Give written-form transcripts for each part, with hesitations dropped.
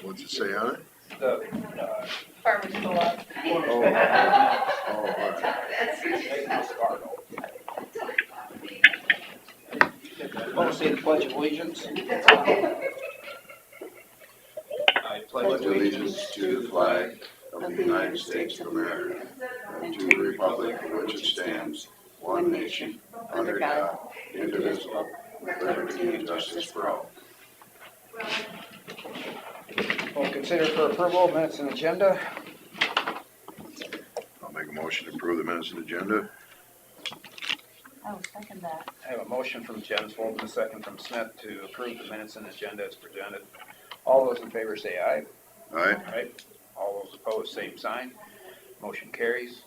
What's it say on it? The, Farmers co-op. Oh, want to say the Pledge of Allegiance? I pledge allegiance to the flag of the United States of America and to the republic for which it stands, one nation, under God, indivisible, with liberty and justice for all. We'll consider for approval minutes and agenda. I'll make a motion to approve the minutes and agenda. I will second that. I have a motion from Jen Swold and a second from Smith to approve the minutes and agenda as presented. All those in favor say aye. Aye. Aye. All those opposed, same sign. Motion carries.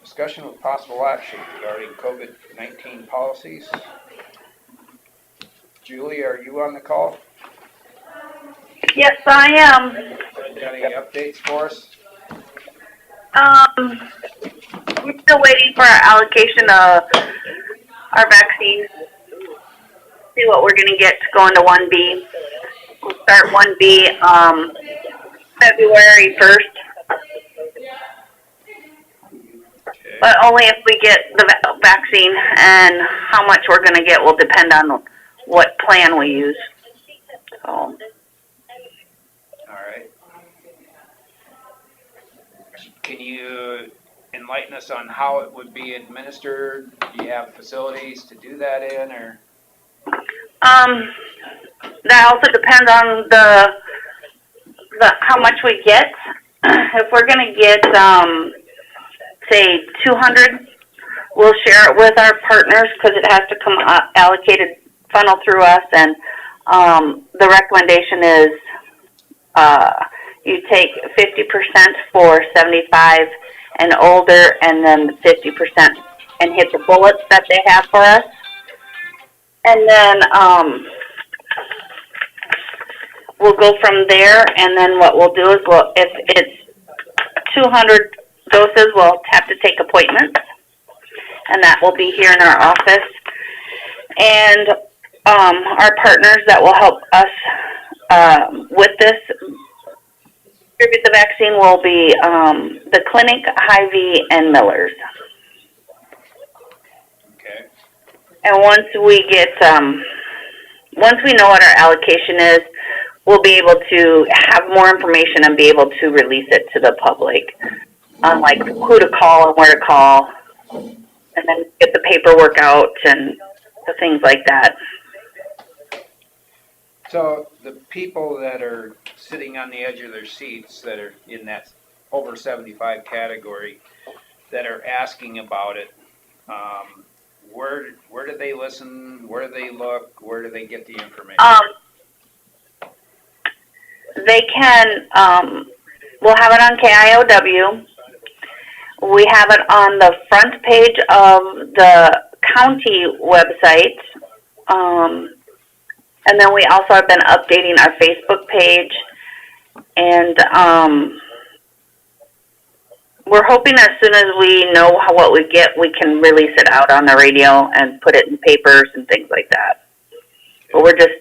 Discussion with possible action regarding COVID-19 policies. Julie, are you on the call? Yes, I am. Got any updates for us? We're still waiting for our allocation of our vaccines. See what we're gonna get to go into 1B. We'll start 1B, February 1st. Okay. But only if we get the vaccine, and how much we're gonna get will depend on what plan we use. So, All right. Can you enlighten us on how it would be administered? Do you have facilities to do that in, or? that also depends on the how much we get. If we're gonna get, say 200, we'll share it with our partners because it has to come allocated funnel through us, and the recommendation is you take 50% for 75 and older, and then 50% and hit the bullets that they have for us. And then we'll go from there, and then what we'll do is if it's 200 doses, we'll have to take appointments, and that will be here in our office. And our partners that will help us with this distribute the vaccine will be the clinic, Hy-Vee, and Miller's. Okay. And once we get, once we know what our allocation is, we'll be able to have more information and be able to release it to the public on like who to call and where to call, and then get the paperwork out and the things like that. So the people that are sitting on the edge of their seats that are in that over 75 category that are asking about it, where do they listen? Where do they look? Where do they get the information? They can, we'll have it on KIOW. We have it on the front page of the county website. And then we also have been updating our Facebook page. And we're hoping as soon as we know what we get, we can release it out on the radio and put it in papers and things like that. But we're just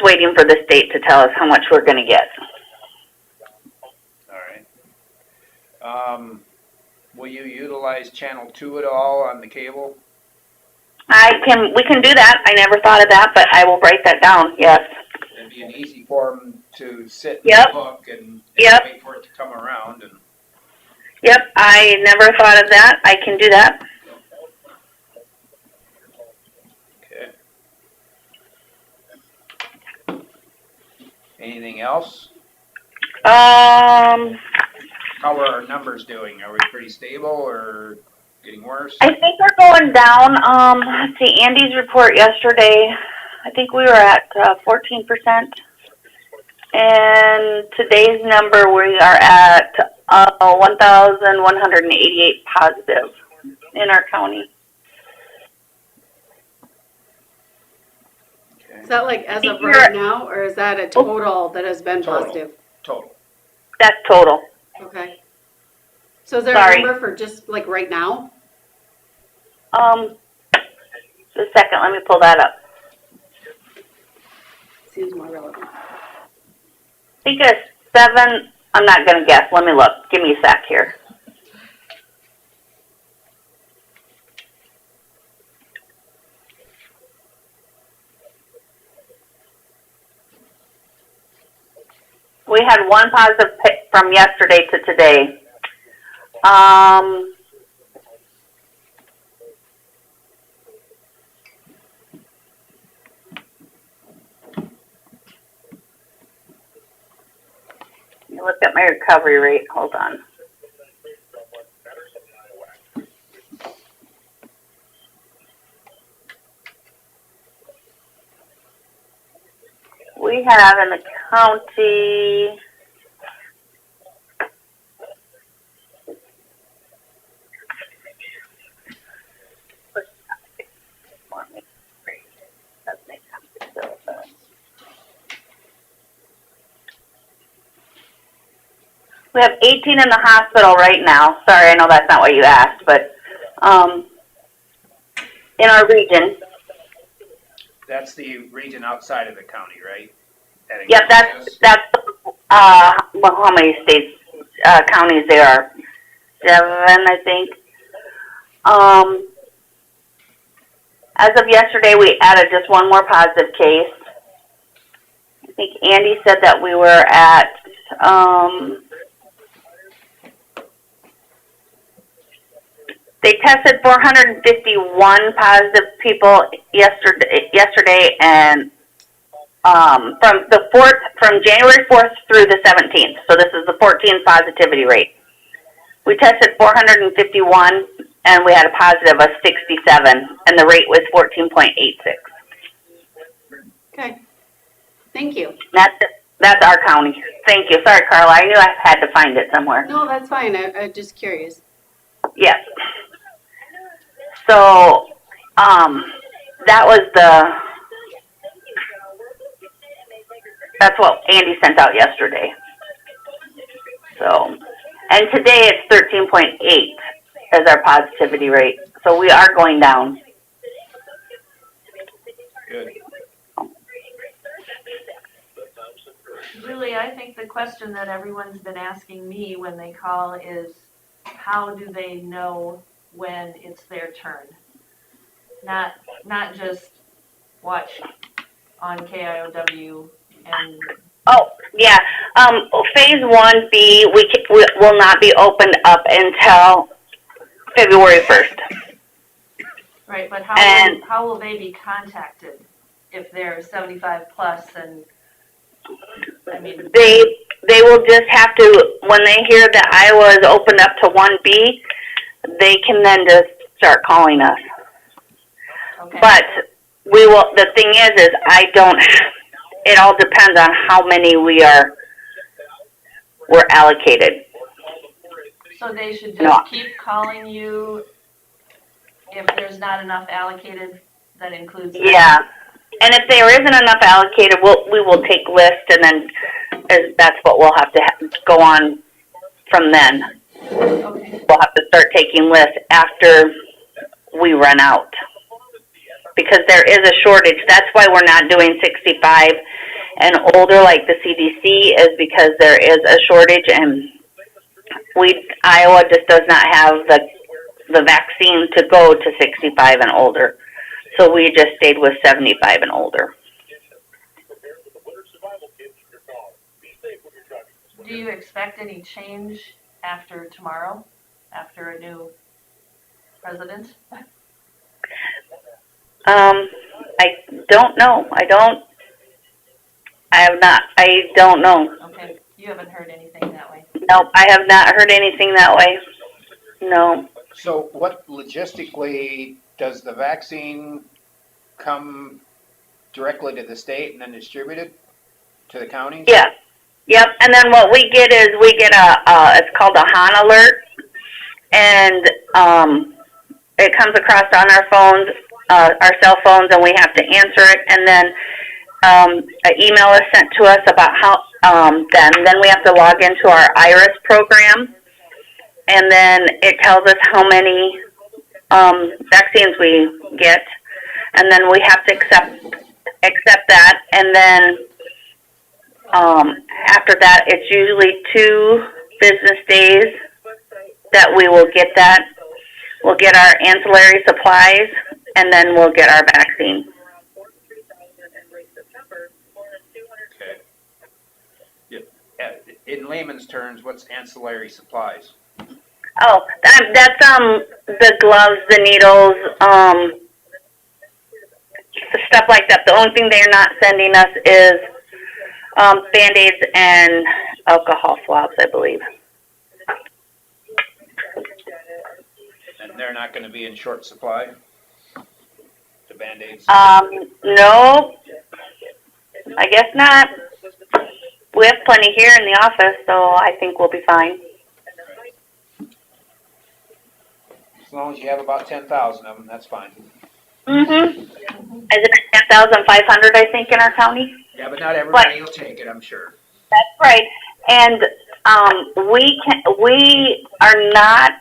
waiting for the state to tell us how much we're going to get. All right. Will you utilize Channel 2 at all on the cable? We can do that. I never thought of that, but I will write that down, yes. It'd be an easy for them to sit Yep. and look and Yep. wait for it to come around. And Yep, I never thought of that. I can do that. okay. Anything else? How are our numbers doing? Are we pretty stable or getting worse? I think we're going down. Let's see, Andy's report yesterday, I think we were at 14%. And today's number, we are at 1,188 positive in our county. Okay. Is that like as of right now, or is that a total that has been positive? Total. That's total. Okay. So is there Sorry. a number for just like right now? Just a second, let me pull that up. seems more relevant. I think it's 7, I'm not gonna guess, let me look, give me a sec here. We had one positive pick from yesterday to today. Let me look at my recovery rate, hold on. We have in the county, we have 18 in the hospital right now. Sorry, I know that's not what you asked, but in our region. That's the region outside of the county, right? That Yep, includes that's well, how many states, counties there are? 7, I think. As of yesterday, we added just one more positive case. I think Andy said that we were at, they tested 451 positive people yesterday, and from January 4th through the 17th. So this is the 14th positivity rate. We tested 451, and we had a positive of 67, and the rate was 14.86. Okay. Thank you. That's our county. Thank you. Sorry, Carla. I knew I had to find it somewhere. No, that's fine. I'm just curious. Yes. So, that was that's what Andy sent out yesterday. So, and today it's 13.8 as our positivity rate. So we are going down. good. Really, I think the question that everyone's been asking me when they call is, how do they know when it's their turn? Not just watch on KIOW and. Oh, yeah. Phase 1B, we will not be opened up until February 1st. Right, but And- how will they be contacted if they're 75 plus and, I mean. They will just have to, when they hear that Iowa is opened up to 1B, they can then just start calling us. Okay. But the thing is it all depends on how many we're allocated. So they should just No. keep calling you if there's not enough allocated that includes that? Yeah. And if there isn't enough allocated, we will take lists, and then that's what we'll have to go on from then. Okay. We'll have to start taking lists after we run out. Because there is a shortage. That's why we're not doing 65 and older like the CDC is, because there is a shortage, and Iowa just does not have the vaccine to go to 65 and older. So we just stayed with 75 and older. Do you expect any change after tomorrow, after a new president? I don't know. I don't know. Okay, you haven't heard anything that way. No, I have not heard anything that way. No. So what logistically, does the vaccine come directly to the state and then distributed to the counties? Yeah. Yep. And then what we get is it's called a HAN alert, and it comes across on our phones, our cell phones, and we have to answer it. And then an email is sent to us about how. Then we have to log into our IRIS program, and then it tells us how many vaccines we get, and then we have to accept that, and then After that, it's usually 2 business days that we will get that. We'll get our ancillary supplies, and then we'll get our vaccine. Okay. In layman's terms, what's ancillary supplies? Oh, that's the gloves, the needles, stuff like that. The only thing they're not sending us is Band-Aids and alcohol swabs, I believe. And they're not gonna be in short supply? The Band-Aids? No, I guess not. We have plenty here in the office, so I think we'll be fine. As long as you have about 10,000 of them, that's fine. Mm-hmm. Is it 10,500, I think, in our county? Yeah, but not everybody will take it, I'm sure. That's right. And we are not,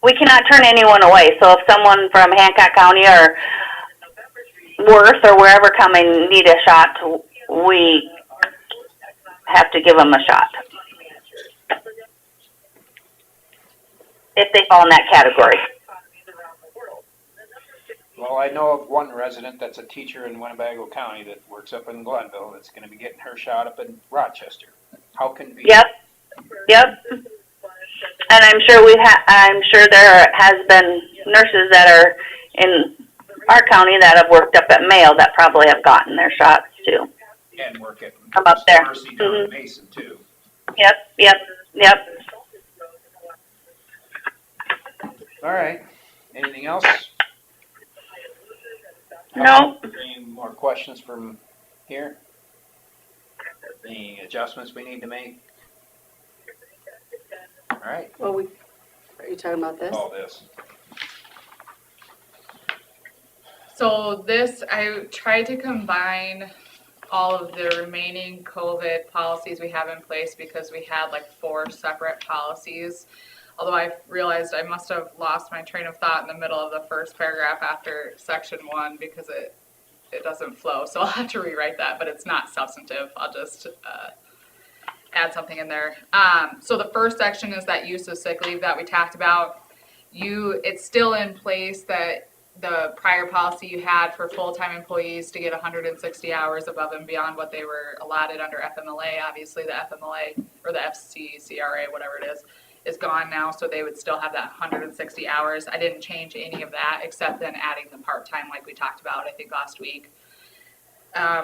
we cannot turn anyone away. So if someone from Hancock County or Worth or wherever come and need a shot, we have to give them a shot if they fall in that category. Well, I know of one resident that's a teacher in Winnebago County that works up in Glenville that's gonna be getting her shot up in Rochester. How convenient. Yep. And I'm sure there has been nurses that are in our county that have worked up at Mayo that probably have gotten their shots too. And work at From up there. Mercy down in Mason too. Yep. All right. Anything else? No. Any more questions from here? Any adjustments we need to make? All right. Well, are you talking about this? All this. So this, I tried to combine all of the remaining COVID policies we have in place because we had like 4 separate policies. Although I realized I must have lost my train of thought in the middle of the first paragraph after section 1 because it doesn't flow. So I'll have to rewrite that, but it's not substantive. I'll just add something in there. So the first section is that use of sick leave that we talked about. It's still in place that the prior policy you had for full-time employees to get 160 hours above and beyond what they were allotted under FMLA. Obviously the FMLA or the FCCRA, whatever it is gone now, so they would still have that 160 hours. I didn't change any of that except then adding the part-time like we talked about, I think last week.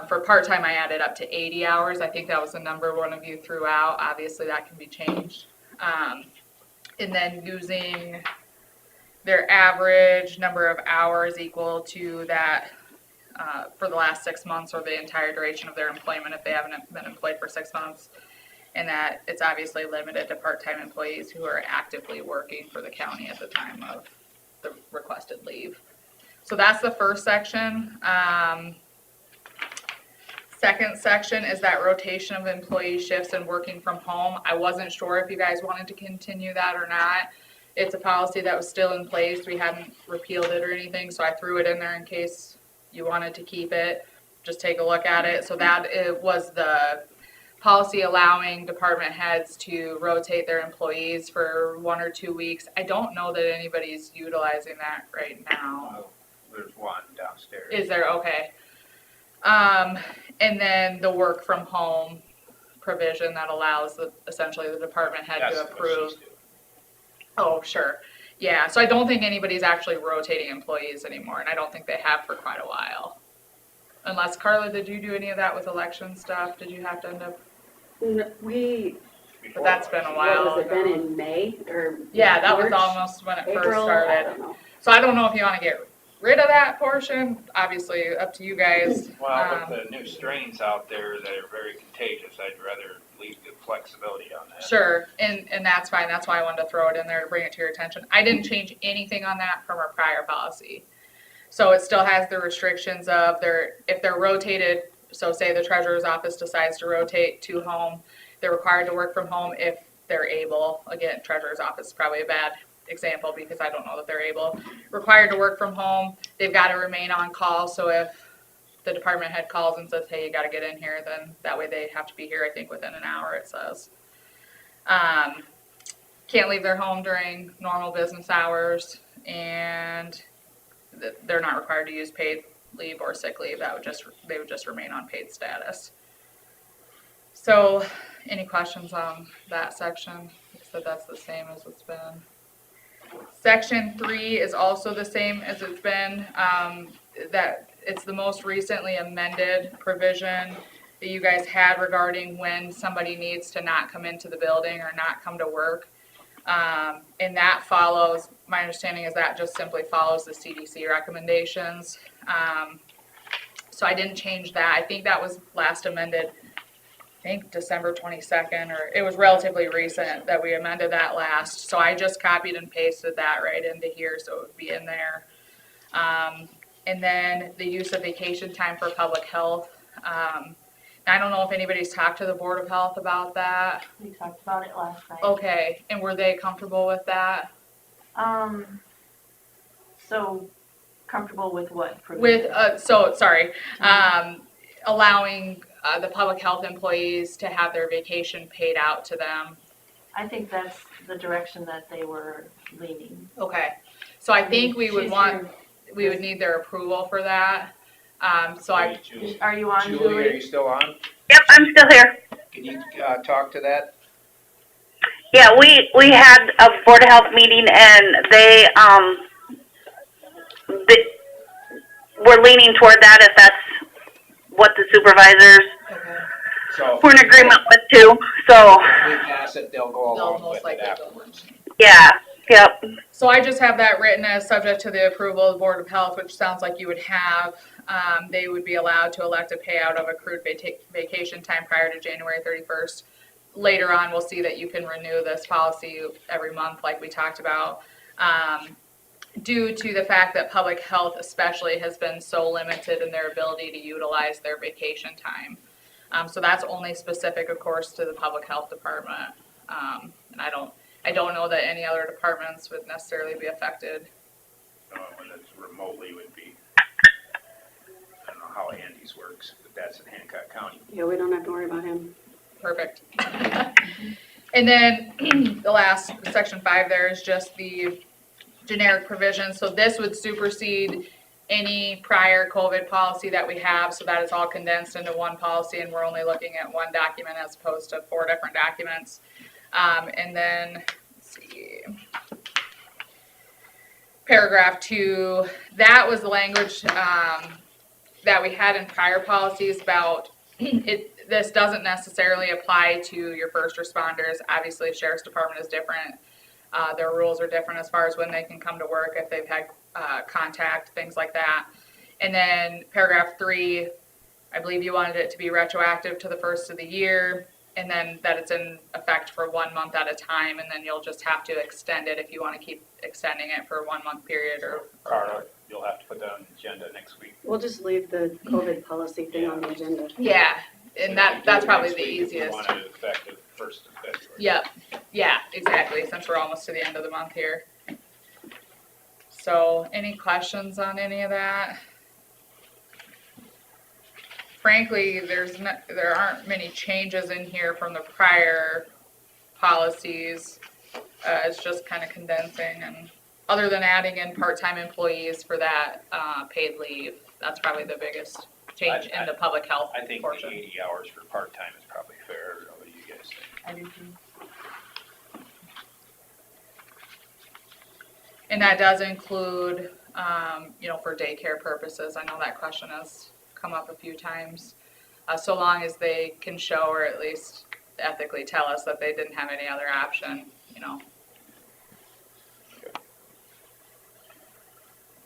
For part-time, I added up to 80 hours. I think that was the number one of you threw out. Obviously that can be changed. And then using their average number of hours equal to that for the last 6 months or the entire duration of their employment if they haven't been employed for 6 months. And that it's obviously limited to part-time employees who are actively working for the county at the time of the requested leave. So that's the first section. Second section is that rotation of employee shifts and working from home. I wasn't sure if you guys wanted to continue that or not. It's a policy that was still in place. We hadn't repealed it or anything, so I threw it in there in case you wanted to keep it. Just take a look at it. So that it was the policy allowing department heads to rotate their employees for 1 or 2 weeks. I don't know that anybody's utilizing that right now. Oh, there's one downstairs. Is there? Okay. And then the work from home provision that allows essentially the department head That's to what approve. she's doing. Oh, sure. Yeah, so I don't think anybody's actually rotating employees anymore, and I don't think they have for quite a while. Unless, Carla, did you do any of that with election stuff? Did you have to end up? But that's been a while What was it, ago. been in May or? Yeah, that was March, almost when it first April? I started. don't know. So I don't know if you want to get rid of that portion. Obviously, up to you guys. Well, with the new strains out there that are very contagious, I'd rather leave the flexibility on that. Sure, and that's fine. That's why I wanted to throw it in there to bring it to your attention. I didn't change anything on that from our prior policy. So it still has the restrictions of if they're rotated, so say the treasurer's office decides to rotate to home, they're required to work from home if they're able. Again, treasurer's office is probably a bad example because I don't know that they're able. Required to work from home, they've got to remain on call, so if the department head calls and says, hey, you gotta get in here, then that way they have to be here, I think, within an hour, it says. Can't leave their home during normal business hours, and they're not required to use paid leave or sick leave. They would just remain on paid status. So, any questions on that section? So that's the same as it's been. Section 3 is also the same as it's been. That it's the most recently amended provision that you guys had regarding when somebody needs to not come into the building or not come to work. And that follows, my understanding is that just simply follows the CDC recommendations. So I didn't change that. I think that was last amended, I think December 22nd, or it was relatively recent that we amended that last. So I just copied and pasted that right into here so it would be in there. And then the use of vacation time for public health. I don't know if anybody's talked to the Board of Health about that. We talked about it last night. Okay, and were they comfortable with that? So comfortable with what? With, allowing the public health employees to have their vacation paid out to them. I think that's the direction that they were leaning. Okay, so I think we would She's we would need their approval for that. Hey, Julie. Are you on, Julie, are Julie? you still on? Yep, I'm still here. Can you talk to that? Yeah, we had a Board of Health meeting and they were leaning toward that if that's what the supervisors So were in agreement with too. So, if we pass it, they'll go They'll along most with it likely go. afterwards. yeah, yep. So I just have that written as subject to the approval of the Board of Health, which sounds like you would have. They would be allowed to elect a payout of accrued vacation time prior to January 31st. Later on, we'll see that you can renew this policy every month like we talked about. Due to the fact that public health especially has been so limited in their ability to utilize their vacation time. So that's only specific, of course, to the public health department. And I don't know that any other departments would necessarily be affected. When it's remotely would be, I don't know how Andy's works, but that's in Hancock County. Yeah, we don't have to worry about him. Perfect. And then the last, section 5 there is just the generic provision. So this would supersede any prior COVID policy that we have, so that is all condensed into one policy and we're only looking at one document as opposed to 4 different documents. And then, let's see, paragraph 2, that was the language that we had in prior policies about it. This doesn't necessarily apply to your first responders. Obviously, Sheriff's Department is different. Their rules are different as far as when they can come to work, if they've had contact, things like that. And then paragraph 3, I believe you wanted it to be retroactive to the first of the year, and then that it's in effect for 1 month at a time, and then you'll just have to extend it if you want to keep extending it for a 1 month period or. Carla, you'll have to put that on the agenda next week. We'll just leave the COVID policy thing on the agenda. Yeah, and that's probably the Next week if easiest. you want it effective 1st of February. Yep, yeah, exactly, since we're almost to the end of the month here. So, any questions on any of that? Frankly, there aren't many changes in here from the prior policies. It's just kind of condensing, and other than adding in part-time employees for that paid leave, that's probably the biggest change in the public health I think portion. the 80 hours for part-time is probably fair. What do you guys think? I do too. And that does include, for daycare purposes. I know that question has come up a few times. So long as they can show, or at least ethically tell us that they didn't have any other option,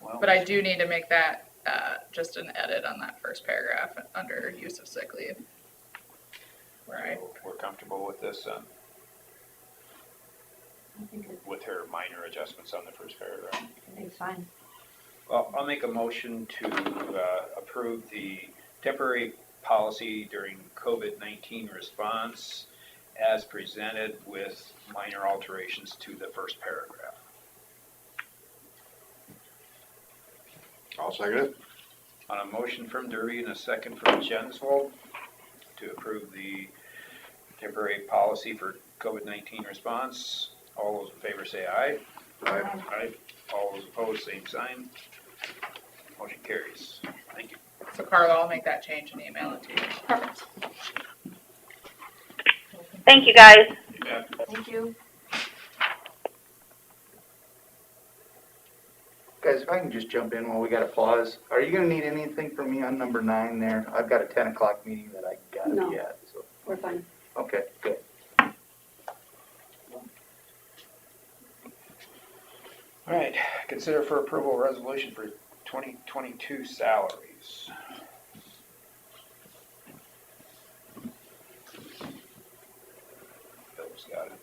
Well, But I do need to make that, just an edit on that first paragraph under use of sick leave. Right. we're comfortable with this, I think with her minor adjustments on the first paragraph. it's fine. Well, I'll make a motion to approve the temporary policy during COVID-19 response as presented with minor alterations to the first paragraph. I'll second it. On a motion from Derby and a second from Jensvold to approve the temporary policy for COVID-19 response, all those in favor say aye. Aye. Aye. All those opposed, same sign. Motion carries. Thank you. So Carla, I'll make that change and email it to you. Perfect. Thank you, guys. Yeah. Thank you. Guys, if I can just jump in while we got a pause, are you gonna need anything from me on number 9 there? I've got a 10 o'clock meeting that I gotta No. be at, so, We're fine. okay, good. All right, consider for approval resolution for 2022 salaries. Bill's got it.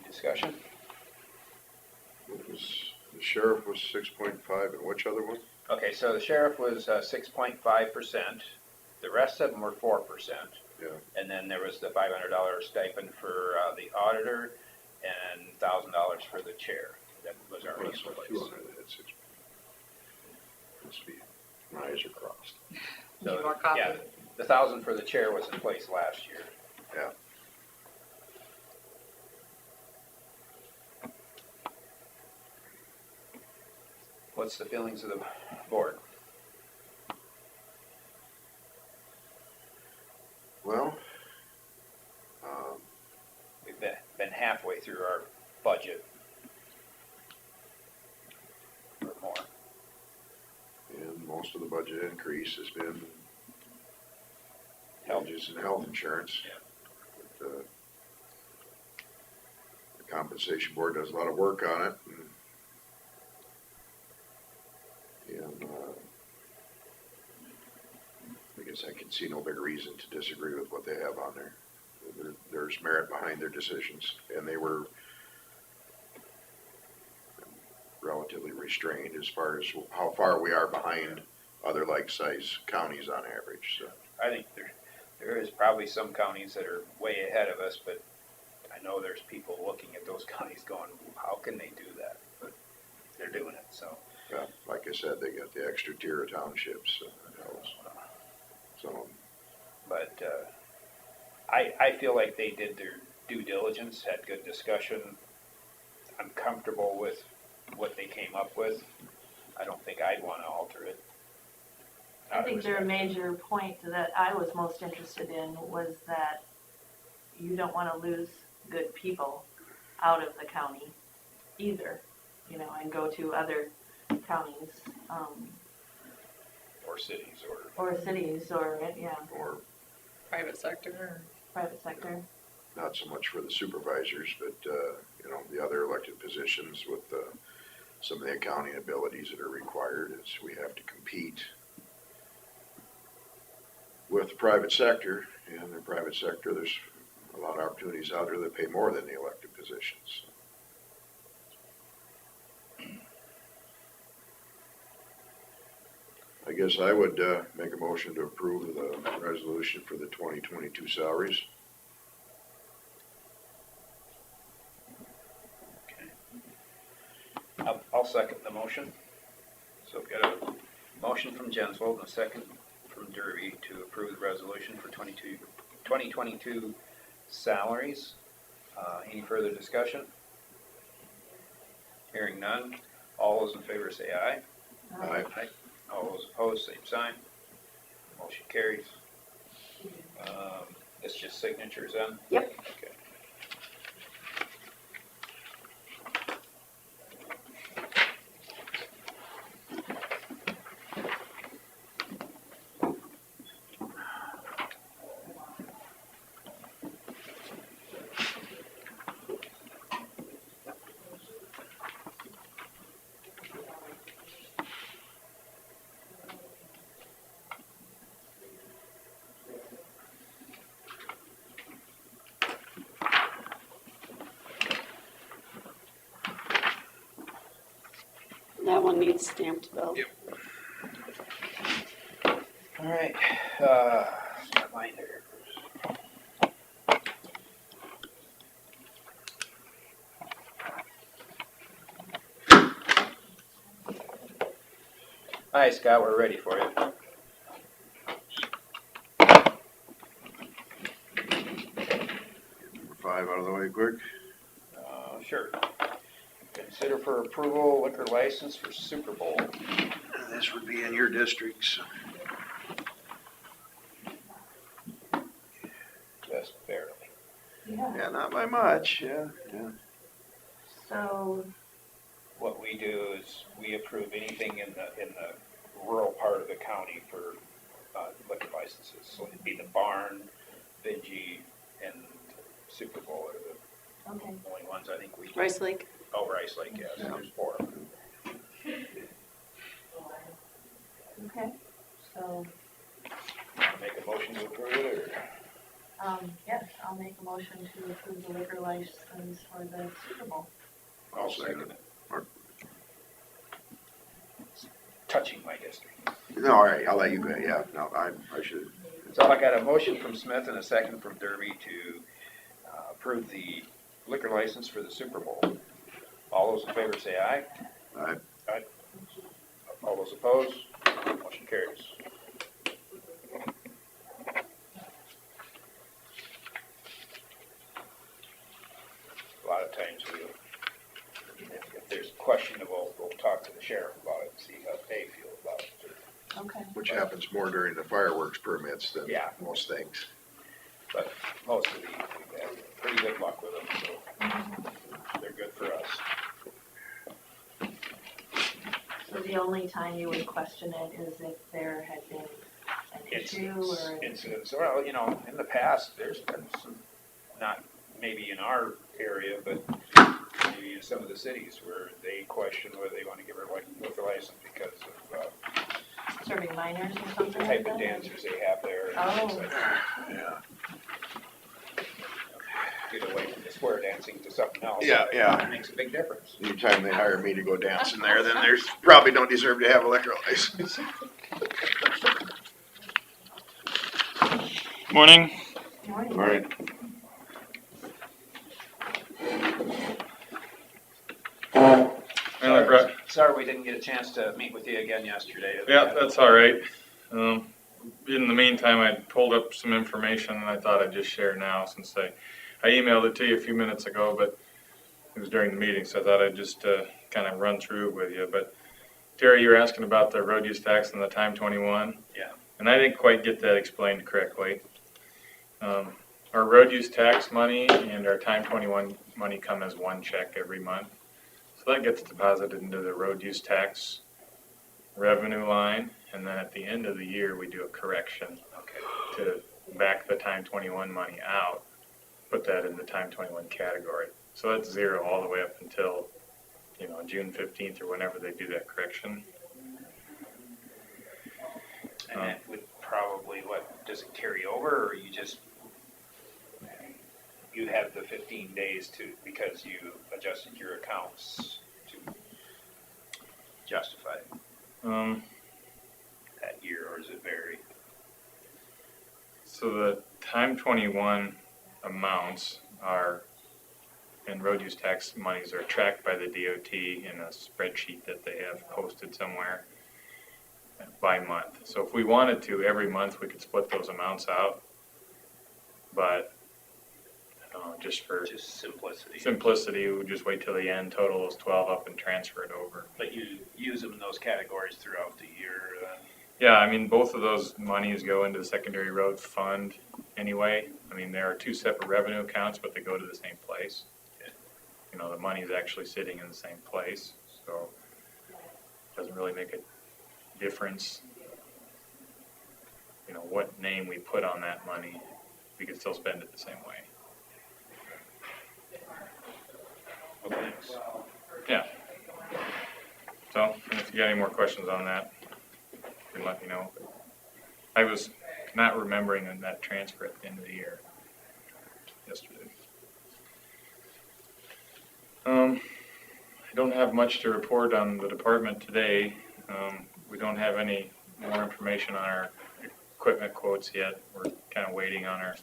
Discussion? It was, the sheriff was 6.5, and which other one? Okay, so the sheriff was 6.5%. The rest of them were 4%. Yeah. And then there was the $500 stipend for the auditor and $1,000 for the chair. That was already That's in like place. 200, that's 6. Must be, my eyes are crossed. Need more coffee? Yeah, the 1,000 for the chair was in place last year. Yeah. What's the feelings of the board? Well, We've been halfway through our budget. Or more. and most of the budget increase has been Health. wages and health insurance. Yeah. But, the compensation board does a lot of work on it. And I guess I can see no big reason to disagree with what they have on there. There's merit behind their decisions, and they were relatively restrained as far as how far we are behind other like-size counties on average, so. I think there is probably some counties that are way ahead of us, but I know there's people looking at those counties going, how can they do that? But they're doing it, so. Yeah, like I said, they got the extra tier of townships, so that helps. So, But I feel like they did their due diligence, had good discussion. I'm comfortable with what they came up with. I don't think I'd want to alter it. I think their major point that I was most interested in was that you don't want to lose good people out of the county either, you know, and go to other counties, Or cities, or cities, or, yeah, or Private sector? private sector. not so much for the supervisors, but, you know, the other elected positions with some of the accounting abilities that are required is we have to compete with the private sector, and in the private sector, there's a lot of opportunities out there that pay more than the elected positions. I guess I would make a motion to approve the resolution for the 2022 salaries. second the motion. So we've got a motion from Jensvold and a second from Derby to approve the resolution for 2022 salaries. Any further discussion? Hearing none. All those in favor say aye. Aye. All those opposed, same sign. Motion carries. It's just signatures then? Yep. Okay. That one needs stamped, Bill. Yep. All right, reminder. Hi, Scott, we're ready for you. Number 5 out of the way quick. Sure. Consider for approval liquor license for Super Bowl. This would be in your districts. Just barely. Yeah, not by much, yeah. So, What we do is we approve anything in the rural part of the county for liquor licenses. So it'd be the barn, Vinci, and Super Bowl are the okay, only ones I think we do. Rice Lake. Oh, Rice Lake, yes, Yeah. there's 4 of them. okay, so, Make a motion to approve it, yes, I'll make a motion to approve the liquor license for the Super Bowl. or? I'll second it. Touching my district. No, all right, I'll let you go, yeah, no, I should. So I got a motion from Smith and a second from Derby to approve the liquor license for the Super Bowl. All those in favor say aye. Aye. Aye. All those opposed, motion carries. A lot of times if there's questionable, we'll talk to the sheriff about it and see how they feel about it. Okay, Which happens more during the fireworks permits than Yeah. most things. But most of these, we've had pretty good luck with them, so they're good for us. so the only time you would question it is if there had been an issue or? Incidents, well, you know, in the past, there's been some, not maybe in our area, but maybe in some of the cities where they question whether they want to give her like liquor license because of Serving minors or the something like type that? of dancers they have there and things like that. Yeah. Get away from the square dancing to something else. Yeah. It makes a big difference. Anytime they hire me to go dance in there, then there's probably don't deserve to have a liquor license. Morning. Morning. All right. Sorry we didn't get a chance to meet with you again yesterday. Yeah, that's all right. In the meantime, I pulled up some information and I thought I'd just share now since I emailed it to you a few minutes ago, but it was during the meeting, so I thought I'd just kind of run through it with you. But Terry, you were asking about the road use tax and the time 21. Yeah. And I didn't quite get that explained correctly. Our road use tax money and our time 21 money come as one check every month. So that gets deposited into the road use tax revenue line, and then at the end of the year, we do a correction to back the time 21 money out, put that in the time 21 category. So that's zero all the way up until, June 15th or whenever they do that correction. And that would probably, does it carry over, or you have the 15 days because you adjusted your accounts to justify that year, or does it vary? So the time 21 amounts are and road use tax monies are tracked by the DOT in a spreadsheet that they have posted somewhere by month. So if we wanted to, every month we could split those amounts out, but just for Just simplicity. simplicity, we would just wait till the end, total those 12 up and transfer it over. But you use them in those categories throughout the year then? Yeah, I mean, both of those monies go into the secondary road fund anyway. I mean, there are two separate revenue accounts, but they go to the same place. You know, the money is actually sitting in the same place, so it doesn't really make a difference, you know, what name we put on that money. We can still spend it the same way. Well, thanks. Yeah. So, if you got any more questions on that, you can let me know. I was not remembering that transfer at the end of the year yesterday. I don't have much to report on the department today. We don't have any more information on our equipment quotes yet. We're kind of waiting on our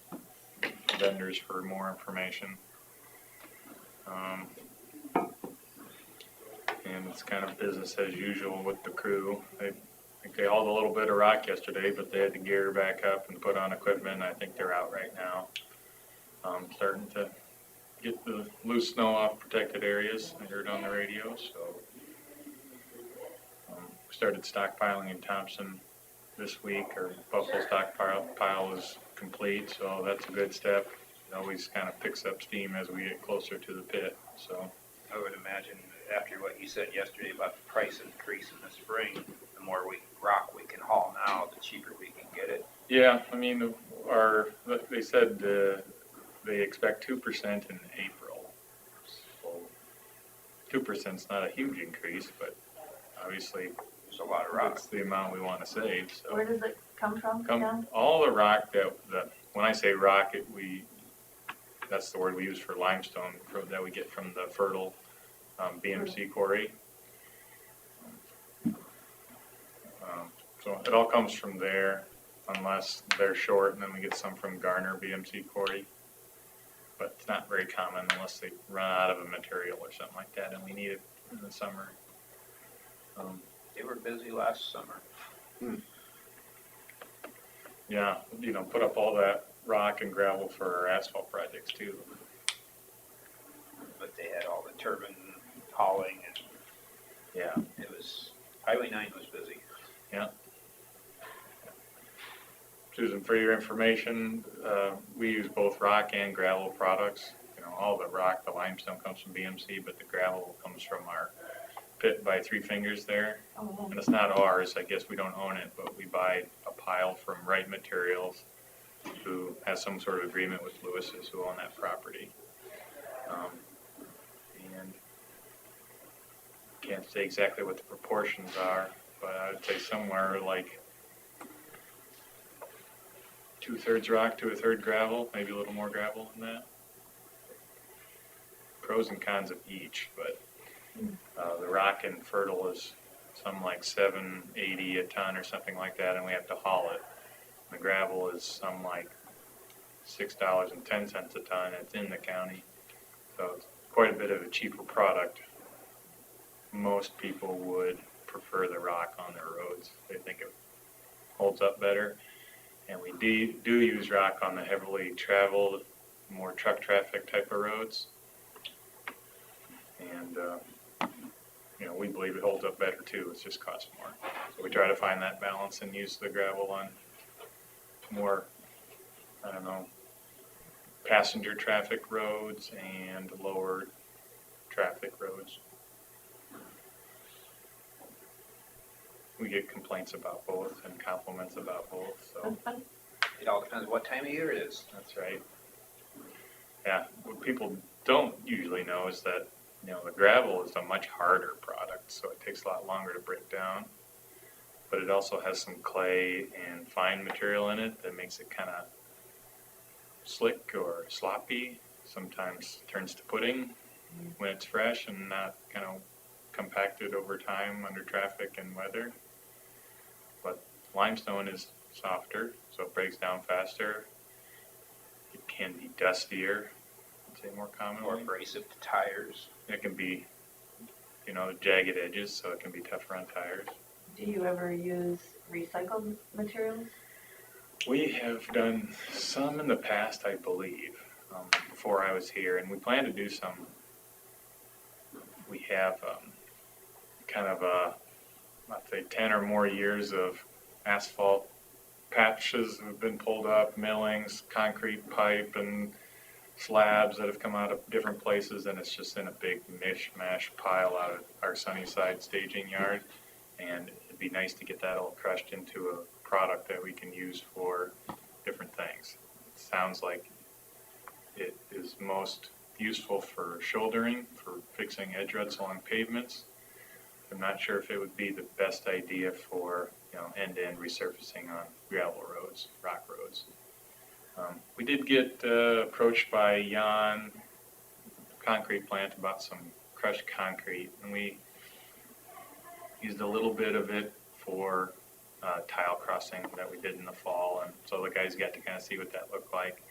vendors for more information. And it's kind of business as usual with the crew. I think they hauled a little bit of rock yesterday, but they had to gear back up and put on equipment. I think they're out right now. Starting to get the loose snow off protected areas, I heard on the radio. So we started stockpiling in Thompson this week. Our buffalo stockpile is complete, so that's a good step. It always kind of picks up steam as we get closer to the pit. So I would imagine after what you said yesterday about the price increase in the spring, the more rock we can haul now, the cheaper we can get it. yeah, I mean, they said they expect 2% in April. So 2% is not a huge increase, but obviously There's a lot of rock. that's the amount we want to save. So Where does it come from, John? all the rock that when I say rock, that's the word we use for limestone that we get from the fertile BMC quarry. So it all comes from there, unless they're short, and then we get some from Garner BMC quarry. But it's not very common unless they run out of a material or something like that, and we need it in the summer. They were busy last summer. Yeah, put up all that rock and gravel for our asphalt projects too. But they had all the turbine hauling and Yeah. Highway 9 was busy. Susan, for your information, we use both rock and gravel products. All the rock, the limestone comes from BMC, but the gravel comes from our pit by Three Fingers there. Oh, And it's not ours, I guess we don't own it, but we buy a pile from Wright Materials, who has some sort of agreement with Lewis's who own that property. And can't say exactly what the proportions are, but I would say somewhere like 2/3 rock to 1/3 gravel, maybe a little more gravel than that. Pros and cons of each, but the rock and fertile is some like $7.80 a ton or something like that, and we have to haul it. The gravel is some like $6.10 a ton. It's in the county, so it's quite a bit of a cheaper product. Most people would prefer the rock on their roads. They think it holds up better. And we do use rock on the heavily traveled, more truck traffic type of roads. And, we believe it holds up better too. It just costs more. So we try to find that balance and use the gravel on more, passenger traffic roads and lower traffic roads. We get complaints about both and compliments about both, so It all depends what time of year it is. that's right. Yeah, what people don't usually know is that, the gravel is a much harder product, so it takes a lot longer to break down. But it also has some clay and fine material in it that makes it kind of slick or sloppy. Sometimes turns to pudding when it's fresh and not kind of compacted over time under traffic and weather. But limestone is softer, so it breaks down faster. It can be dustier. It's say more More commonly. abrasive to tires. It can be, jagged edges, so it can be tougher on tires. Do you ever use recycled materials? We have done some in the past, I believe, before I was here, and we plan to do some. We have kind of I'd say 10 or more years of asphalt patches that have been pulled up, millings, concrete pipe, and slabs that have come out of different places, and it's just in a big mishmash pile out of our Sunnyside staging yard. And it'd be nice to get that all crushed into a product that we can use for different things. It sounds like it is most useful for shouldering, for fixing edge ruts along pavements. I'm not sure if it would be the best idea for end-to-end resurfacing on gravel roads, rock roads. We did get approached by Jan concrete plant about some crushed concrete, and we used a little bit of it for tile crossing that we did in the fall, and so the guys got to kind of see what that looked like.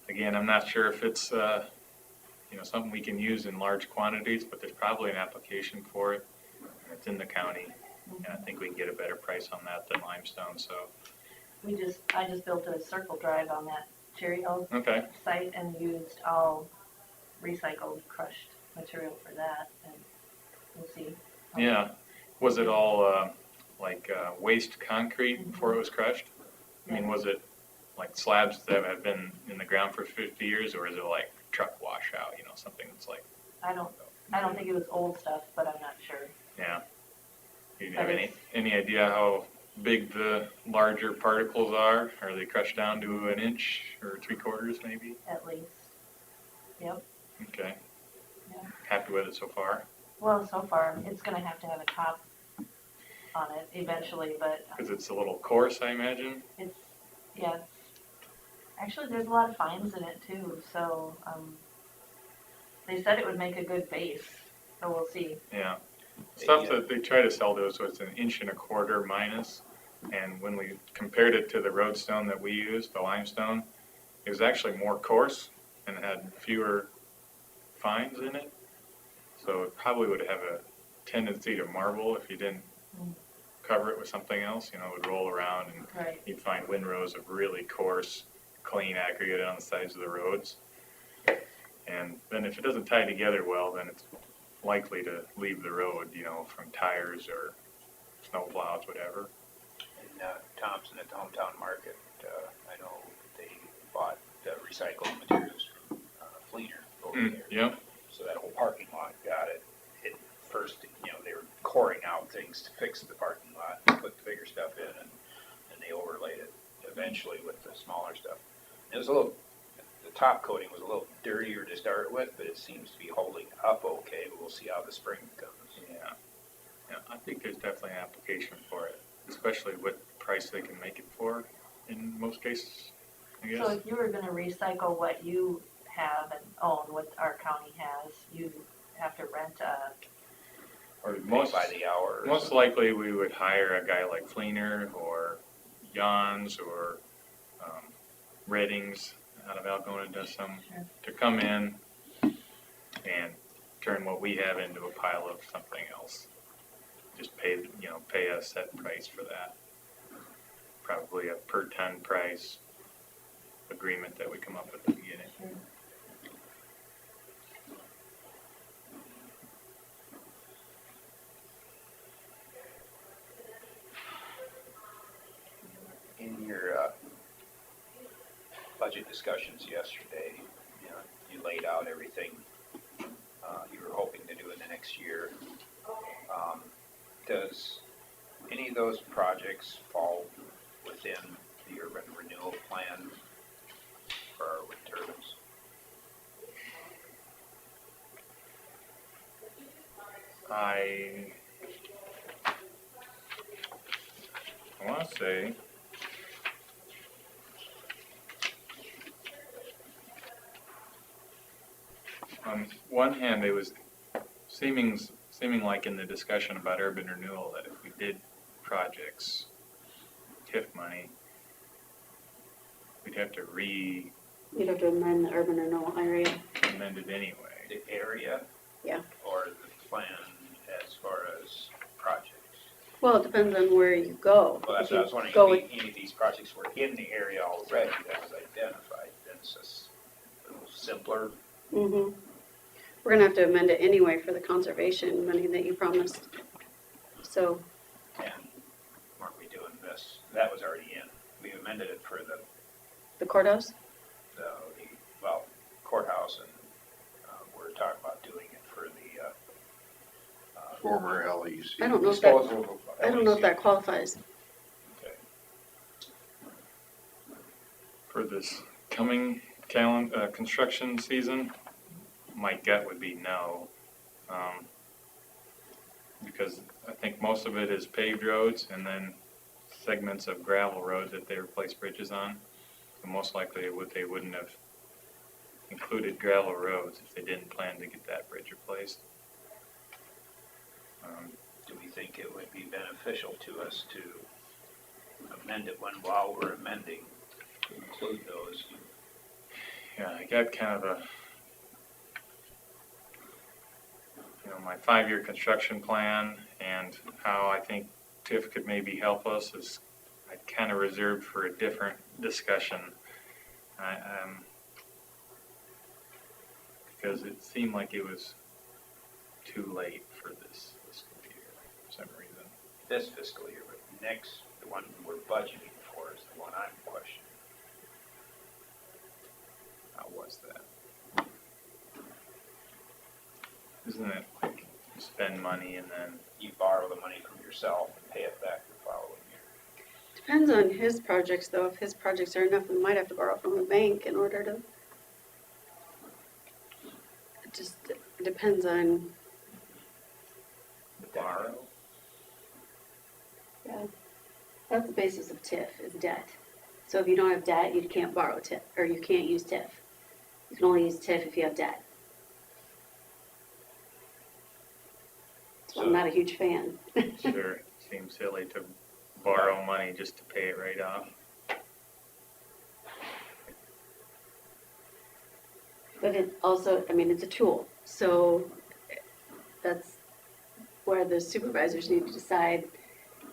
Again, I'm not sure if it's something we can use in large quantities, but there's probably an application for it. It's in the county, and I think we can get a better price on that than limestone. So I just built a circle drive on that Cherry Hill okay, site and used all recycled crushed material for that, and we'll see. yeah. Was it all waste concrete before it was crushed? I mean, was it like slabs that have been in the ground for 50 years, or is it like truck washout? Something that's like. I don't think it was old stuff, but I'm not sure. Yeah. Do you have any idea how big the larger particles are? Are they crushed down to an inch or 3/4 maybe? At least. Yep. Okay. Yeah. Happy with it so far? Well, so far, it's gonna have to have a top on it eventually, but Because it's a little coarse, I imagine. yeah. Actually, there's a lot of fines in it too, so, they said it would make a good base, so we'll see. Yeah. Stuff that they try to sell to us was 1.25 inches minus, and when we compared it to the roadstone that we used, the limestone, it was actually more coarse and had fewer fines in it. So it probably would have a tendency to marble if you didn't cover it with something else. It would roll around, and Right. you'd find windrows of really coarse, clean aggregate on the sides of the roads. And then if it doesn't tie together well, then it's likely to leave the road, from tires or snow plows, whatever. And Thompson at the hometown market, I know they bought recycled materials from Fleener over there. Yep. So that whole parking lot got it. At first, they were coring out things to fix the parking lot, put the bigger stuff in, and they overlaid it eventually with the smaller stuff. It was the top coating was a little dirtier to start with, but it seems to be holding up okay, but we'll see how the spring comes. Yeah, I think there's definitely an application for it, especially with the price they can make it for in most cases, I guess. So if you were gonna recycle what you have and own, what our county has, you have to rent Or Most- by the hour. or Most something. likely, we would hire a guy like Fleener or Jans or Reddings out of Algona does some, Sure. to come in and turn what we have into a pile of something else. Just pay a set price for that. Probably a per ton price agreement that we come up with at the beginning. Sure. In your budget discussions yesterday, you laid out everything you were hoping to do in the next year. Does any of those projects fall within the urban renewal plan for our wind turbines? I want to say on one hand, it was seeming like in the discussion about urban renewal that if we did projects, TIF money, we'd have to You'd have to amend the urban renewal area. amended anyway. The area? Yeah. Or the plan as far as projects? Well, it depends on where you go. Well, that's If what I you was wondering, go if any of these projects were in the area already that was identified, then it's just a little simpler. Mhm. We're gonna have to amend it anyway for the conservation money that you promised. So, Weren't we doing this? That was already in. We amended it for the courthouse? well, courthouse, and we're talking about doing it for the Former LEC. I don't know if that, disposal of I don't know if LEC. that qualifies. Okay. For this coming construction season, my gut would be no. Because I think most of it is paved roads and then segments of gravel roads that they replace bridges on. So most likely they wouldn't have included gravel roads if they didn't plan to get that bridge replaced. Do we think it would be beneficial to us to amend it while we're amending, to include those? Yeah, I got kind of my 5-year construction plan and how I think TIF could maybe help us is I kind of reserved for a different discussion. Because it seemed like it was too late for this fiscal year for some reason. This fiscal year, but next, the one we're budgeting for is the one I'm questioning. How was that? Isn't it like you spend money and then You borrow the money from yourself and pay it back the following year. Depends on his projects, though. If his projects are enough, we might have to borrow from the bank in order to. It just depends on, borrow? yeah. That's the basis of TIF, is debt. So if you don't have debt, you can't borrow TIF, or you can't use TIF. You can only use TIF if you have debt. So I'm not a huge fan. Sure, seems silly to borrow money just to pay it right off. But it also, I mean, it's a tool, so that's where the supervisors need to decide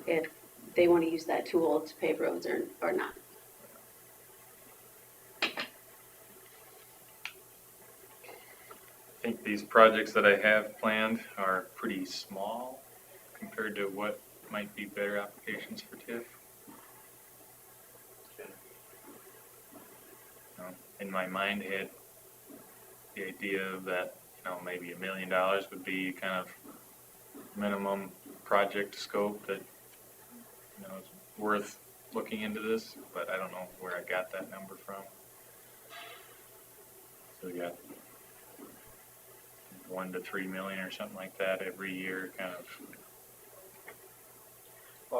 if they want to use that tool to pave roads or not. I think these projects that I have planned are pretty small compared to what might be better applications for TIF. In my mind, I had the idea that, maybe $1 million would be kind of minimum project scope that, is worth looking into this, but I don't know where I got that number from. So we got 1 to 3 million or something like that every year, kind of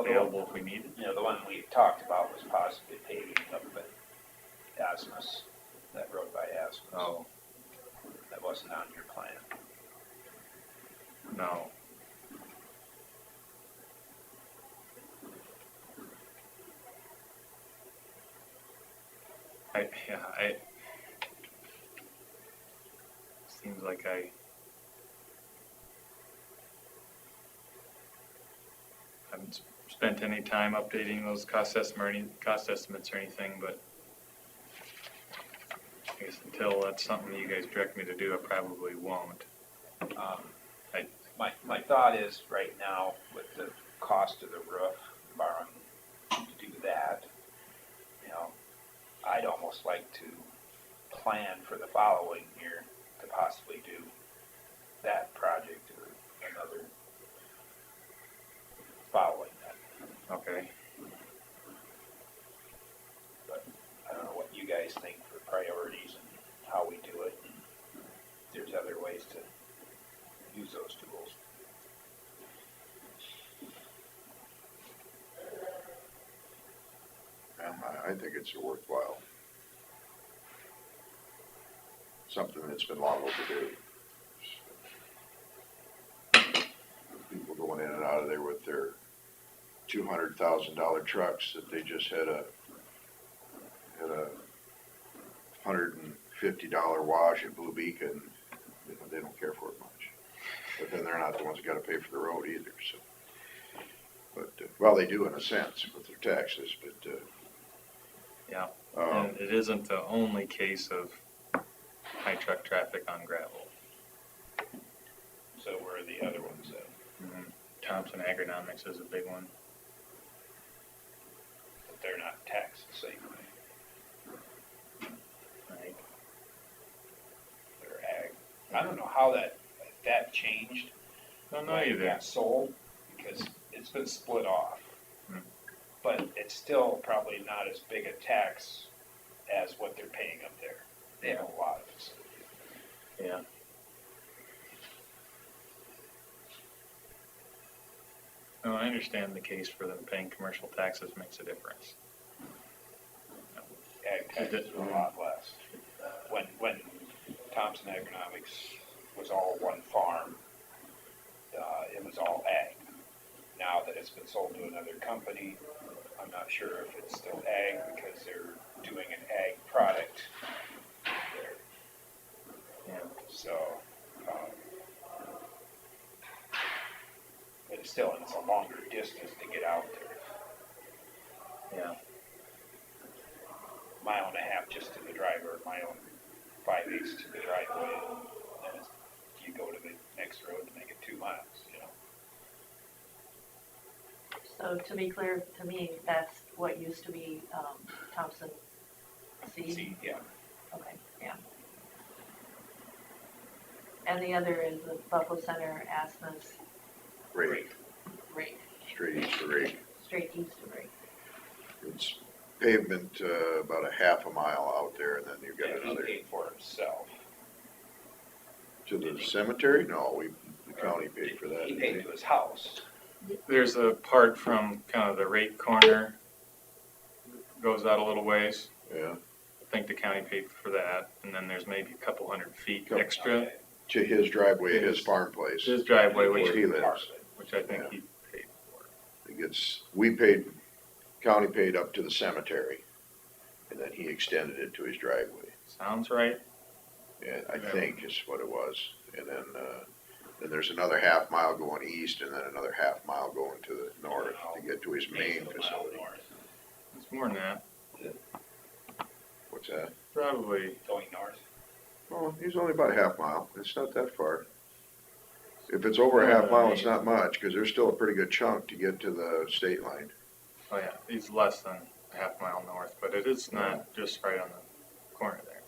available if we need it. The one we talked about was possibly paving up at Asmus, that road by Asmus. Oh, That wasn't on your plan. no. Seems like I haven't spent any time updating those cost estimates or anything, but I guess until that's something you guys direct me to do, I probably won't. My thought is, right now, with the cost of the roof, borrowing to do that, I'd almost like to plan for the following year to possibly do that project or another following that. Okay. But I don't know what you guys think for priorities and how we do it. And if there's other ways to use those tools. I think it's a worthwhile, something that's been long overdue. People going in and out of there with their $200,000 trucks that they just had a $150 wash at Blue Beacon, they don't care for it much. But then they're not the ones that gotta pay for the road either, so. But, well, they do in a sense with their taxes, but, Yeah. And it isn't the only case of high truck traffic on gravel. So where are the other ones at? Thompson Agronomics is a big one. But they're not taxed the same way. Right. They're ag. I don't know how that changed. Don't know when it either. got sold, because it's been split off. Hmm. But it's still probably not as big a tax as what they're paying up there. They have a lot of facilities. Yeah. No, I understand the case for them paying commercial taxes makes a difference. Ag taxes are a lot less. When Thompson Agronomics was all one farm, it was all ag. Now that it's been sold to another company, I'm not sure if it's still ag because they're doing an ag product there. Yeah. So, but it's still, it's a longer distance to get out there. Yeah. Mile and a half just to the driver, mile and 5/8 to the driveway, and you go to the next road to make it 2 miles, you know? So to be clear, to me, that's what used to be Thompson Seed? See, yeah. Okay, yeah. And the other is the Buffalo Center, Asmus, rate, Rake, straight east of Rake. straight east of Rake. It's pavement, about a half a mile out there, and then you've got Yeah, he another, paid for himself. to the cemetery? No, the county paid for that. He didn't paid they? to his house. There's a part from kind of the rate corner, goes out a little ways. Yeah, I think the county paid for that, and then there's maybe a couple hundred feet Couple- extra. Okay. to his driveway, his farm place. His driveway, Where which he lives. I think he paid for. We paid, county paid up to the cemetery, and then he extended it to his driveway. Sounds right. And I think is what it was. And then there's another half mile going east, and then another half mile going to the north to get to his main Maybe a mile facility. north. It's more than that. What's that? Probably. Going north. Oh, he's only about a half mile. It's not that far. If it's over a half mile, it's not much, because there's still a pretty good chunk to get to the state line. Oh yeah, he's less than a half mile north, but it is not just right on the corner there.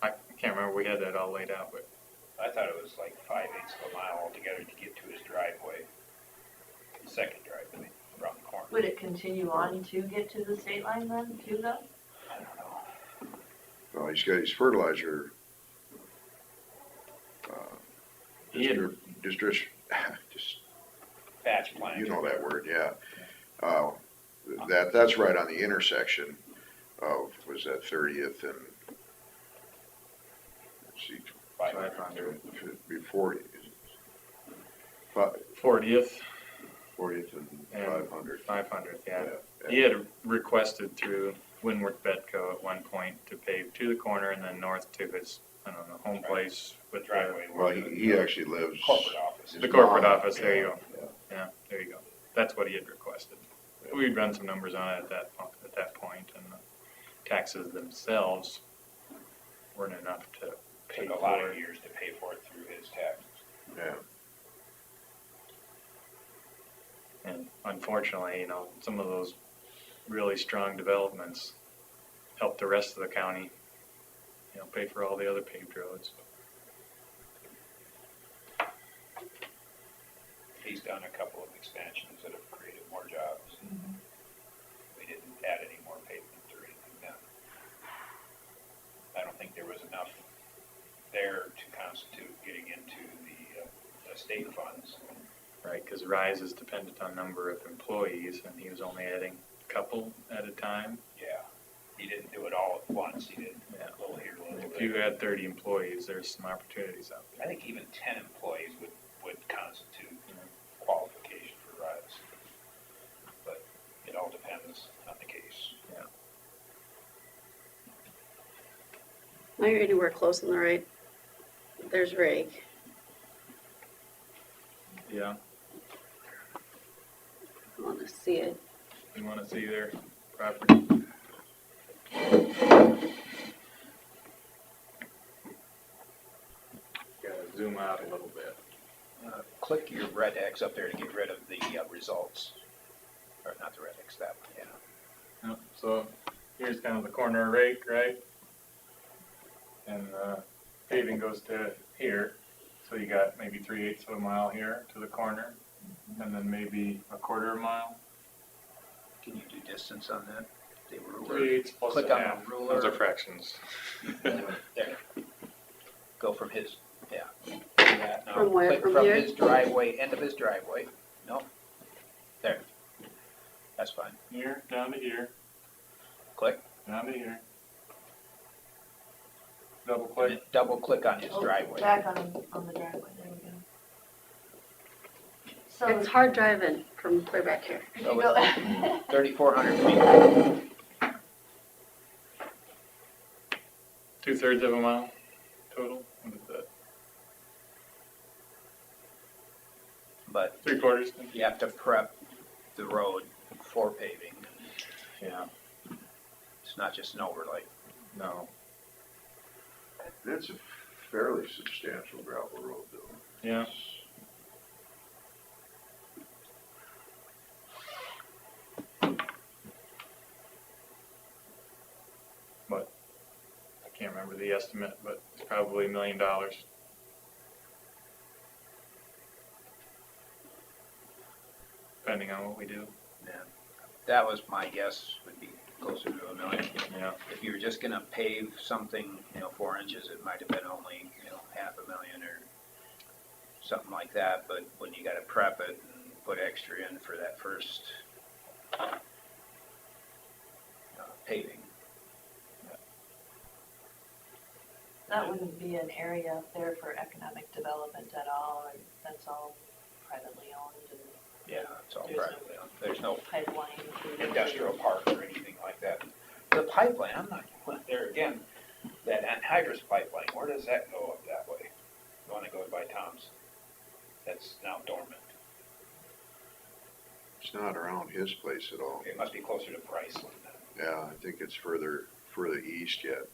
I can't remember, we had that all laid out, but I thought it was like 5/8 of a mile altogether to get to his driveway. The second driveway around the corner. Would it continue on to get to the state line then, too, though? I don't know. Well, he's got his fertilizer, he had, just Batch plant. you know that word, yeah. That's right on the intersection of, was that 30th and, let's see, 500. before, 40th 40th and and 500. 500th, yeah. Yeah. He had requested through Windward Betco at one point to pave to the corner and then north to his, I don't know, home place with the Driveway. Well, he actually lives. Corporate office. The corporate Mom, office, there you go. yeah. Yeah, there you go. That's what he had requested. We'd run some numbers on it at that point, and the taxes themselves weren't enough to pay Took a lot for of it. years to pay for it through his taxes. Yeah, And unfortunately, you know, some of those really strong developments help the rest of the county, you know, pay for all the other paved roads. He's done a couple of expansions that have created more jobs. We didn't add any more pavement or anything then. I don't think there was enough there to constitute getting into the state funds. Right, because RISE is dependent on number of employees, and he was only adding a couple at a time. Yeah, he didn't do it all at once. He did Yeah. a little here, a little If you there. had 30 employees, there's some opportunities out there. I think even 10 employees would constitute qualification for RISE. But it all depends on the case. I anywhere close on the right? There's rake. Yeah, I want to see it. you wanna see their property? Gotta zoom out a little bit. Click your red X up there to get rid of the results. Or not the red X, that one, yeah. Yep, so here's kind of the corner rake, right? And paving goes to here, so you got maybe 3/8 of a mile here to the corner, and then maybe a quarter of a mile. Can you do distance on that? The ruler. 3/8 plus Click a on half. the ruler. Those are fractions. There. Go from his, yeah. Do that now. From where? Click From from here? his driveway, end of his driveway. No. There. That's fine. Here, down to here, Click. down to here. Double And click. then double click on his Oh, driveway. Back on the driveway, there we go. So, It's hard driving from clear back here. if So you go, 3,400 feet. 2/3 of a mile total. What is that? But 3/4. you have to prep the road for paving. Yeah. It's not just an overlay. No. It's a fairly substantial gravel road though. Yeah. But I can't remember the estimate, but it's probably $1 million. Depending on what we do. That was my guess, would be closer to $1 million. Yeah. If you were just gonna pave something, 4 inches, it might have been only, $500,000 or something like that, but when you gotta prep it and put extra in for that first paving. that wouldn't be an area up there for economic development at all, or that's all privately owned and Yeah, it's all There's no- privately owned. There's no pipeline. through the- industrial park or anything like that. The pipeline, I'm not, there again, that anhydrous pipeline, where does that go up that way? The one that goes by Tom's? That's now dormant. It's not around his place at all. It must be closer to Priceland then. Yeah, I think it's further east yet.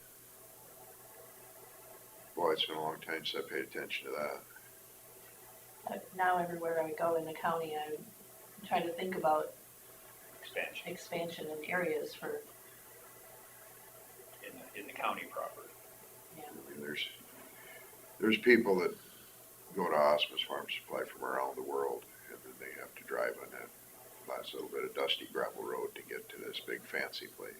Boy, it's been a long time since I paid attention to that. Now everywhere I go in the county, I'm trying to think about Expansion expansion in areas for, in the county proper. I mean, there's people that go to Hospice Farm Supply from around the world, and then they have to drive on that last little bit of dusty gravel road to get to this big fancy place.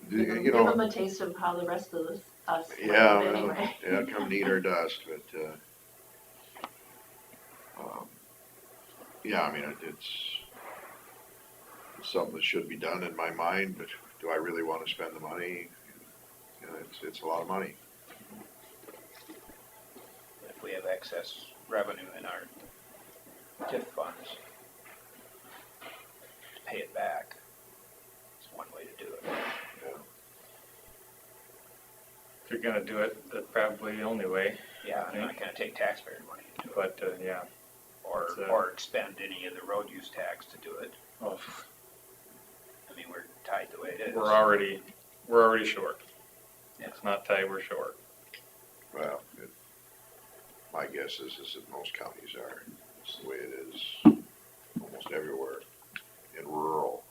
give You know, them a taste of how the rest of us yeah, live well, anyway. yeah, come and eat our dust, but, yeah, I mean, it's something that should be done in my mind, but do I really wanna spend the money? You know, it's a lot of money. If we have excess revenue in our TIF funds, to pay it back, it's one way to do it. If you're gonna do it, that's probably the only way. Yeah, I'm not gonna take taxpayer money to do it, But yeah. it's, or expend any of the road use tax to do it. Oh, I mean, we're tied the way it is. we're already short. Yeah. It's not tight, we're short. Well, my guess is that most counties are. It's the way it is almost everywhere in rural.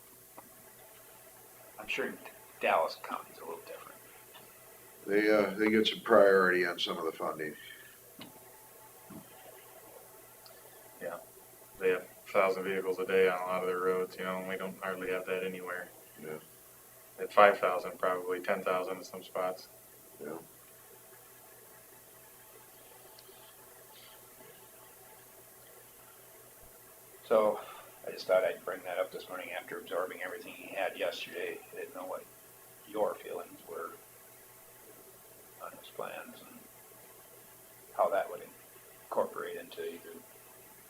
I'm sure Dallas County's a little different. They get some priority on some of the funding. They have 1,000 vehicles a day on a lot of their roads, and we don't hardly have that anywhere. Yeah. At 5,000, probably 10,000 in some spots. Yeah. So I just thought I'd bring that up this morning after absorbing everything he had yesterday. I didn't know what your feelings were on his plans and how that would incorporate into either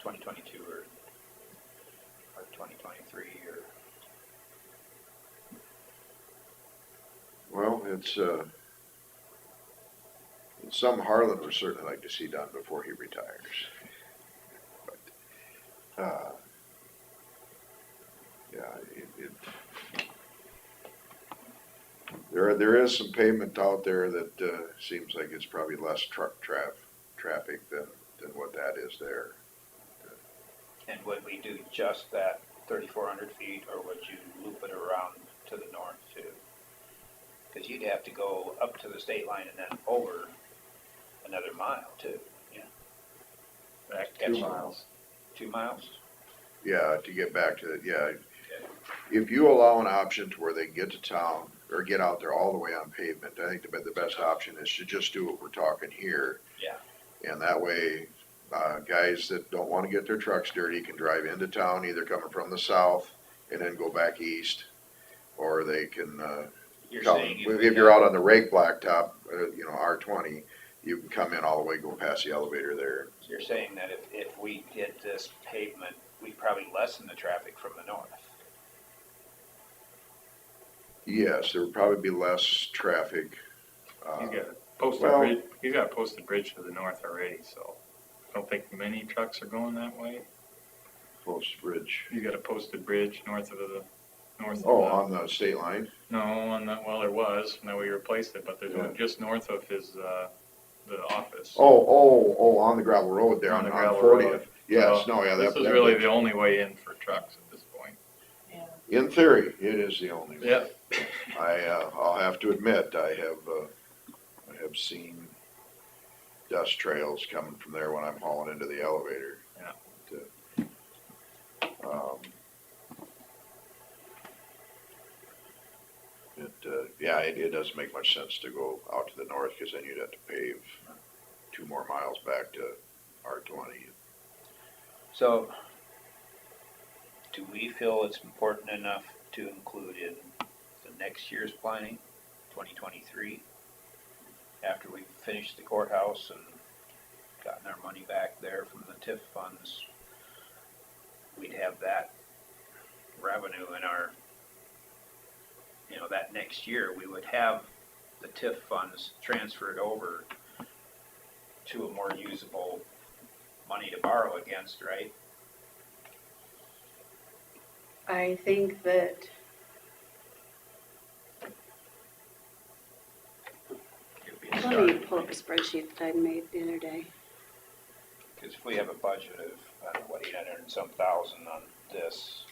2022 or 2023 or it's something Harlan would certainly like to see done before he retires. But, yeah, there is some pavement out there that, seems like it's probably less traffic than what that is there. And would we do just that 3,400 feet, or would you loop it around to the north too? Because you'd have to go up to the state line and then over another mile too. Back That's 2 miles. 2 miles? Yeah, to get back to it, yeah. If you allow an option to where they can get to town or get out there all the way on pavement, I think the best option is to just do what we're talking here. Yeah. And that way, guys that don't wanna get their trucks dirty can drive into town, either coming from the south and then go back east. Or they can, You're come, saying if you're out on the rake blacktop, R20, you can come in all the way, go past the elevator there. You're saying that if we did this pavement, we'd probably lessen the traffic from the north. Yes, there would probably be less traffic. He's got a posted well- bridge, he's got a posted bridge to the north already, so I don't think many trucks are going that way. Post Bridge. He's got a posted bridge north of the, Oh, on the state line? no, on that, well, there was, now we replaced it, but there's one just north of his, the office. Oh, on the gravel road there, On on the gravel 40th. road. Yes, So, no, yeah, This that. is that really bridge. the only way in for trucks at this point. In theory, it is the only way. Yep. I'll have to admit, I have seen dust trails coming from there when I'm hauling into the elevator. Yeah. It doesn't make much sense to go out to the north, cause then you'd have to pave 2 more miles back to R20. So, do we feel it's important enough to include in the next year's planning, 2023? After we've finished the courthouse and gotten our money back there from the TIF funds, we'd have that revenue in our, that next year, we would have the TIF funds transferred over to a more usable money to borrow against, right? I think that It'd be a let start. me pull up a spreadsheet that I made the other day. Because if we have a budget of, I don't know, 800 and some thousand on this,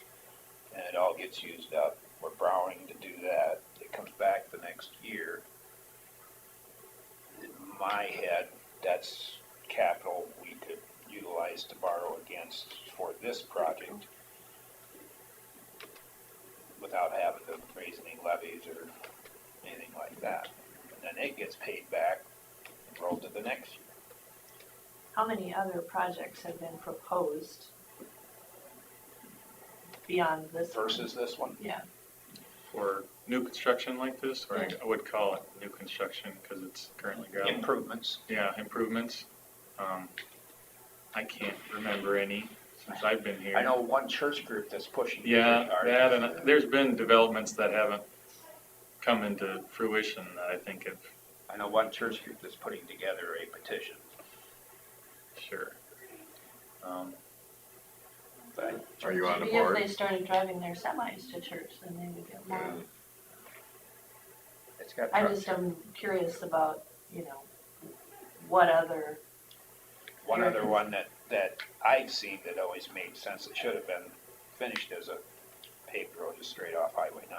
and it all gets used up, we're borrowing to do that, it comes back the next year. In my head, that's capital we could utilize to borrow against for this project without having to raise any levies or anything like that. And then it gets paid back and rolled to the next year. How many other projects have been proposed beyond this one? Versus this one? Yeah, For new construction like this, or I would call it new construction, cause it's currently gravel. Improvements. Yeah, improvements. I can't remember any since I've been here. I know one church group that's pushing. Yeah, pretty hard. that, and there's been developments that haven't come into fruition that I think have, I know one church group that's putting together a petition. sure. But Are you on the maybe if board? they started driving their semis to church, then they would get more. it's got. I truck- just am curious about, what other, One other one that I've seen that always made sense, it should have been finished as a paved road just straight off Highway 9.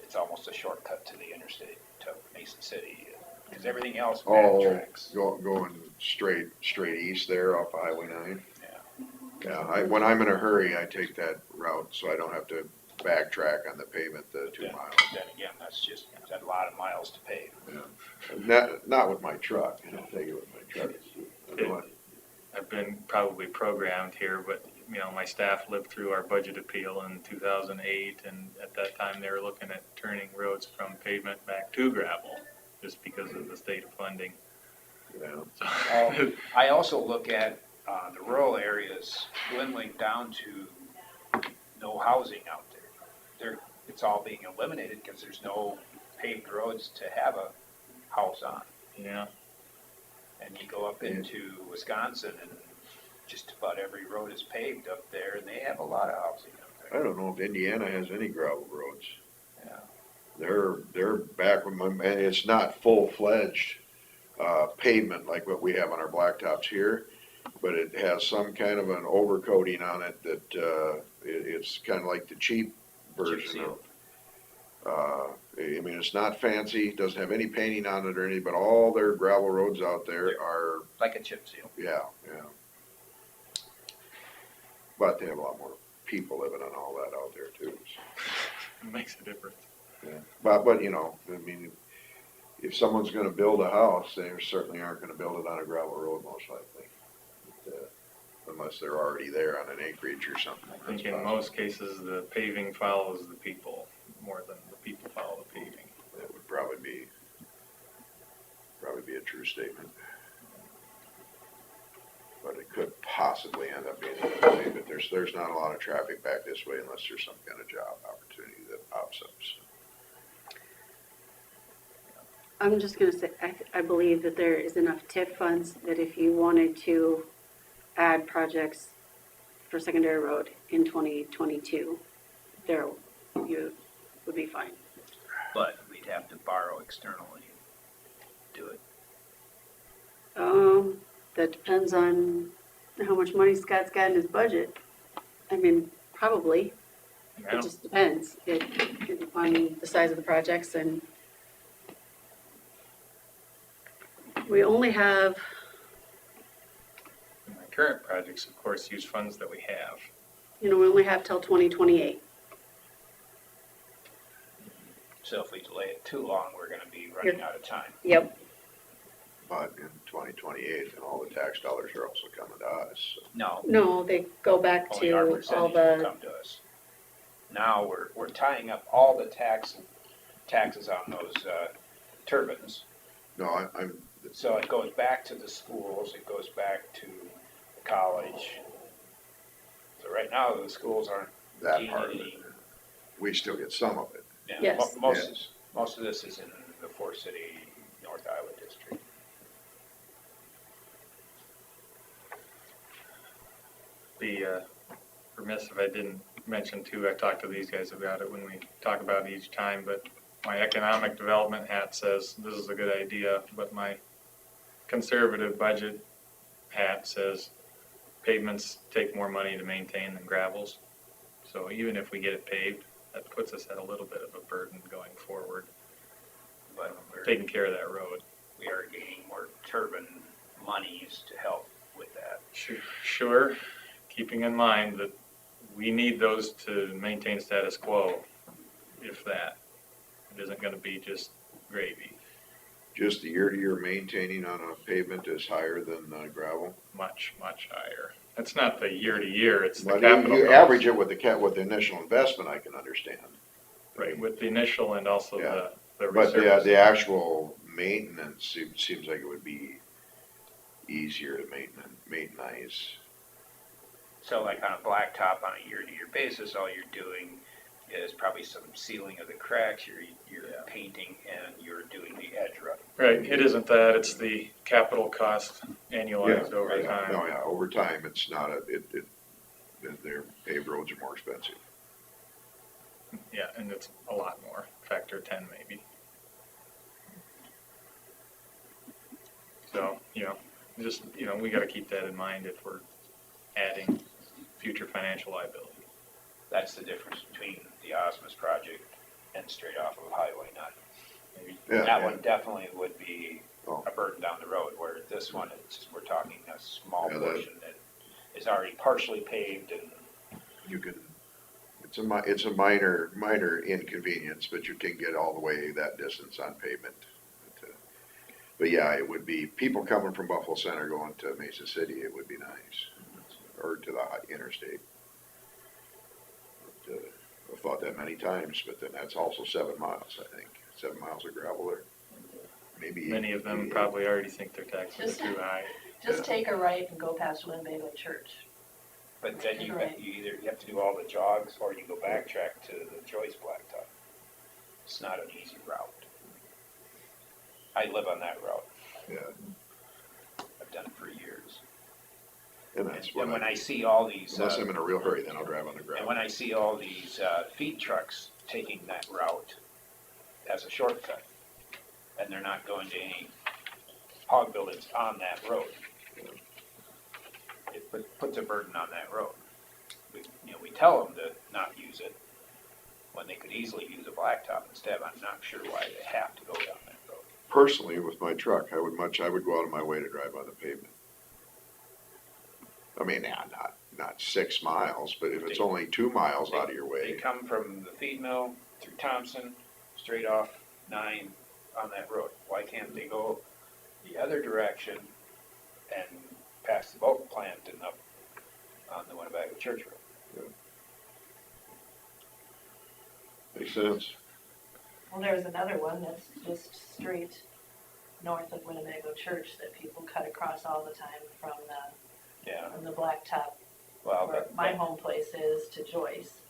It's almost a shortcut to the interstate, to Mason City, because everything else Oh, backtracks. going straight east there off of Highway 9. Yeah. Yeah, when I'm in a hurry, I take that route, so I don't have to backtrack on the pavement the 2 Yeah. miles. Then again, that's a lot of miles to pave. Not with my truck, I don't take it with my truck. I've been probably programmed here, but, my staff lived through our budget appeal in 2008, and at that time, they were looking at turning roads from pavement back to gravel, just because of the state of funding. Yeah. So, I also look at the rural areas dwindling down to no housing out there. It's all being eliminated because there's no paved roads to have a house on. Yeah, And you go up into Wisconsin and just about every road is paved up there, and they have a lot of housing up I there. don't know if Indiana has any gravel roads. Yeah. They're back with my, and it's not full-fledged, pavement like what we have on our blacktops here, but it has some kind of an overcoating on it that, it's kind of like the cheap version seal. of, I mean, it's not fancy, doesn't have any painting on it or anything, but all their gravel roads out there are, Like a chip seal. yeah. But they have a lot more people living on all that out there too, so. it makes a difference. Yeah, but, you know, I mean, if someone's gonna build a house, they certainly aren't gonna build it on a gravel road most likely. Unless they're already there on an acreage or something. I think in most cases, the paving follows the people more than the people follow the paving. That would probably be a true statement. But it could possibly end up being that way, but there's not a lot of traffic back this way unless there's some kind of job opportunity that pops up, so. I'm just gonna say, I believe that there is enough TIF funds that if you wanted to add projects for secondary road in 2022, there, you would be fine. But we'd have to borrow externally to do it. That depends on how much money Scott's got in his budget. I mean, probably, I it don't, just depends on the size of the projects, and we only have, my current projects, of course, use funds that we have. we only have till 2028. So if we delay it too long, we're gonna be running out of time. Yep. But in 2028, and all the tax dollars are also coming to us, so. No, they go back Only our to all percentage will the, come to us. Now, we're tying up all the taxes on those, turbines. No, I'm, So it goes back to the schools, it goes back to the college. So right now, the schools aren't that gaining part of it. any. We still get some of it. Yeah, Yes. Most of this is in the Forest City, North Iowa district. Be remiss if I didn't mention too, I talked to these guys about it when we talk about it each time, but my economic development hat says this is a good idea, but my conservative budget hat says pavements take more money to maintain than gravels. So even if we get it paved, that puts us at a little bit of a burden going forward, But taking care of that road. we are gaining more turbine monies to help with that. Sure, keeping in mind that we need those to maintain status quo, if that. It isn't gonna be just gravy, Just the year-to-year maintaining on a pavement is higher than gravel. much, much higher. It's not the year to year, it's the But capital you cost. average it with the initial investment, I can understand. Right, with the initial and also Yeah. the But reserves. the actual maintenance seems like it would be easier to maintenance. So like on a blacktop on a year-to-year basis, all you're doing is probably some sealing of the cracks, you're Yeah. painting and you're doing the edge rub. Right, it isn't that, it's the capital cost annualized over right. time. No, yeah, over time, it's not their paved roads are more expensive. Yeah, and it's a lot more, factor 10 maybe. So, just, we gotta keep that in mind if we're adding future financial liability. That's the difference between the Osmus project and straight off of Highway 9. Yeah, That one definitely would be Oh. a burden down the road, where this one, we're talking a small Yeah, that- portion that is already partially paved and You can, it's a minor inconvenience, but you can get all the way that distance on pavement. But yeah, it would be, people coming from Buffalo Center going to Mesa City, it would be nice, or to the interstate. But, I've thought that many times, but then that's also 7 miles, I think, 7 miles of gravel there. Maybe. Many of them maybe probably already think their taxes are too high. Just take a right and go past Winnebago Church. but then you Right. you have to do all the jogs or you go backtrack to the Joyce Blacktop. It's not an easy route. I live on that route. Yeah. I've done it for years. And that's what And when I see all these, unless I'm in a real hurry, then I'll drive on the and gravel. when I see all these feed trucks taking that route as a shortcut, and they're not going to any hog buildings on that road, it puts a burden on that road. We tell them to not use it when they could easily use a blacktop instead. I'm not sure why they have to go down that road. Personally, with my truck, I would go out of my way to drive on the pavement. I mean, yeah, not 6 miles, but if it's only 2 miles out of your They way, come from the feed mill through Thompson, straight off 9 on that road. Why can't they go the other direction and past the bulk plant and up on the Winnebago Church Road? makes sense. Well, there's another one that's just straight north of Winnebago Church that people cut across all the time from Yeah, the blacktop well, where but my home place is to Joyce.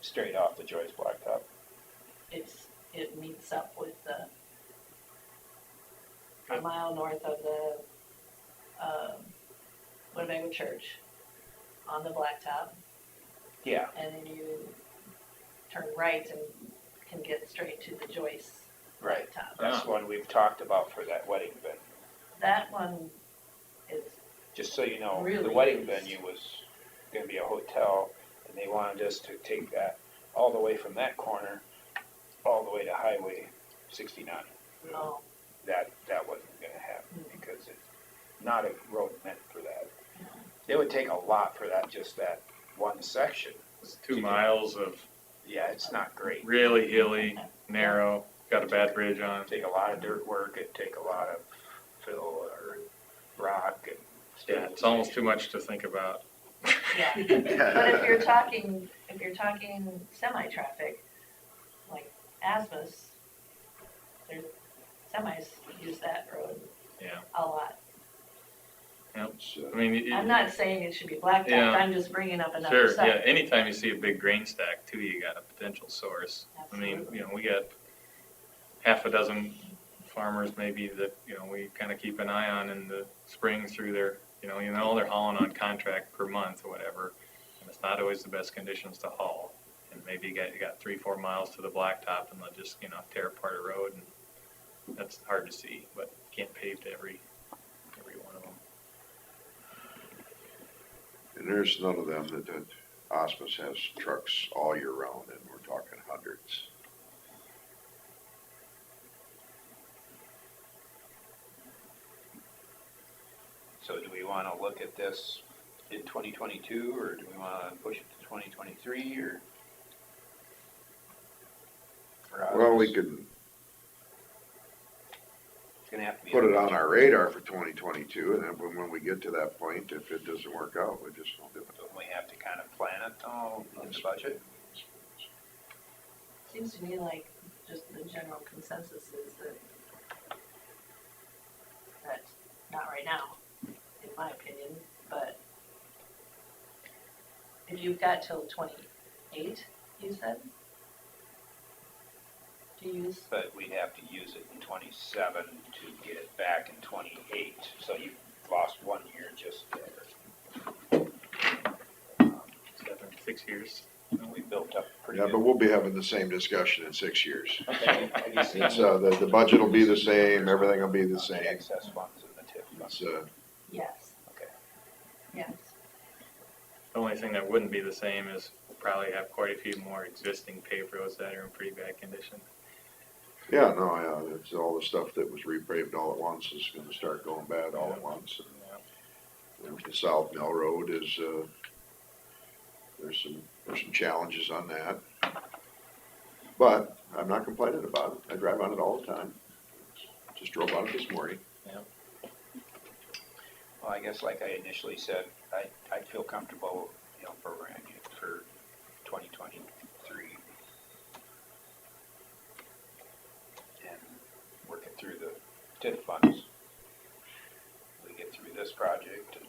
straight off the Joyce Blacktop. It meets up with a mile north of the Winnebago Church on the blacktop, Yeah, and then you turn right and can get straight to the Joyce right. blacktop. That's one we've talked about for that wedding venue. That one is, Just so you know, the Really wedding is. venue was gonna be a hotel, and they wanted us to take that all the way from that corner, all the way to Highway 69. oh, That wasn't gonna happen, because it's not a road meant for that. It would take a lot for that, just that one section. It's 2 miles of Yeah, it's not great. really hilly, narrow, got a bad bridge on It'd take a lot of dirt work, it'd take a lot of fill or rock and Yeah, it's almost too much to think about. yeah. But if you're talking semi-traffic, like Asmus, there's semis use that road Yeah. a lot. It's, I mean, I'm not saying it should be blacktopped, Yeah. I'm just bringing up another sure, side. yeah, anytime you see a big grain stack too, you got a potential source. I mean, Absolutely. we got half a dozen farmers maybe that, we kind of keep an eye on in the spring through their, they're hauling on contract per month or whatever. And it's not always the best conditions to haul. And maybe you got 3-4 miles to the blacktop and they'll just, tear apart a road, and that's hard to see, but you can't pave to every one of them. and there's none of them that Osmus has trucks all year round, and we're talking hundreds. So do we wanna look at this in 2022, or do we wanna push it to 2023, or? Well, we could It's gonna have to be. put it on our radar for 2022, and then when we get to that point, if it doesn't work out, we just won't do it. Don't we have to kind of plan it all in the budget? Seems to me like just the general consensus is that not right now, in my opinion, but if you've got till 28, you said? To use, But we'd have to use it in 27 to get it back in 28, so you've lost 1 year just there. 6 years. And we built up pretty Yeah, good. but we'll be having the same discussion in 6 years. Have you seen It's, the budget will be the same, everything will be the the same. excess funds in the TIF fund? It's, yes. Okay. Yes. The only thing that wouldn't be the same is we'll probably have quite a few more existing paved roads that are in pretty bad condition. yeah, no, yeah, it's all the stuff that was repaved all at once is gonna start going bad all at once. And the South Mill Road is, there's some challenges on that. But I'm not complaining about it. I drive on it all the time. Just drove on it this morning. Well, I guess like I initially said, I'd feel comfortable, programming it for 2023. And work it through the TIF funds. We get through this project and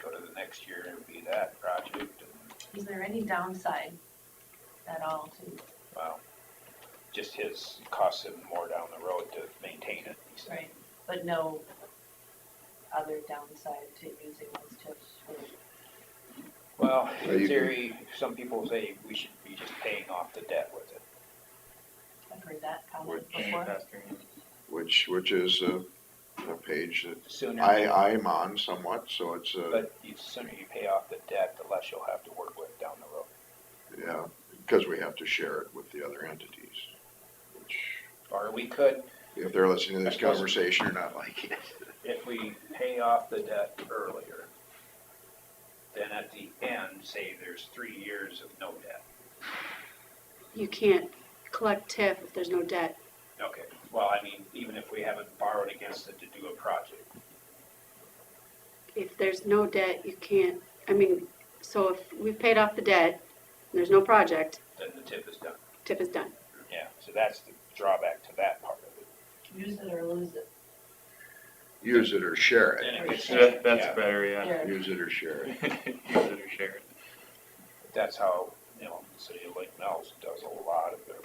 go to the next year, it'll be that project, and, Is there any downside at all to, well, just his costs him more down the road to maintain it, he said. Right, but no other downside to using those tips for, Well, Well, in you can- theory, some people say we should be just paying off the debt with it. I've heard that comment Any before. faster. which is a page that The sooner, I'm on somewhat, so it's, but the sooner you pay off the debt, the less you'll have to work with down the road. yeah, because we have to share it with the other entities. Which, Or we could, if they're listening to this I suppose- conversation or not liking it. if we pay off the debt earlier, then at the end, say there's 3 years of no debt. You can't collect TIF if there's no debt. Okay, well, I mean, even if we haven't borrowed against it to do a project. If there's no debt, you can't, I mean, so if we've paid off the debt, and there's no project, Then the tip is done. TIF is done. Yeah, so that's the drawback to that part of it. Use it or lose it. Use it or share Then it. it gets, That's yeah, better, yeah. There. Use it or share it. Use it or share it. that's how, the city of Lake Mills does a lot of their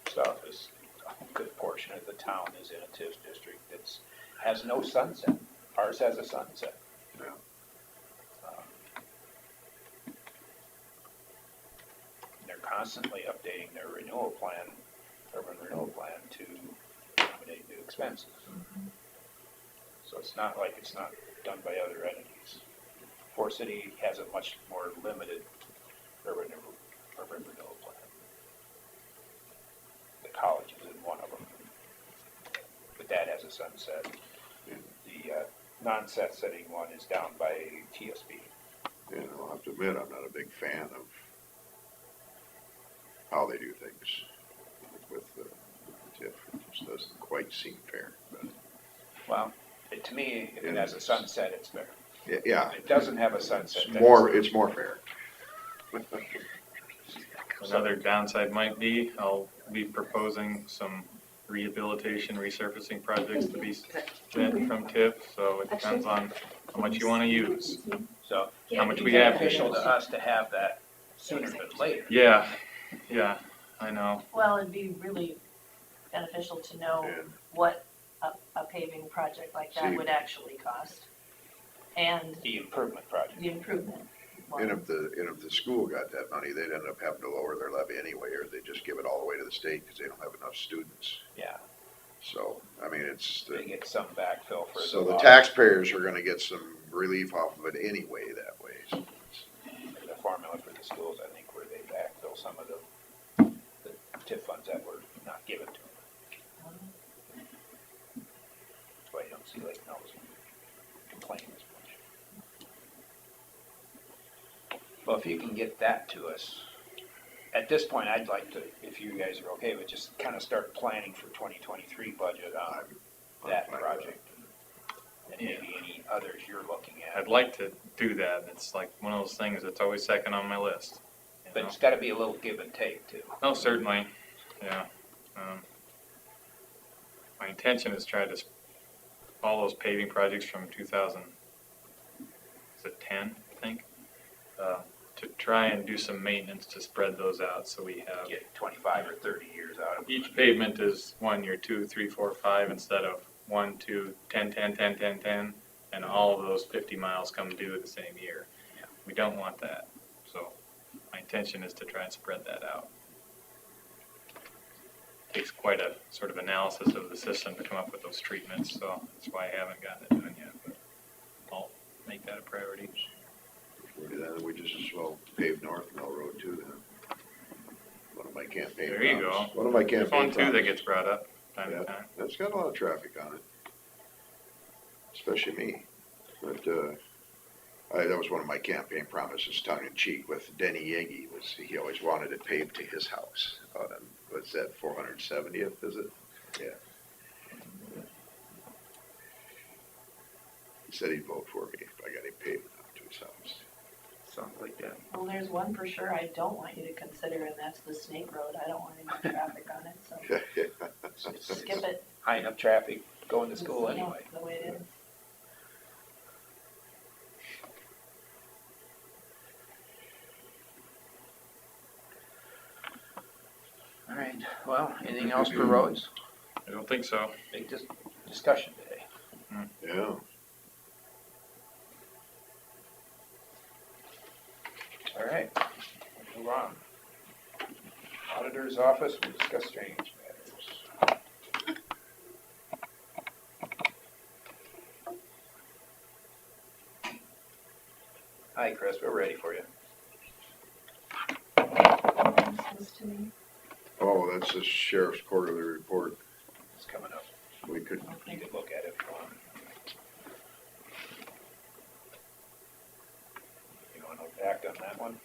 stuff, is a good portion of the town is in a TIF district that's, has no sunset. Ours has a sunset. Yeah. They're constantly updating their renewal plan, urban renewal plan to accommodate new expenses. So it's not like it's not done by other entities. Forest City has a much more limited urban renewal plan. The college is in one of them, but that has a sunset. The non-sunsetting one is down by TSB. And I'll have to admit, I'm not a big fan of how they do things with the TIF. It just doesn't quite seem fair, but, Well, to me, if it has a sunset, it's fair. yeah, If it doesn't have a sunset, it's then it's more fair. Another downside might be, I'll be proposing some rehabilitation, resurfacing projects to be spent from TIF, so it depends on how much you wanna use. So, How much it'd we be have. beneficial to us to have that sooner than later. Yeah, I know. Well, it'd be really beneficial to know And what a paving project like that See- would actually cost. And The improvement project. the improvement. And if the school got that money, they'd end up having to lower their levy anyway, or they just give it all the way to the state because they don't have enough students. Yeah, So, I mean, it's, they get some backfill for so the water. taxpayers are gonna get some relief off of it anyway that way. So The formula for the schools, I think, where they backfill some of the TIF funds that were not given to them. That's why you don't see Lake Mills complaining as much. Well, if you can get that to us, at this point, I'd like to, if you guys are okay with, just kind of start planning for 2023 budget on that project. And maybe any others you're looking at. I'd like to do that. It's like one of those things that's always second on my list. you But know? it's gotta be a little give and take too. Oh, certainly, yeah. My intention is to try to, all those paving projects from 2010, I think, to try and do some maintenance to spread those out so we have, Get 25 or 30 years out of it. each pavement is 1 year, 2, 3, 4, 5, instead of 1, 2, 10, 10, 10, 10, 10, and all of those 50 miles come due the same year. Yeah. We don't want that, so my intention is to try and spread that out. Takes quite a sort of analysis of the system to come up with those treatments, so that's why I haven't gotten it done yet, but I'll make that a priority. if we do that, we just as well pave North Mill Road too then. One of my campaign There you promises. go. One of my There's campaign one too that promises. gets brought up time Yeah. to time. That's got a lot of traffic on it, especially me. But, that was one of my campaign promises, tongue in cheek, with Denny Yegi, was he always wanted it paved to his house. Out on, what's that, 470th, is it? Yeah. He said he'd vote for me if I got him paved up to his house. Something like that. Well, there's one for sure I don't want you to consider, and that's the Snake Road. I don't want any traffic on it, so skip it. High enough traffic going to It's, school you know, anyway. The way it is. All right, Well, anything else for roads? I don't think so. Big discussion today. Yeah. All right, move on. Auditor's office, we'll discuss drainage matters. Hi, Chris, we're ready for you. This to me. Oh, that's the sheriff's quarterly report. It's coming up. We could, You can look at it if you want. You want to act on that one?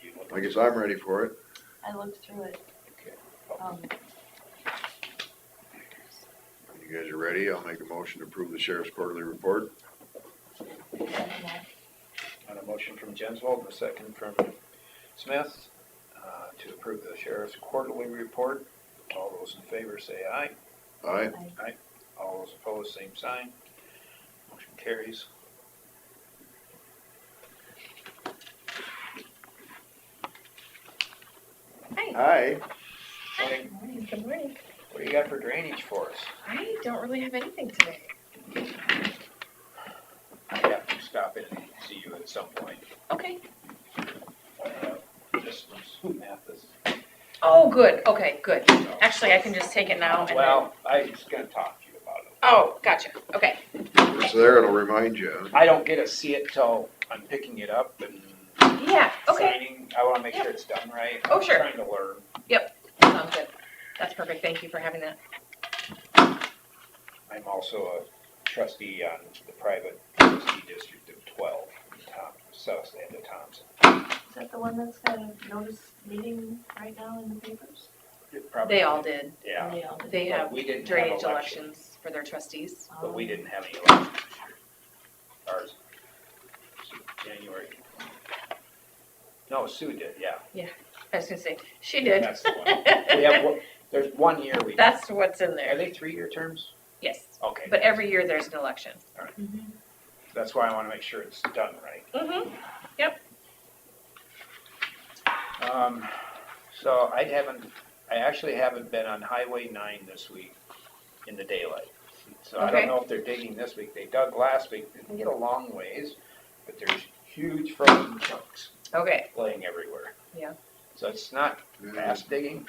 You look- I guess I'm ready for it. I looked through it. Okay. You guys are ready? I'll make a motion to approve the sheriff's quarterly report. On a motion from Jensvold and a second from Smith to approve the sheriff's quarterly report. All those in favor say aye. Aye. All those opposed, same sign. Motion carries. Aye. Morning. Good morning. What do you got for drainage for us? I don't really have anything today. I have to stop in and see you at some point. Okay. This was Mathis. Oh, good. Okay, good. Actually, I can just take it now. And Well, I was gonna talk to you about it. then... Oh, gotcha. Okay. If it's there, it'll remind you. I don't get to see it till I'm picking it up and Yeah. Okay. signing. I wanna make sure it's done right. Oh, sure. I'm trying to learn. Sounds good. That's perfect. Thank you for having that. I'm also a trustee on the private trustee district of 12 in south end of Thompson. Is that the one that's got a notice meeting right now in the papers? It probably- They all did. Yeah, They all did. They But have we didn't have drainage election. elections for their trustees. But we didn't have any elections this year. Ours, January. No, Sue did, yeah. I was gonna say, she did. That's the one. We have, there's 1 year we. That's what's in Are there. they 3-year terms? Yes. Okay. But every year there's an election. That's why I wanna make sure it's done right. Mm-hmm. So I actually haven't been on Highway 9 this week in the daylight. So I don't Okay. know if they're digging this week. They dug last week, didn't get a long ways, but there's huge frozen chunks Okay. laying everywhere. Yeah. So it's not fast digging.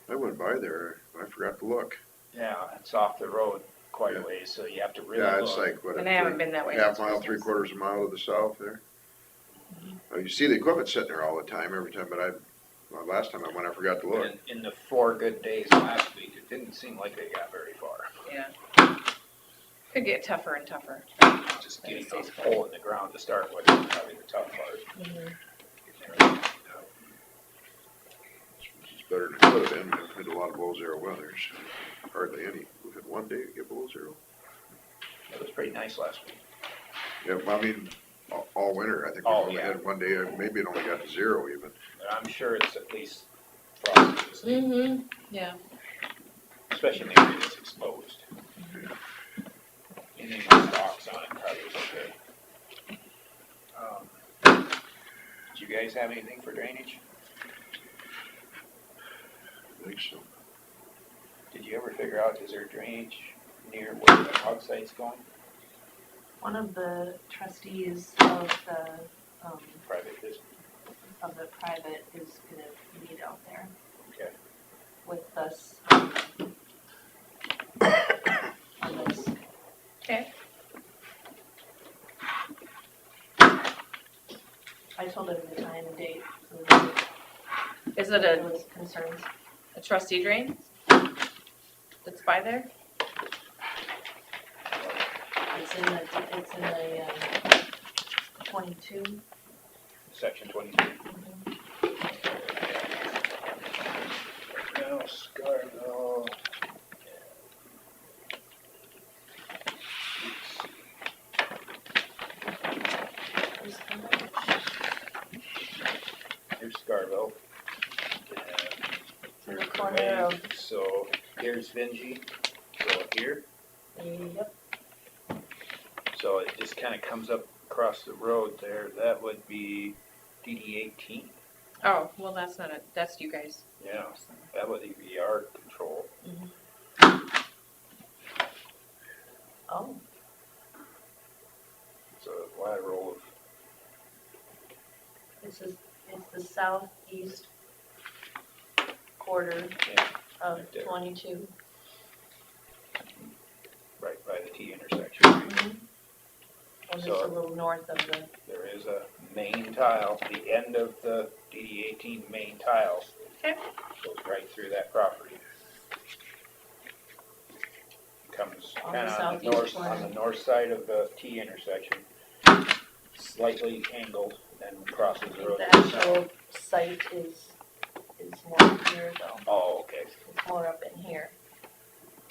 I went by there. I forgot to look. Yeah, it's off the road quite a ways, so you have to really Yeah, look. it's like, what, And I haven't been that way half since mile, Christmas. 3/4 mile to the south there. You see the equipment sitting there all the time, every time, but last time I went, I forgot to look. In the 4 good days last week, it didn't seem like they got very far. Yeah. Could get tougher and tougher. Just getting a hole in the ground to start with is probably the tough part. Getting everything out. It's better than it could have been. We've had a lot of below zero weathers. Hardly any. We've had one day to get below zero. It was pretty nice last week. Yeah, I mean, all winter, I think we Oh, only yeah. had one day, maybe it only got to zero even. But I'm sure it's at least frosty this week, Mm-hmm. Yeah. especially in the area that's exposed. Anything with stalks on it probably is okay. Do you guys have anything for drainage? I think so. Did you ever figure out, is there drainage near where the hog site's going? One of the trustees of Private business? the private is gonna meet out there Okay. with us, on this. Okay. I told him the time and date, so that Is it there a was concerns. trustee drain that's by there? It's in the 22. Section 22. Now, Scarville. Here's Scarville. To the corner of, So here's Vinci, so here, yep, so it just kind of comes up across the road there. That would be DD 18. Oh, well, that's not it, that's you guys. Yeah, that would be our control. Oh, It's a lateral of, it's the southeast quarter yeah, of Right there. 22. right by the T intersection. Mm-hmm. And So- it's a little north of the, There is a main tile, the end of the DD 18 main tile. Okay. Goes right through that property. Comes On the kind of southeast corner. on the north side of the T intersection, slightly angled, and crosses the road. the actual site is more here though. Oh, okay, It's more up in here.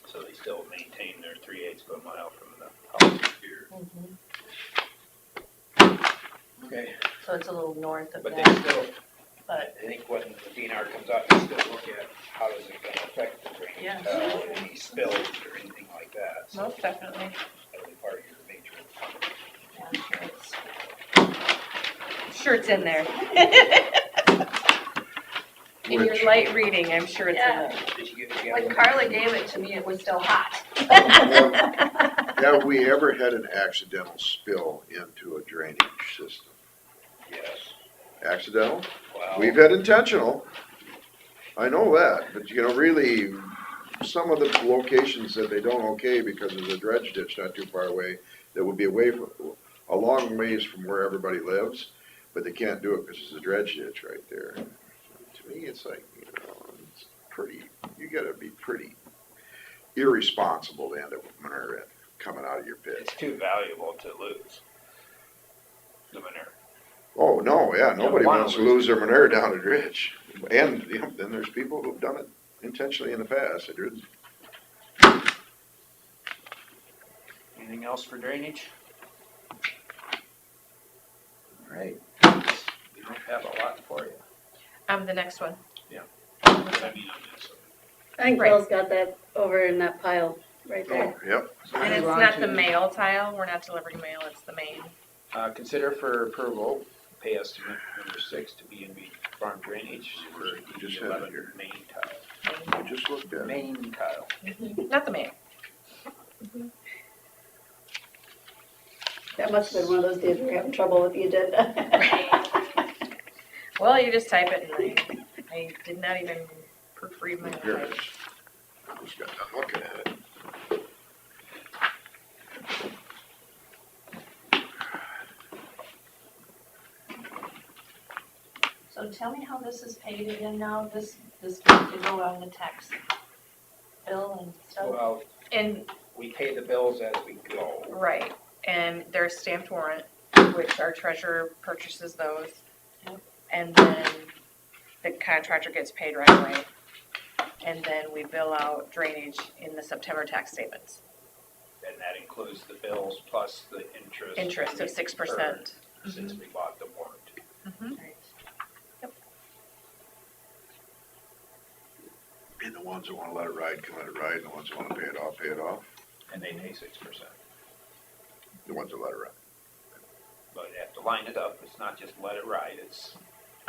so they still maintain their 3/8 of a mile from the house here. Okay, So it's a little north of but they that, still, but I think when the DNR comes out, they still look at how does it gonna affect the drainage, Yeah. any spills or anything like that. So Most definitely. that'll be part of your matrix. I'm sure it's, Sure it's in there. In your Which- light reading, I'm sure it's in Yeah. there. Did you get when Carla gave it to me, it was still hot. Have we ever had an accidental spill into a drainage system? Yes. Accidental? Well, We've had intentional. I know that, but you know, really, some of the locations that they don't okay because there's a dredge ditch not too far away that would be away from, a long ways from where everybody lives, but they can't do it because there's a dredge ditch right there. To me, it's like, you know, it's pretty, you gotta be pretty irresponsible to end up with manure coming out of your pit. it's too valuable to lose the manure. Oh, no, yeah, nobody wanna wants to lose lose their manure down a ditch. And, you know, then there's people who've done it intentionally in the past. Anything else for drainage? All right. We don't have a lot for you. The next one. I mean, on this. I think Right. Bill's got that over in that pile right there. Oh, yep. And it's not the mail tile, we're not delivering mail, it's the main. Consider for approval, pay estimate number 6 to B&B Farm Drainage for Just DD have it 11 here. main tile. I just looked at it. Main tile. Not the main. That must have been one of those days we were having trouble with the agenda. Well, you just type it and I did not even proofread my Here own. it is. I just got done looking at it. So tell me how this is paid again now, this gets to go on the tax bill and stuff? Well, And, we pay the bills as we go. right, and there's stamped warrant, which our treasurer purchases those. Yep. And then the contractor gets paid right away. And then we bill out drainage in the September tax statements. And that includes the bills plus the interest. Interest of we've 6%. earned Since we bought the warrant. Right. And the ones that wanna let it ride, can let it ride, and the ones that wanna pay it off. And they pay 6%. The ones that let it ride. But you have to line it up. It's not just let it ride. It's,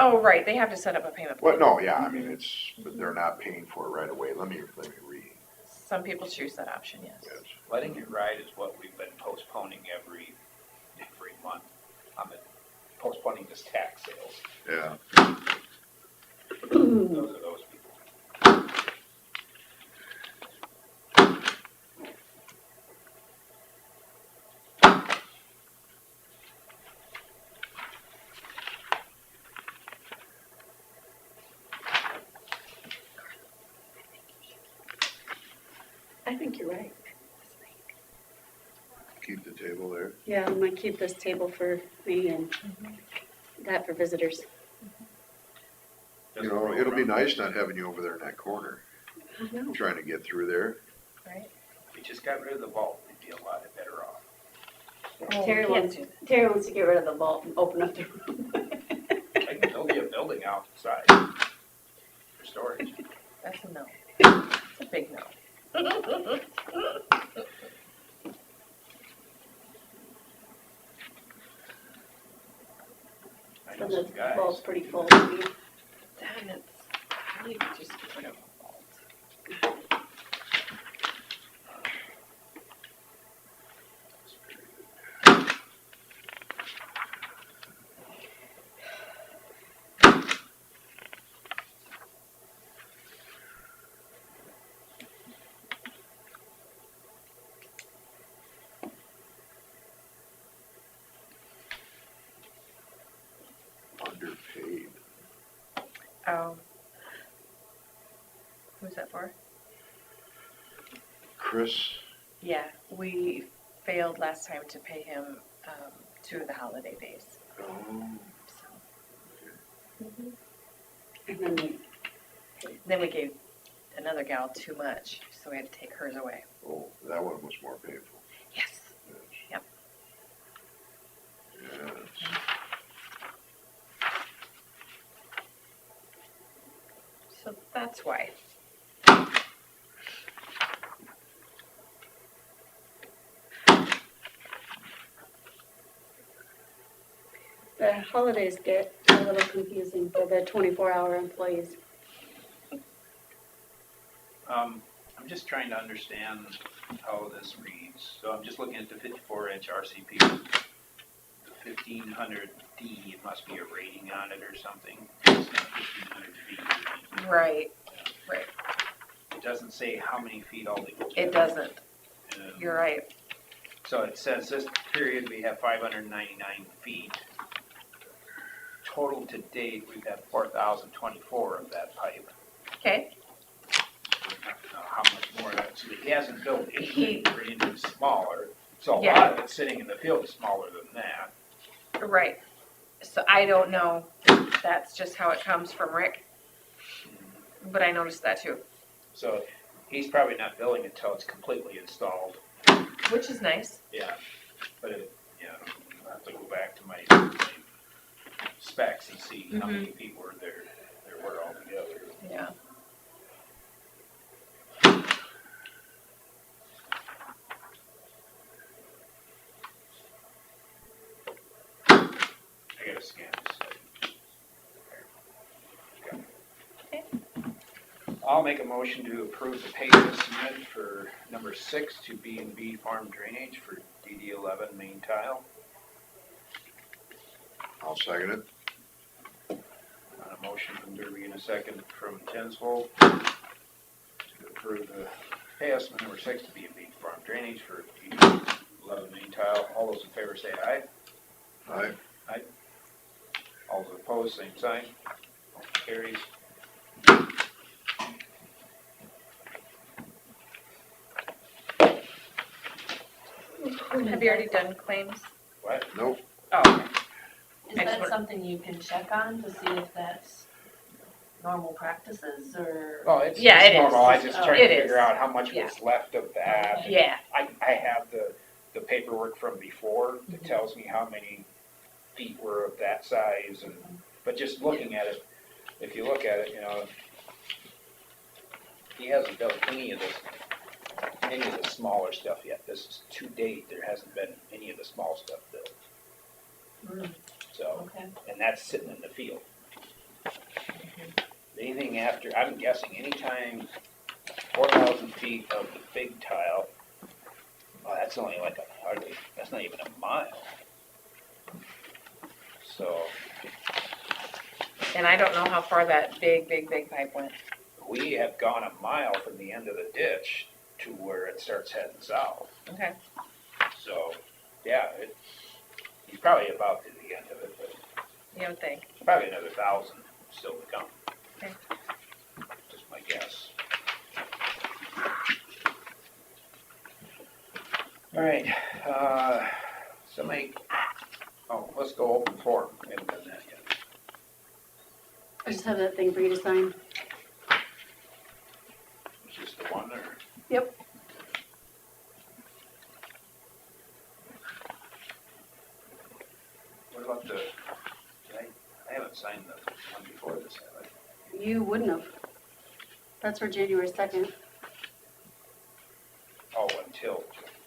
Oh, right, they have to set up a payment Well, plan. no, yeah, I mean, it's, but they're not paying for it right away. Let me read. Some people choose that option, yes. Yes. letting it ride is what we've been postponing every month. I'm postponing this tax sales. Yeah. Those are those people. I think you're right. Keep the table there. Yeah, I'm gonna keep this table for me and that for visitors. You know, it'll be nice not having you over there in that corner, I know. trying to get through there. Right? If you just got rid of the vault, we'd be a lot better off. Oh, Terry we can't wants, do that. Terry wants to get rid of the vault and open up the room. I can build you a building outside for storage. That's a no. It's a big no. I know So some the guys. vault's pretty full to me. And it's, I need to just get rid of alt. Underpaid. Oh. Who's that for? Chris, Yeah, we failed last time to pay him, 2 of the holiday days, oh, so. And then Then we gave another gal too much, so we had to take hers away. oh, that one was more painful. Yes. Yes. Yep. Yes. So that's why. the holidays get a little confusing for the 24-hour employees. I'm just trying to understand how this reads. So I'm just looking at the 54-inch RCP. The 1500D, it must be a rating on it or something. It's not 1500 feet. Right. It doesn't say how many feet altogether. It doesn't. And You're right. So it says this period we have 599 feet. Total to date, we've had 4,024 of that pipe. Okay. How much more of that? So he hasn't built anything for anything smaller. So a Yeah. lot of it sitting in the field is smaller than that. Right. So I don't know. That's just how it comes from Rick. But I noticed that too, So he's probably not building until it's completely installed. which is nice. Yeah. But it, yeah, I'll have to go back to my specs and see how many feet were there were altogether. Yeah. I gotta scan this. Okay. I'll make a motion to approve the pay estimate for number 6 to B&B Farm Drainage for DD11 main tile. I'll second it. A motion from Derby and a second from Tinsville to approve the pay estimate number 6 to B&B Farm Drainage for DD11 main tile. All those in favor say aye. Aye. All those opposed, same sign. Motion carries. Have you already done claims? What? Nope. Oh, okay. Is I just that wanna- something you can check on to see if that's normal practices or? Oh, it's Yeah, it is. normal. I just trying to It is. figure out how much Yeah. was left of that. Yeah. I have the paperwork from before that tells me how many feet were of that size, and but just looking at it, if you look at it, you know, he hasn't built any of the smaller stuff yet. This is to date, there hasn't been any of the small stuff built. Mm, So, okay. and that's sitting in the field. Anything after, I'm guessing anytime 4,000 feet of the big tile, oh, that's only like hardly, that's not even a mile. So And I don't know how far that big pipe went. we have gone a mile from the end of the ditch to where it starts heading south. Okay. So, yeah, he's probably about to the end of it, but You don't think? probably another 1,000 still to come. Okay. Just my guess. All right, let's go open forum. We haven't done that yet. I just have that thing for you to sign. It's just the one or? Yep. What about I haven't signed the one before this, have I? You wouldn't have. That's for January 2nd. Oh, until,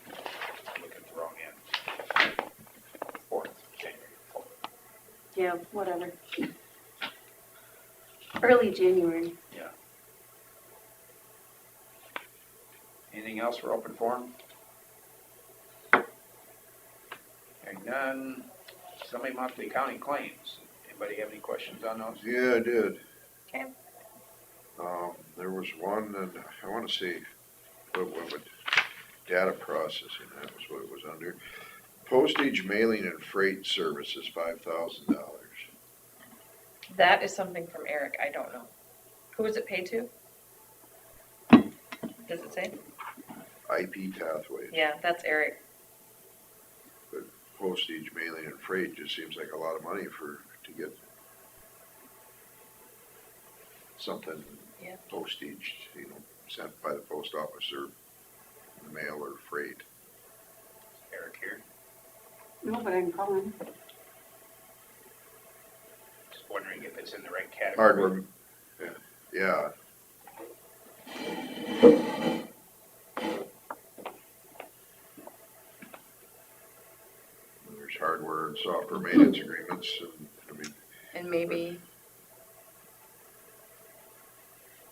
I'm looking at the wrong end. 4th, January 4th. Yeah, whatever. Early January. Anything else for open forum? Hearing none. Semi-monthly county claims. Anybody have any questions on those? Yeah, I did. Okay. There was one, and I wanna see, what data processing, that was what it was under. Postage, mailing, and freight services, $5,000. That is something from Eric, I don't know. Who is it paid to? Does it say? IP Pathways. Yeah, that's Eric. Postage, mailing, and freight just seems like a lot of money to get something Yeah. postage, sent by the post office or mail or freight. Eric here. No, but I can call him. Just wondering if it's in the right category. Hardware, yeah. There's hardware and software maintenance agreements, and, And maybe,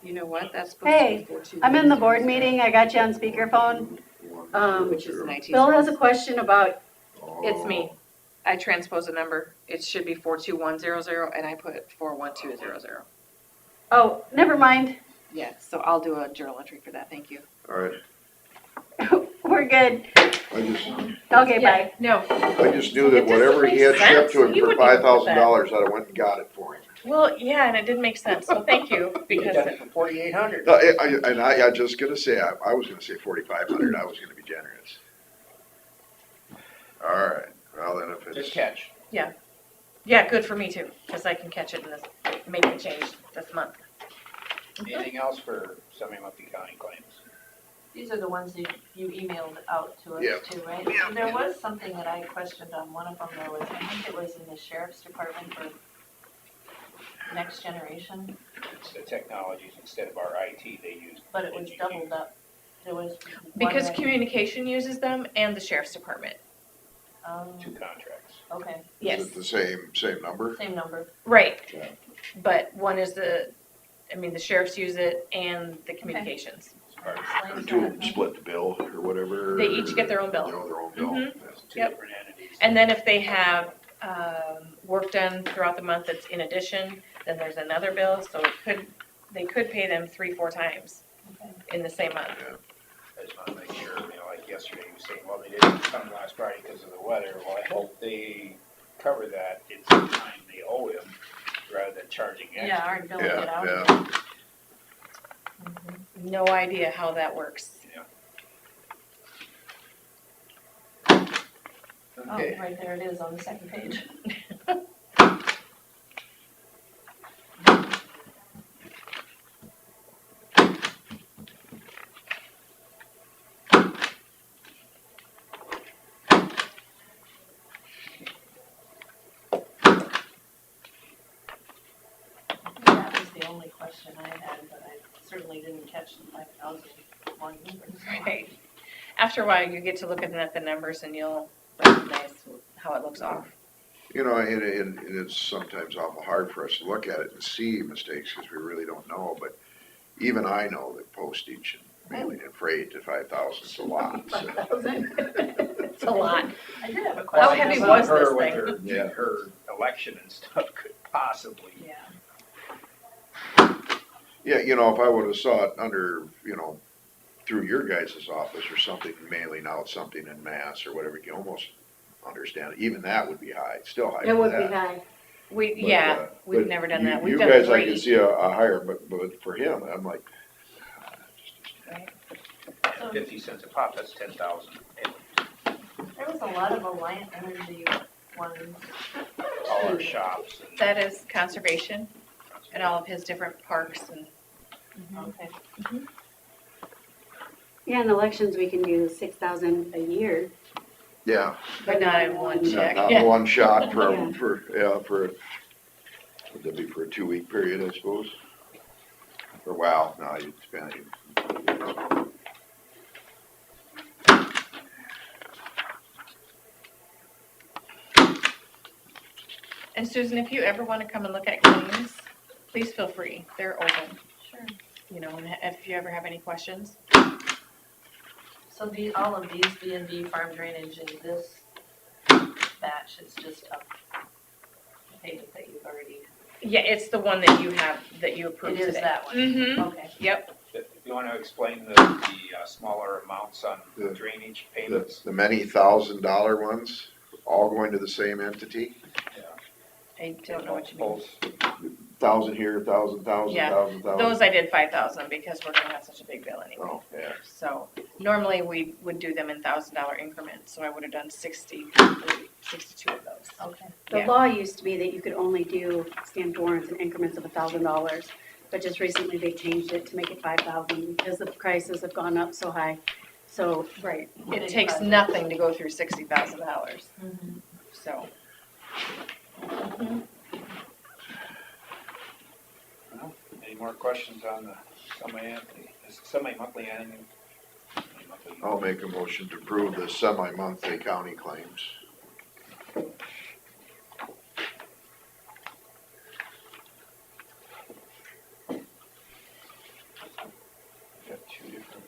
you know what, that's Hey, supposed to be I'm in the board meeting, I got you on speakerphone. Which is an IT. Bill has a question about, It's me. I transpose a number. It should be 42100 and I put 41200. oh, never mind, Yeah, so I'll do a journal entry for that, thank you. all right, we're good. I Okay, bye. No, just knew that It doesn't whatever he had make shipped to sense. him You for wouldn't even put $5,000, I'd have went and got it for him. well, yeah, and it didn't make sense, so thank you, because for 4,800. I just gonna say, I was gonna say 4,500, I was gonna be generous. All right, well then if Good it's, catch. yeah, good for me too, because I can catch it in this, make a change this month. Anything else for semi-monthly county claims? These are the ones that you emailed out to us Yeah. too, right? There was something that I questioned on one of them, I think it was in the sheriff's department for next generation, It's the technologies instead of our IT they use. but it was doubled up. There was. one Because that- communication uses them and the sheriff's department. Two contracts. Okay, is Yes, it the same number? same number. right. Yeah. But one is the sheriffs use it and the communications. It's part of The Explains two of that, them huh? split the bill or whatever? They each get their own bill. They own their own bill. Mhm. That's two Yep. different entities. And then if they have work done throughout the month that's in addition, then there's another bill, so they could pay them 3-4 times Okay. in the same month. I just want to make sure, like yesterday, you were saying, well, they didn't come last Friday because of the weather. Well, I hope they cover that it's the time they owe him rather than charging extra. Yeah, aren't billing it out. Yeah. Mhm. No idea how that works. Oh, Okay, right there it is on the second page. That was the only question I had, but I certainly didn't catch the 5,000 one either. so. Right. After a while, you get to looking at the numbers and you'll recognize how it looks off. And it's sometimes awful hard for us to look at it and see mistakes because we really don't know, but even I know that postage and mailing and freight to 5,000 is a lot. So. It's a lot. I did have a How question. heavy It's was not her this with thing? Yeah. Her election and stuff could possibly. Yeah. Yeah, if I would have saw it under, through your guys' office or something, mailing out something in mass or whatever, you can almost understand it. Even that would be high, still high It for would be that. high. But, We've but never done you- that. We've you done guys, I 3. can see a higher, but for him, I'm like, And 50 cents a pop, that's 10,000. There was a lot of Alliant Energy ones. All our shops and. That is conservation and all of his different parks and. Okay. Yeah, in elections, we can do 6,000 a year. yeah. But not in one check. Not Yeah. one shot for, Yeah. would that be for a 2-week period, I suppose? Or wow, no, you'd spend it. And Susan, if you ever want to come and look at claims, please feel free. They're open, Sure. you know, and if you ever have any questions. So all of these B&B farm drainage in this batch is just a payment that you've already, Yeah, it's the one that you have, that you approved it today. is that one? Mm-hmm, Okay. yep. If you wanna explain the smaller amounts on The- drainage payments? The many $1,000 ones, all going to the same entity? I don't know what you mean. Multiples. 1,000 here, 1,000, Yeah, 1,000. Those I did 5,000 because we're gonna have such a big bill anyway. Oh, yeah. So normally we would do them in $1,000 increments, so I would have done 62 of those. Okay. The Yeah. law used to be that you could only do stamped warrants in increments of $1,000, but just recently they changed it to make it 5,000 because the prices have gone up so high. So, Right. Big It takes budget. nothing to go through $60,000, so. Well, any more questions on the semi-monthly and semi-monthly? I'll make a motion to approve the semi-monthly county claims. Got two different.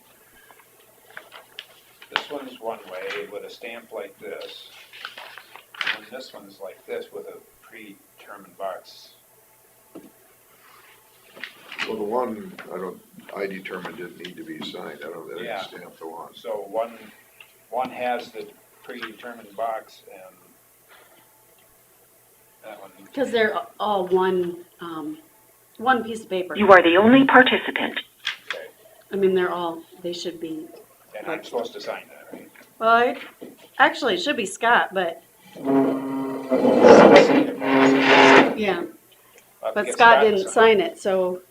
This one's one way with a stamp like this, and this one's like this with a predetermined box. Well, the one, I determined didn't need to be signed. I didn't Yeah. stamp the one. So one has the predetermined box and that one. because they're all one piece of paper. You are the only participant. Okay, I mean, they should be, and I'm supposed to sign that, right? well, actually, it should be Scott, but, yeah, I'll have to but get Scott to didn't sign it, so,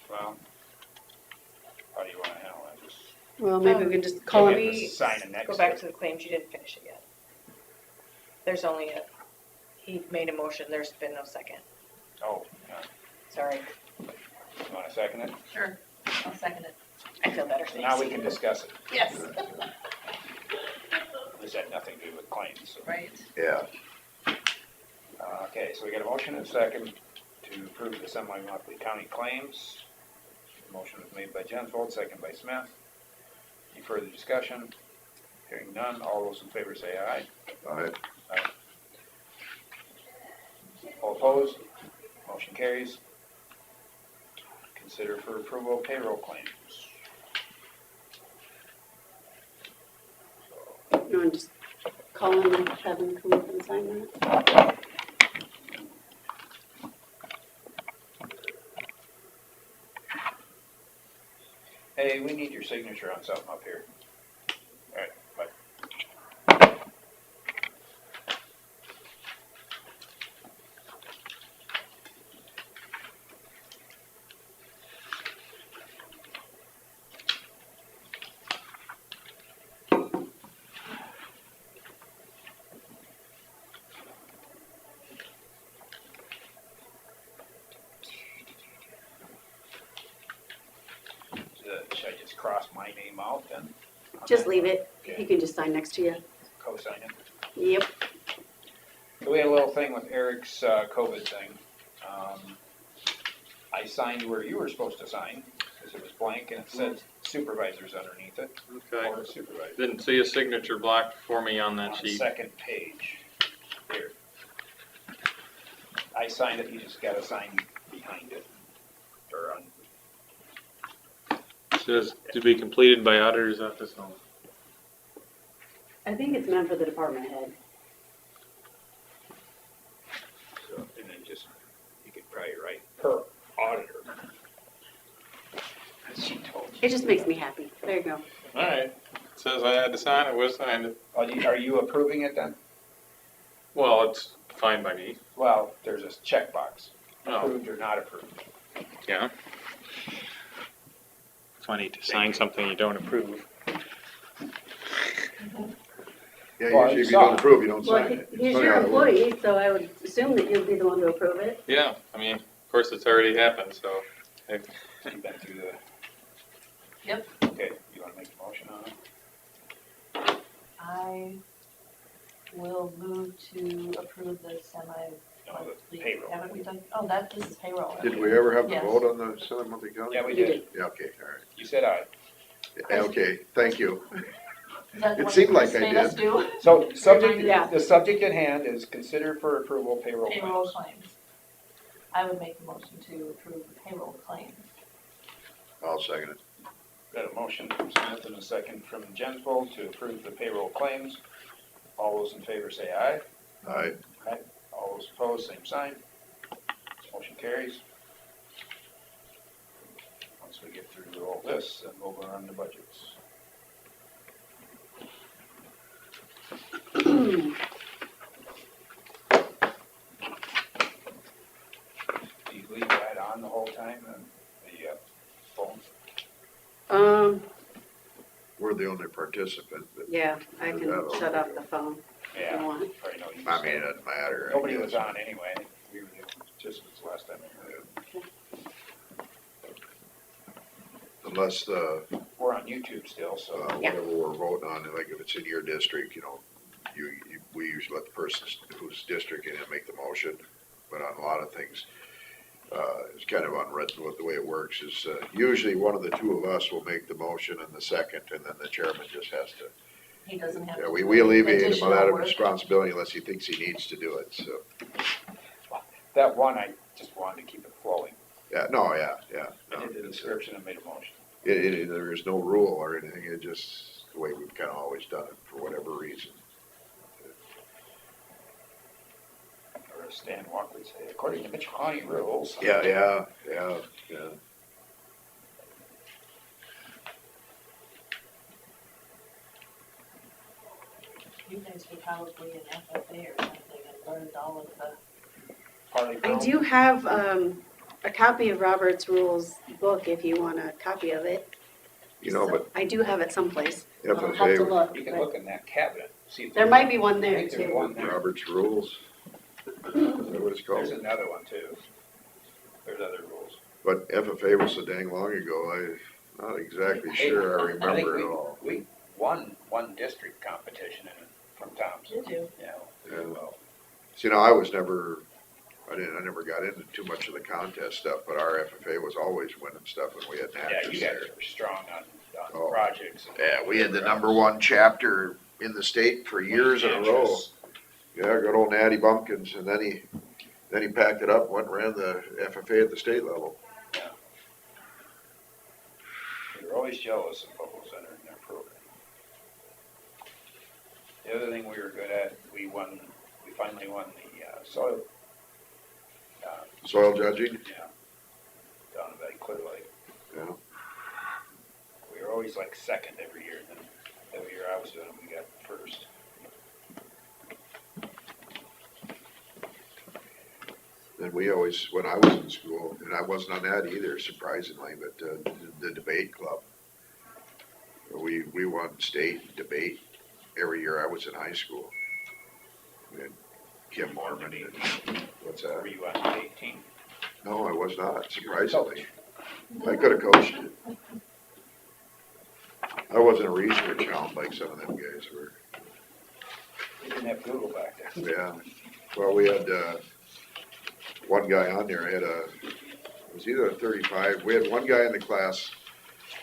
Well, how do you wanna handle it? Just well, maybe we can just call get him. him to sign it next Go to back it. to the claims, you didn't finish it yet. There's only he made a motion, there's been no second. Oh, yeah. Sorry, You wanna second it? Sure, I'll second it. I feel better, So now we Stacy. can discuss it. Yes. This had nothing to do with claims, so. Right. Yeah. Okay, so we got a motion and a second to approve the semi-monthly county claims. The motion was made by Jensvold, second by Smith. Any further discussion? Hearing none, all those in favor say aye. Aye. All opposed? Motion carries. Consider for approval payroll claims. You want to just call him and have him come up and sign that? Hey, we need your signature on something up here. All right, bye. Should I just cross my name out then? Just leave it. Okay. He can just sign next to you. Co-sign it. Yep. So we had a little thing with Eric's COVID thing. I signed where you were supposed to sign, because it was blank and it said supervisors underneath it. Okay. Or supervisor. Didn't see a signature block for me on that On the sheet. second page. Here. I signed it, you just gotta sign behind it. Or on, Says to be completed by auditor's office only. I think it's meant for the department head. so, and then just, you could probably write per auditor. As she told you. It just makes me happy. There you go. Alright, says I had to sign it, was signed it. Are you approving it then? Well, it's fine by me. Well, there's a checkbox, Oh, approved or not approved. yeah. Funny to sign something you don't approve. Yeah, Well, usually if you saw don't it. approve, you don't Well, sign it. he's Funny your how that works. employee, so I would assume that you'd be the one to approve it. Yeah, I mean, of course it's already happened, so. You've been through the. Yep. Okay, you wanna make a motion on it? I will move to approve the No, the payroll. Haven't we done, oh, this is payroll. Did we ever have to Yes. vote on the Southern Monthly County? Yeah, we You did. Yeah, okay, all right. You said aye. Yeah, okay, thank you. Is that the It one seemed that like Chris I made us did. do? So, subject, Yeah. the subject at hand is consider for approval payroll Payroll claims. claims. I would make the motion to approve the payroll claims. I'll second it. Got a motion from Smith and a second from Jensvold to approve the payroll claims. All those in favor say aye. Aye. All those opposed, same sign. Motion carries. Once we get through all this, then we'll go on to budgets. Do you leave that on the whole time, and the phone? We're the only participant, but, Yeah, I can shut off the phone if Yeah, you want. probably no use. I mean, it doesn't matter. I Nobody was guess. on anyway. We were the participants last time. Unless We're on YouTube still, so. Yeah. whatever we're voting on, like if it's in your district, you know, we usually let the person whose district in it make the motion. But on a lot of things, it's kind of unwritten what the way it works is, usually one of the two of us will make the motion and the second, and then the chairman just has to. He doesn't have. Yeah, to we do alleviate him of additional that work. responsibility unless he thinks he needs to do it, so. That one, I just wanted to keep it flowing. Yeah, no, yeah. I did the description and made a motion. There is no rule or anything, it just the way we've kind of always done it for whatever reason. Or as Stan Walker would say, according to Mitchell County rules. Yeah. You guys were probably in FFA or something and learned all of the. Harley I Grove. do have a copy of Robert's Rules book if you want a copy of it. You know, but I do have it someplace. if I'll have to look. You can but look in that cabinet, see if. There might be one I there think there's too. one there. Robert's rules, is that what it's There's called? another one too. There's other rules. But FFA was so dang long ago, I'm not exactly sure I think remember it all. We won one district competition from Tom's. Did you? Yeah. Yeah. Well, See, now I never got into too much of the contest stuff, but our FFA was always winning stuff when we had yeah, matches you there. guys were strong on Oh. projects. and Yeah, we had the whatever number else. one chapter in the state for years in a row. Matches. Yeah, good old Natty Bumpkins, and then he packed it up and went and ran the FFA at the state level. We were always jealous of Buffalo Center and their program. The other thing we were good at, we finally won the soil, Soil judging, down at Clear Lake. yeah. We were always like second every year, and then every year I was doing it, we got first. And we always, when I was in school, and I wasn't on that either, surprisingly, but the debate club. We won state debate every year I was in high school. We had Kim Mormon and, what's that? Were you on 18? No, I was not, surprisingly. I could have coached it. I wasn't a research hound like some of them guys were. We didn't have Google back then. Yeah, well, we had, one guy on there, it was either a 35, we had one guy in the class,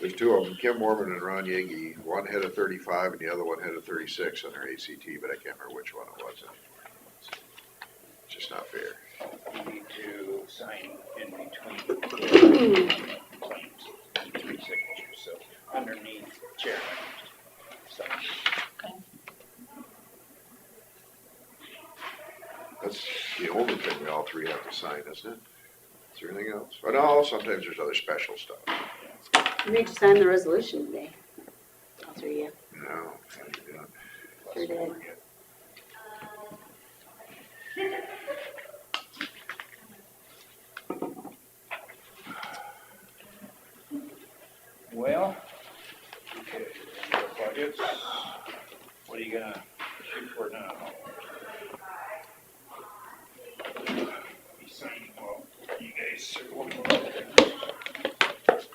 there's two of them, Kim Mormon and Ron Yagi, one had a 35 and the other one had a 36 on their ACT, but I can't remember which one it was. It's just not fair. You need to sign in between claims, in between signatures, so underneath chairman, sign. That's the only thing we all three have to sign, isn't it? Is there anything else? Oh, no, sometimes there's other special stuff, You need to sign the resolution today. All three of you. you know, yeah. Sure did. Well, okay, budgets, what are you gonna shoot for now? Be signing, well, you guys are looking at things.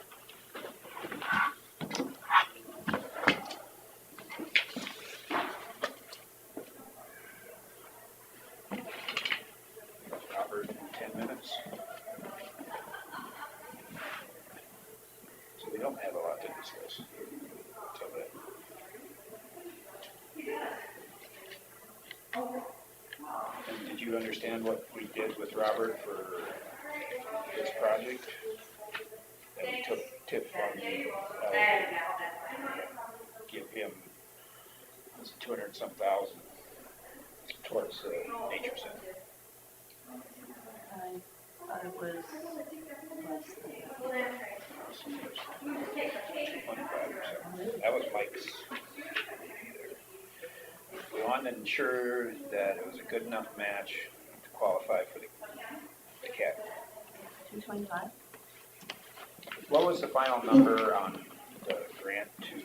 is. So we don't have a lot to discuss. So that. And did you understand what we did with Robert for this project? That we took tip from the give him, was it 200 some thousand towards nature center. I thought it was less than. 225 or something. That was Mike's. We wanted to ensure that it was a good enough match to qualify for the CAT. 225? What was the final number on the grant to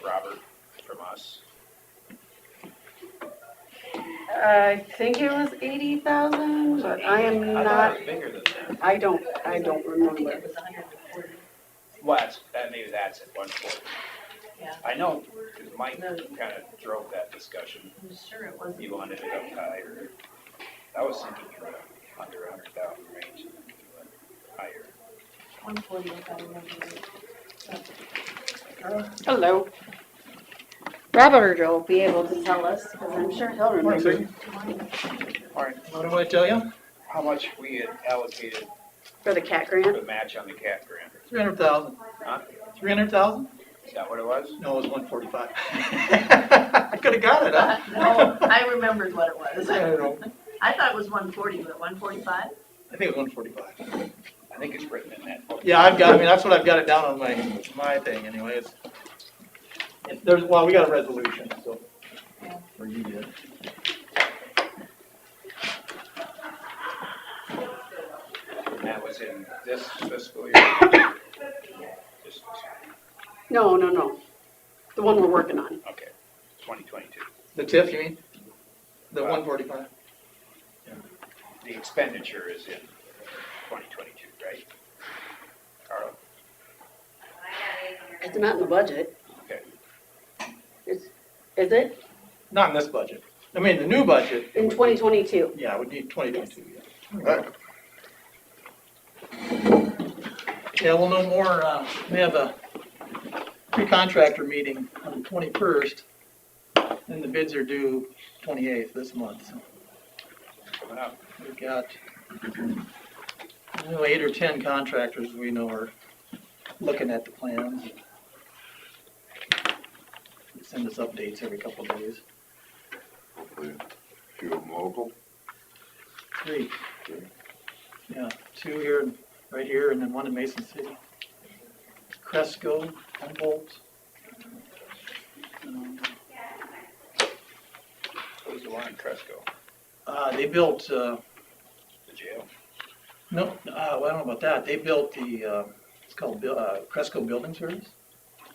Robert from us? I think it was 80,000, but I am I thought not, it was bigger than that. I don't I think remember. it was 140. Well, maybe that's at 140. Yeah. I know, because Mike kind of drove that discussion. I'm sure it wasn't. He wanted it up higher. I was thinking in the under 100,000 range, and he went higher. 140 if I remember right. Hello. Robert will be able to tell us, because I'm sure he'll remember. All right, What do I tell you? how much we had allocated For the cat for grant? the match on the CAT grant? 300,000. Huh? 300,000? Is that what it was? No, it was 145. I could have got it, huh? No, I remembered what it was. I don't know. I thought it was 140, but 145? I think it was 145. I think it's written in that book. Yeah, that's what I've got it down on my thing anyway. Well, we got a resolution, so. Yeah. Or you did. And that was in this fiscal year? This fiscal year. No. The one we're working on. Okay, 2022. The TIF, you mean? The Wow. 145? The expenditure is in 2022, right? Carl? It's not in the budget. Okay. Is it? Not in this budget. I mean, the new budget. In 2022. Yeah, it would need 2022, yeah. Yeah, we'll know more, we have a pre-contractor meeting on the 21st, and the bids are due 28th this month. So Coming up. we've got 8 or 10 contractors we know are looking at the plans. They send us updates every couple of days. Hopefully, a few of them local. 3. Yeah, 2 here, right here, and then 1 in Mason City. Cresco, Humboldt. Who's the one in Cresco? They built, The jail? no, well, I don't know about that. They built the, it's called Cresco Building Service.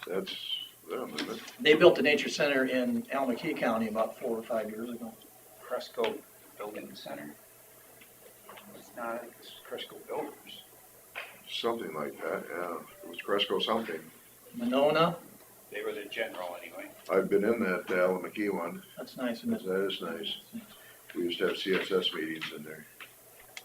That's them, isn't it? They built the nature center in Alameda County about 4 or 5 years ago. Cresco Building Center? It's not, it's Cresco Builders. Something like that, yeah. It was Cresco something. Monona, They were the general anyway. I've been in that Alameda one. that's nice, isn't it? That is nice. We used to have CSS meetings in there.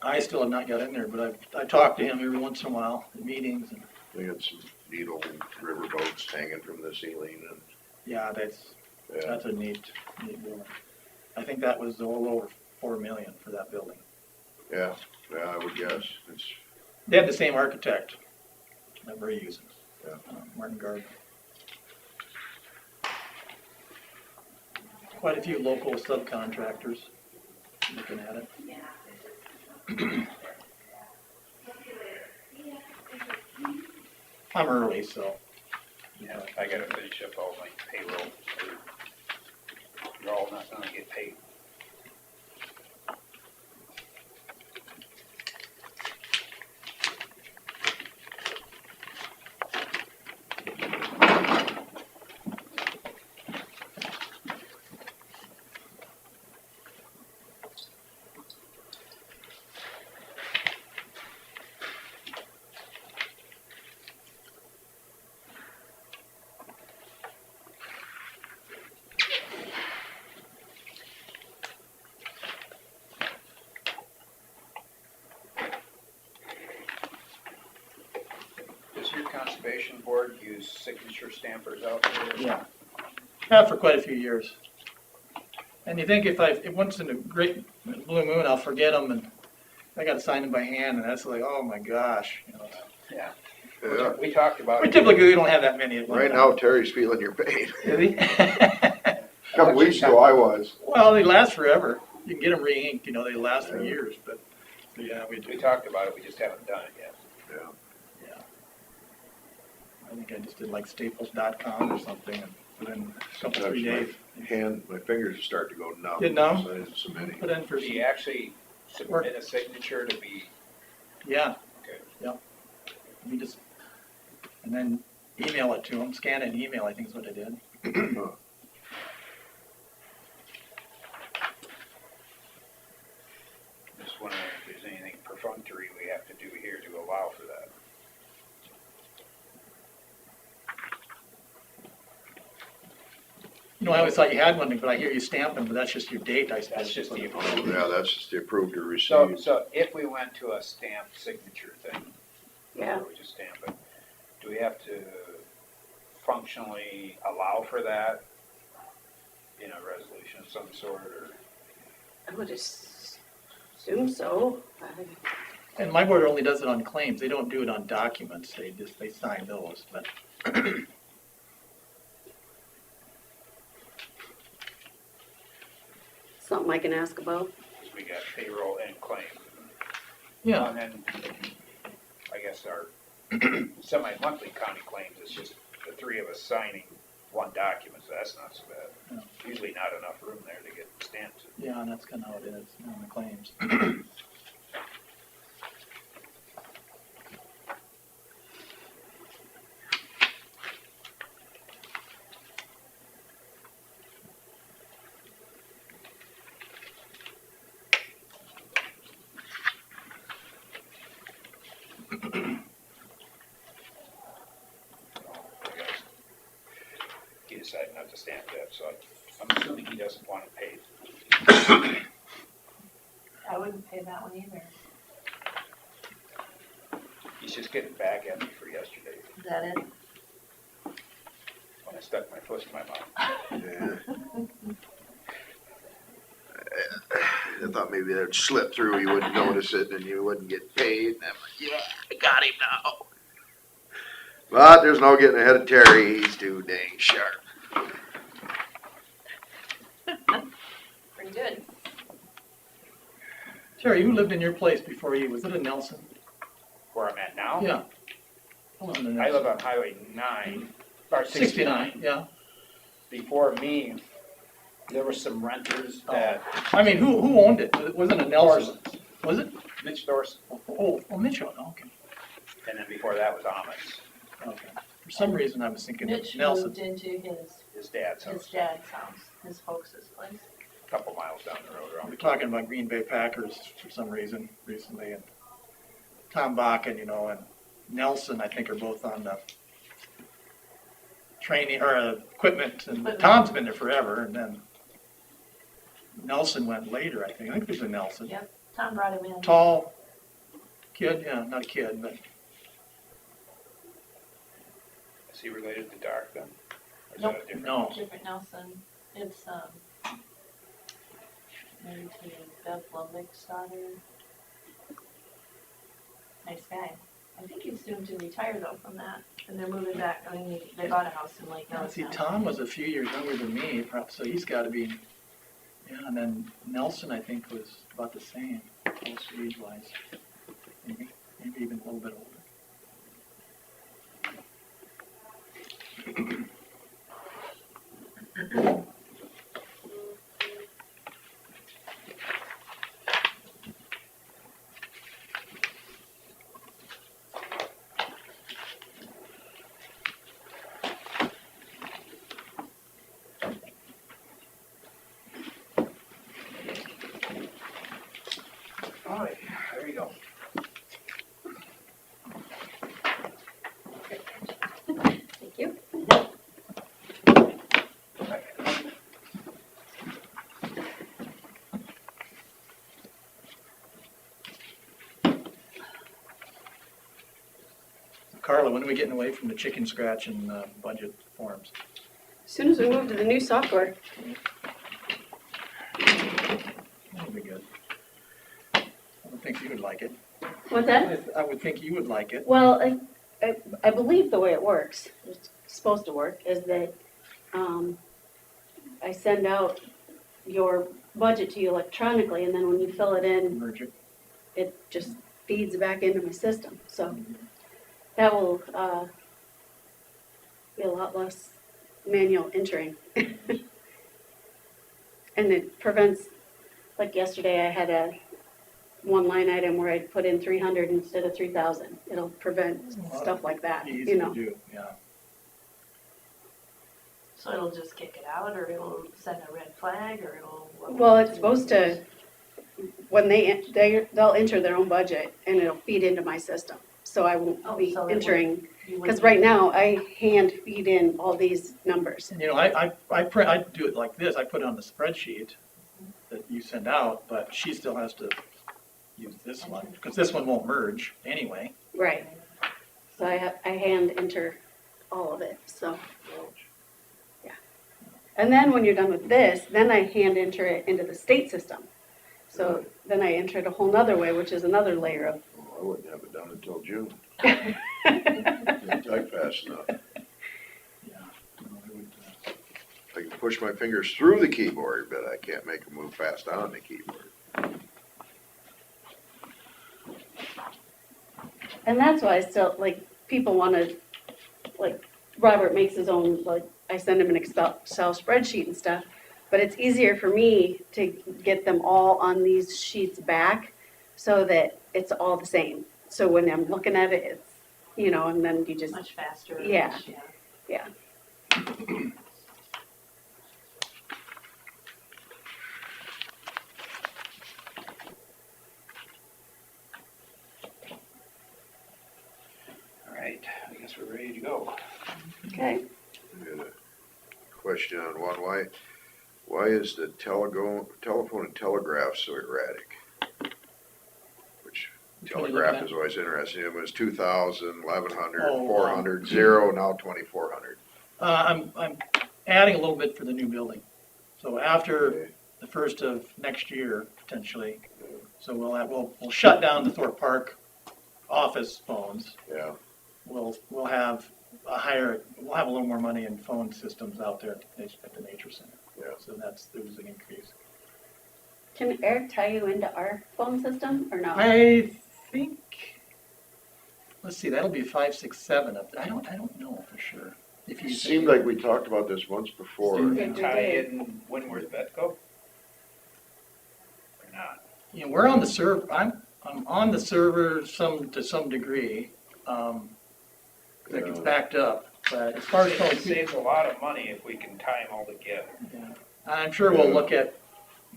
I still have not got in there, but I talk to him every once in a while at meetings. And They had some neat old river boats hanging from the ceiling and, yeah, yeah. that's a neat building. I think that was a little over $4 million for that building. Yeah, I would guess. It's, They have the same architect that we're using, Yeah. Martin Gardner. Quite a few local subcontractors looking at it. I'm early, so. Yeah, I gotta finish up all my payroll. You're all not gonna get paid. Conservation Board use signature stampers out there? Yeah. Have for quite a few years. And you think if once in a great blue moon, I'll forget them and I gotta sign them by hand and that's like, oh my gosh, you know. Yeah. Yeah. We talked about. But typically we don't have that many at one Right time. now Terry's feeling your pain. Is he? A couple weeks ago I was. Well, they last forever. You can get them re-inked, you know, they last for years, but, yeah, we We do. talked about it, we just haven't done it yet. Yeah. Yeah. I think I just did like staples.com or something and put in a couple, 3 days. My fingers are starting to go numb. Get numb? So I'm submitting. Put in for, Do you actually submit a signature to be, yeah. Okay. Yep. You just, and then email it to them, scan it and email, I think is what I did. just wondering if there's anything perfunctory we have to do here to allow for that? You know, I always thought you had one, but I hear you stamping, but that's just your date, I suppose. That's just the Oh, approval. yeah, that's just the approved or So, received. so if we went to a stamped signature thing, Yeah, where we just stamp it, do we have to functionally allow for that in a resolution of some sort, or? I would assume so. And my board only does it on claims, they don't do it on documents, they sign those, but. Something I can ask about. Because we got payroll and claims. Yeah, And then, I guess our semi-monthly county claims is just the three of us signing one document, so that's not so bad. Usually not enough room there to get stamped. yeah, and that's kinda how it is on the claims. I guess he decided not to stamp that, so I'm assuming he doesn't want it paid. I wouldn't pay that one either. He's just getting back at me for yesterday Is that it? when I stuck my foot in my mouth. Yeah. I thought maybe that'd slip through, you wouldn't notice it, and you wouldn't get paid, and I'm like, yeah, I got him now. But there's no getting ahead of Terry, he's too dang sharp. Pretty good. Terry, who lived in your place before you, was it a Nelson? Where I'm at now? Yeah. I live in a I live Nelson. on Highway 9, or 69, yeah. Before me, there were some renters that, I mean, who owned it? Was it a Nelson? Was it? Mitch Thorson, Oh, Mitchell, okay. and then before that was Amos, Okay. For some reason, I was thinking Mitch Nelson. moved into his dad's his house, dad's house, his folks' place. a couple miles down the road. We're around. talking about Green Bay Packers for some reason recently, and Tom Bakken, you know, and Nelson, I think, are both on the training, or equipment, and Tom's been there forever, and then Nelson went later, I think. I think there's a Nelson. Yep. Tom brought him in. Tall kid, yeah, not a kid, but Is he related to Dark then? Or is Nope. that a different? no. Different Nelson. It's, married to Bev Lumbick's daughter. Nice guy. I think he's soon to retire though from that, and they're moving back, I mean, they bought a house in Lake See, Nelson. Tom was a few years younger than me, so he's gotta be, yeah, and then Nelson, I think, was about the same, close age-wise. Maybe even a little bit older. All right, there you go. Thank you. Carla, when are we getting away from the chicken scratch and budget forms? As soon as we move to the new software. That'll be good. I would think you would like it. What's that? I would think you would like it. Well, I believe the way it works, it's supposed to work, is that I send out your budget to you electronically, and then when you fill it in, Merge it. it just feeds back into my system. So that will be a lot less manual entering. And it prevents, like yesterday, I had one line item where I'd put in 300 instead of 3,000. It'll prevent stuff like that, Easy you to know. do, yeah. So it'll just kick it out, or it'll send a red flag, or it'll? Well, it's supposed to, when they'll enter their own budget and it'll feed into my system. So I won't Oh, be so it entering, You because wouldn't- right now I hand feed in all these numbers. And, you know, I do it like this, I put it on the spreadsheet that you send out, but she still has to use this one, because this one won't merge anyway. Right. So I hand enter all of it, so. Yeah. And then when you're done with this, then I hand enter it into the state system. So then I enter it a whole nother way, which is another layer of. Well, I wouldn't have it done until June. Didn't type fast enough. Yeah. No, I would, I can push my fingers through the keyboard, but I can't make them move fast on the keyboard. And that's why I still, like, people want to, like, Robert makes his own, like, I send him an Excel spreadsheet and stuff, but it's easier for me to get them all on these sheets back so that it's all the same. So when I'm looking at it, it's, you know, and then you just, Much faster. Yeah. yeah. All right, I guess we're ready to go. Okay. I had a question on one. Why is the telephone and telegraph so erratic? Which Which one are you telegraph looking is always interesting. It was 2,000, 1,100, Oh, 400, 0, now 2,400. I'm adding a little bit for the new building. So after the first of next year, potentially, so we'll shut down the Thorpe Park office phones. Yeah, We'll have we'll have a little more money in phone systems out there at the nature center. Yeah. So there's an increase. Can Eric tie you into our phone system or no? I think, let's see, that'll be 567 up there. I don't know for sure. If you it seemed like we talked about this once before. Seemed- And tie in Winworth Vetco? Or not? You know, we're on the server, I'm on the server to some degree, that gets Yeah. backed up, but as far as It phone, saves a lot of money if we can tie them all together. yeah. I'm sure we'll look at,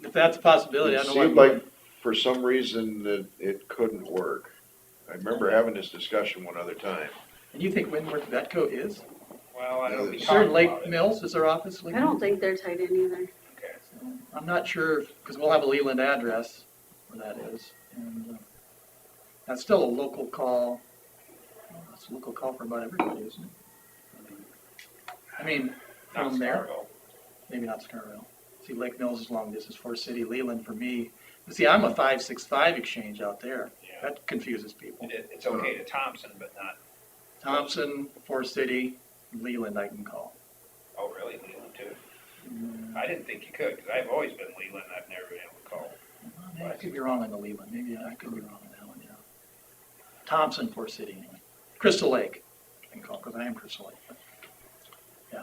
if that's a possibility, I It don't know. seemed like for some reason that it couldn't work. I remember having this discussion one other time. And you think Winworth Vetco is? Well, I know we Is talked there about Lake it. Mills, is their office? Lake I don't Mills? think they're tied in either. Okay. I'm not sure, because we'll have a Leland address where that is. And that's still a local call. It's a local call for about everybody, isn't it? I mean, Not from there, Scarville. maybe not Scarville. See, Lake Mills is long distance, Forest City, Leland for me. But see, I'm a 565 exchange out there. Yeah. That confuses people. It's okay to Thompson, but not, Thompson, Forest City, Leland I can call. oh, really, Leland too? I didn't think you could, because I've always been Leland, I've never been able to call. Maybe I could be wrong on the Leland. Maybe I could be wrong on that one, yeah. Thompson, Forest City, anyway. Crystal Lake, I can call, because I am Crystal Lake. But, yeah.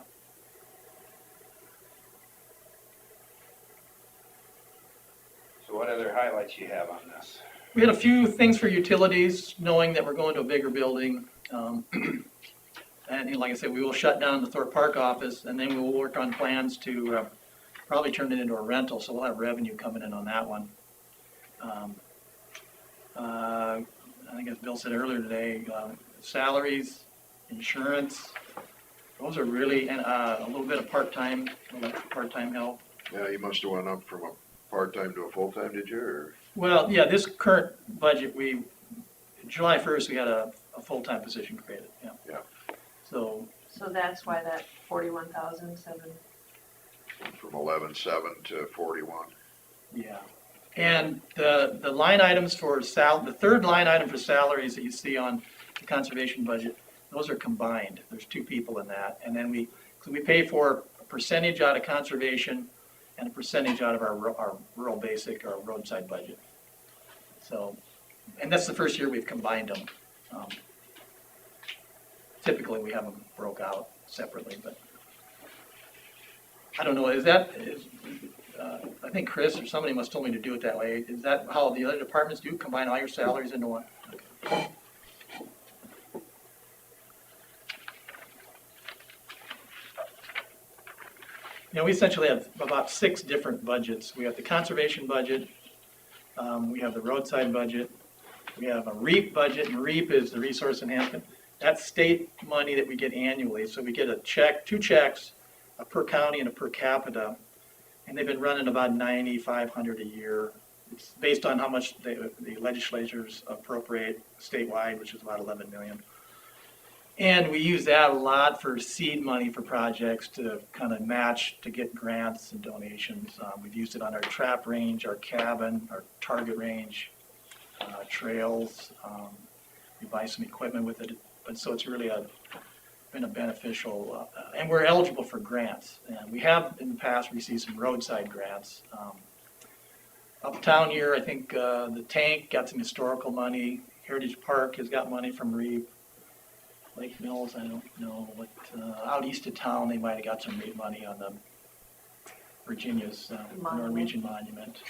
So what other highlights you have on this? We had a few things for utilities, knowing that we're going to a bigger building. And you know, like I said, we will shut down the Thorpe Park office, and then we will work on plans to probably turn it into a rental, so we'll have revenue coming in on that one. I think as Bill said earlier today, salaries, insurance, those are really, and a little bit of part-time help. Yeah, you must have went up from a part-time to a full-time, did you, or? Well, yeah, this current budget, July 1st, we had a a full-time position created, yeah. Yeah. So, So that's why that 41,007. From 11,700 to 41. yeah. And the line items for the third line item for salaries that you see on the conservation budget, those are combined. There's two people in that. And then we pay for a percentage out of conservation and a percentage out of our rural basic or roadside budget. So, and that's the first year we've combined them. Typically, we have them broke out separately, but I don't know, I think Chris or somebody must told me to do it that way. Is that how the other departments do, combine all your salaries into one? Okay. We essentially have about 6 different budgets. We have the conservation budget, we have the roadside budget, we have a REAP budget, and REAP is the resource enhancement. That's state money that we get annually, so we get 2 checks, a per county and a per capita, and they've been running about $9,500 a year. It's based on how much the legislatures appropriate statewide, which is about 11 million. And we use that a lot for seed money for projects to kind of match, to get grants and donations. We've used it on our trap range, our cabin, our target range, trails. We buy some equipment with it, but so it's really been a beneficial, and we're eligible for grants. And we have in the past received some roadside grants. Uptown here, I think the tank got some historical money. Heritage Park has got money from REAP. Lake Mills, I don't know, but out east of town, they might have got some REAP money on the Virginia's Norwegian monument.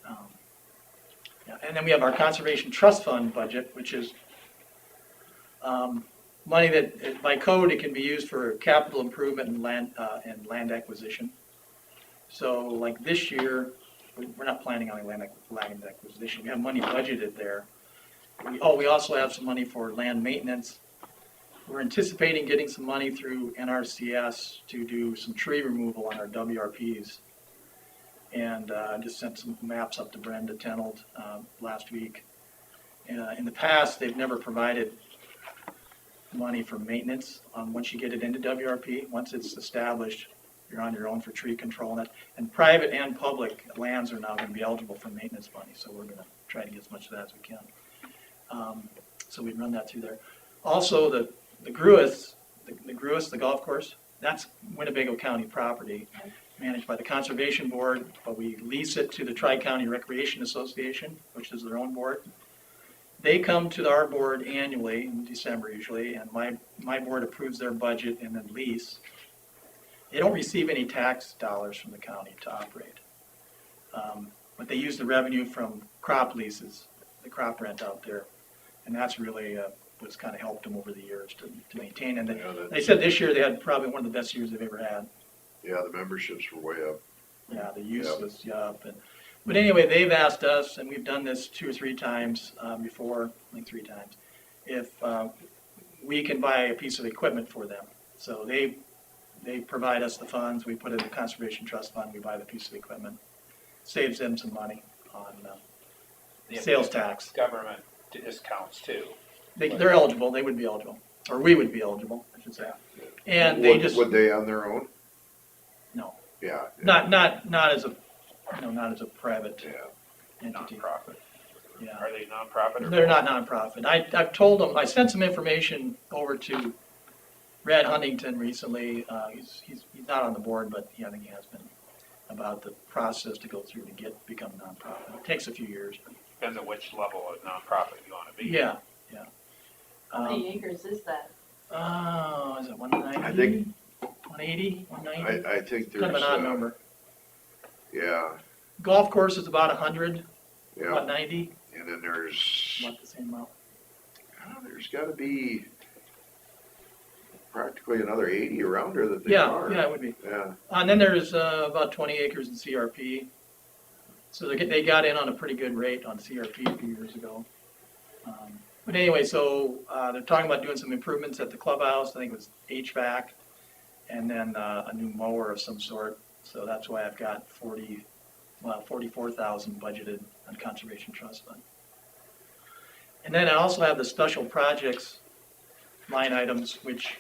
Yeah. And then we have our Conservation Trust Fund budget, which is money that, by code, it can be used for capital improvement and land acquisition. So like this year, we're not planning on any land acquisition. We have money budgeted there. We also have some money for land maintenance. We're anticipating getting some money through NRCS to do some tree removal on our WRPs. And I just sent some maps up to Brenda Tenold last week. In the past, they've never provided money for maintenance once you get it into WRP. Once it's established, you're on your own for tree control. And private and public lands are now going to be eligible for maintenance money, so we're going to try to get as much of that as we can. So we run that through there. Also, the Gruis, the golf course, that's Winnebago County property, managed by the Conservation Board, but we lease it to the Tri-County Recreation Association, which is their own board. They come to our board annually, in December usually, and my board approves their budget and then lease. They don't receive any tax dollars from the county to operate. But they use the revenue from crop leases, the crop rent out there. And that's really what's kind of helped them over the years to maintain. And they said this year they had probably one of the best years they've ever had. Yeah, the memberships were way up. Yeah, the use was up. But anyway, they've asked us, and we've done this 2 or 3 times before, I think 3 times, if we can buy a piece of equipment for them. So they provide us the funds, we put it in the Conservation Trust Fund, we buy the piece of equipment. Saves them some money on sales tax. Government discounts too. They're eligible, they would be eligible, or we would be eligible, I should say. And Would they on their own? No. Yeah. Not as a private entity. Nonprofit. Yeah. Are they nonprofit or? They're not nonprofit. I've told them, I sent some information over to Brad Huntington recently. He's not on the board, but I think he has been, about the process to go through to become nonprofit. It takes a few years. Depends on which level of nonprofit you want to be. Yeah. How many acres is that? Is it 190? I think 180, 190? I think there's Kind of an odd number. Yeah, Golf course is about 100, yeah. about 90, And then there's about the same amount. there's got to be practically another 80 around there that they Yeah, are. it would be. Yeah. And then there's about 20 acres in CRP. So they got in on a pretty good rate on CRP a few years ago. But anyway, so they're talking about doing some improvements at the clubhouse. I think it was HVAC, and then a new mower of some sort. So that's why I've got 44,000 budgeted on Conservation Trust Fund. And then I also have the special projects line items, which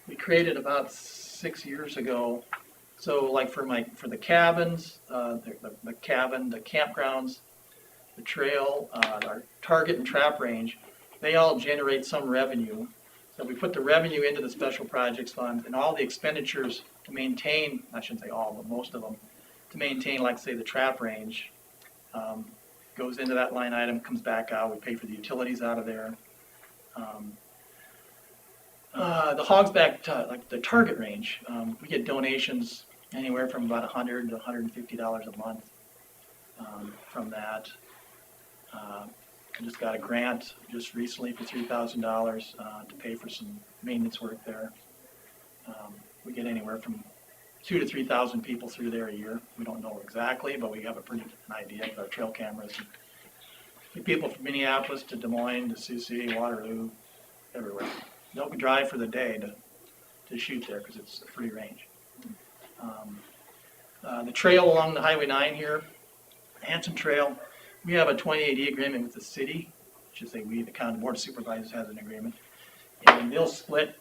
we created about 6 years ago. So like for the cabins, the cabin, the campgrounds, the trail, our target and trap range, they all generate some revenue. So we put the revenue into the special projects fund, and all the expenditures to maintain, I shouldn't say all, but most of them, to maintain, like say, the trap range, goes into that line item, comes back out, we pay for the utilities out of there. The hogsback, like the target range, we get donations anywhere from about $100 to $150 a month from that. I just got a grant just recently for $3,000 to pay for some maintenance work there. We get anywhere from 2,000 to 3,000 people through there a year. We don't know exactly, but we have a pretty good idea with our trail cameras. People from Minneapolis to Des Moines to Sioux City, Waterloo, everywhere. They'll drive for the day to shoot there because it's a free range. The trail along the Highway 9 here, Hanson Trail, we have a 2080 agreement with the city. I should say we, the county board of supervisors has an agreement. And they'll split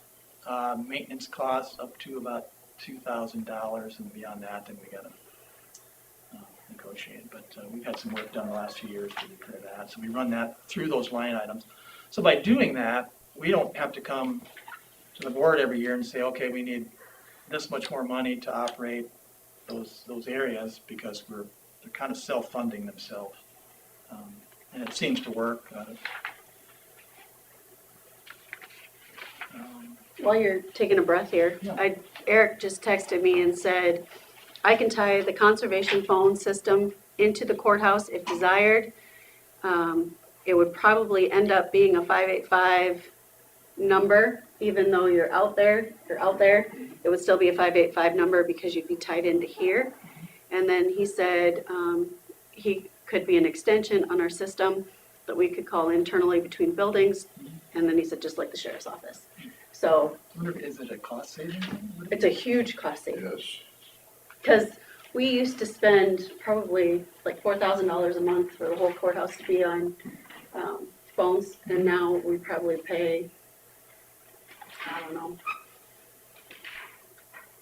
maintenance costs up to about $2,000, and beyond that, then we gotta negotiate. But we've had some work done the last few years to repair that. So we run that through those line items. So by doing that, we don't have to come to the board every year and say, okay, we need this much more money to operate those areas, because they're kind of self-funding themselves. And it seems to work. While you're taking a breath here, Yeah. Eric just texted me and said, I can tie the conservation phone system into the courthouse if desired. It would probably end up being a 585 number, even though you're out there, it would still be a 585 number because you'd be tied into here. And then he said he could be an extension on our system that we could call internally between buildings. And then he said, just like the sheriff's office. So Is it a cost saving? it's a huge cost saving. Yes. Because we used to spend probably like $4,000 a month for the whole courthouse to be on phones, and now we probably pay, I don't know,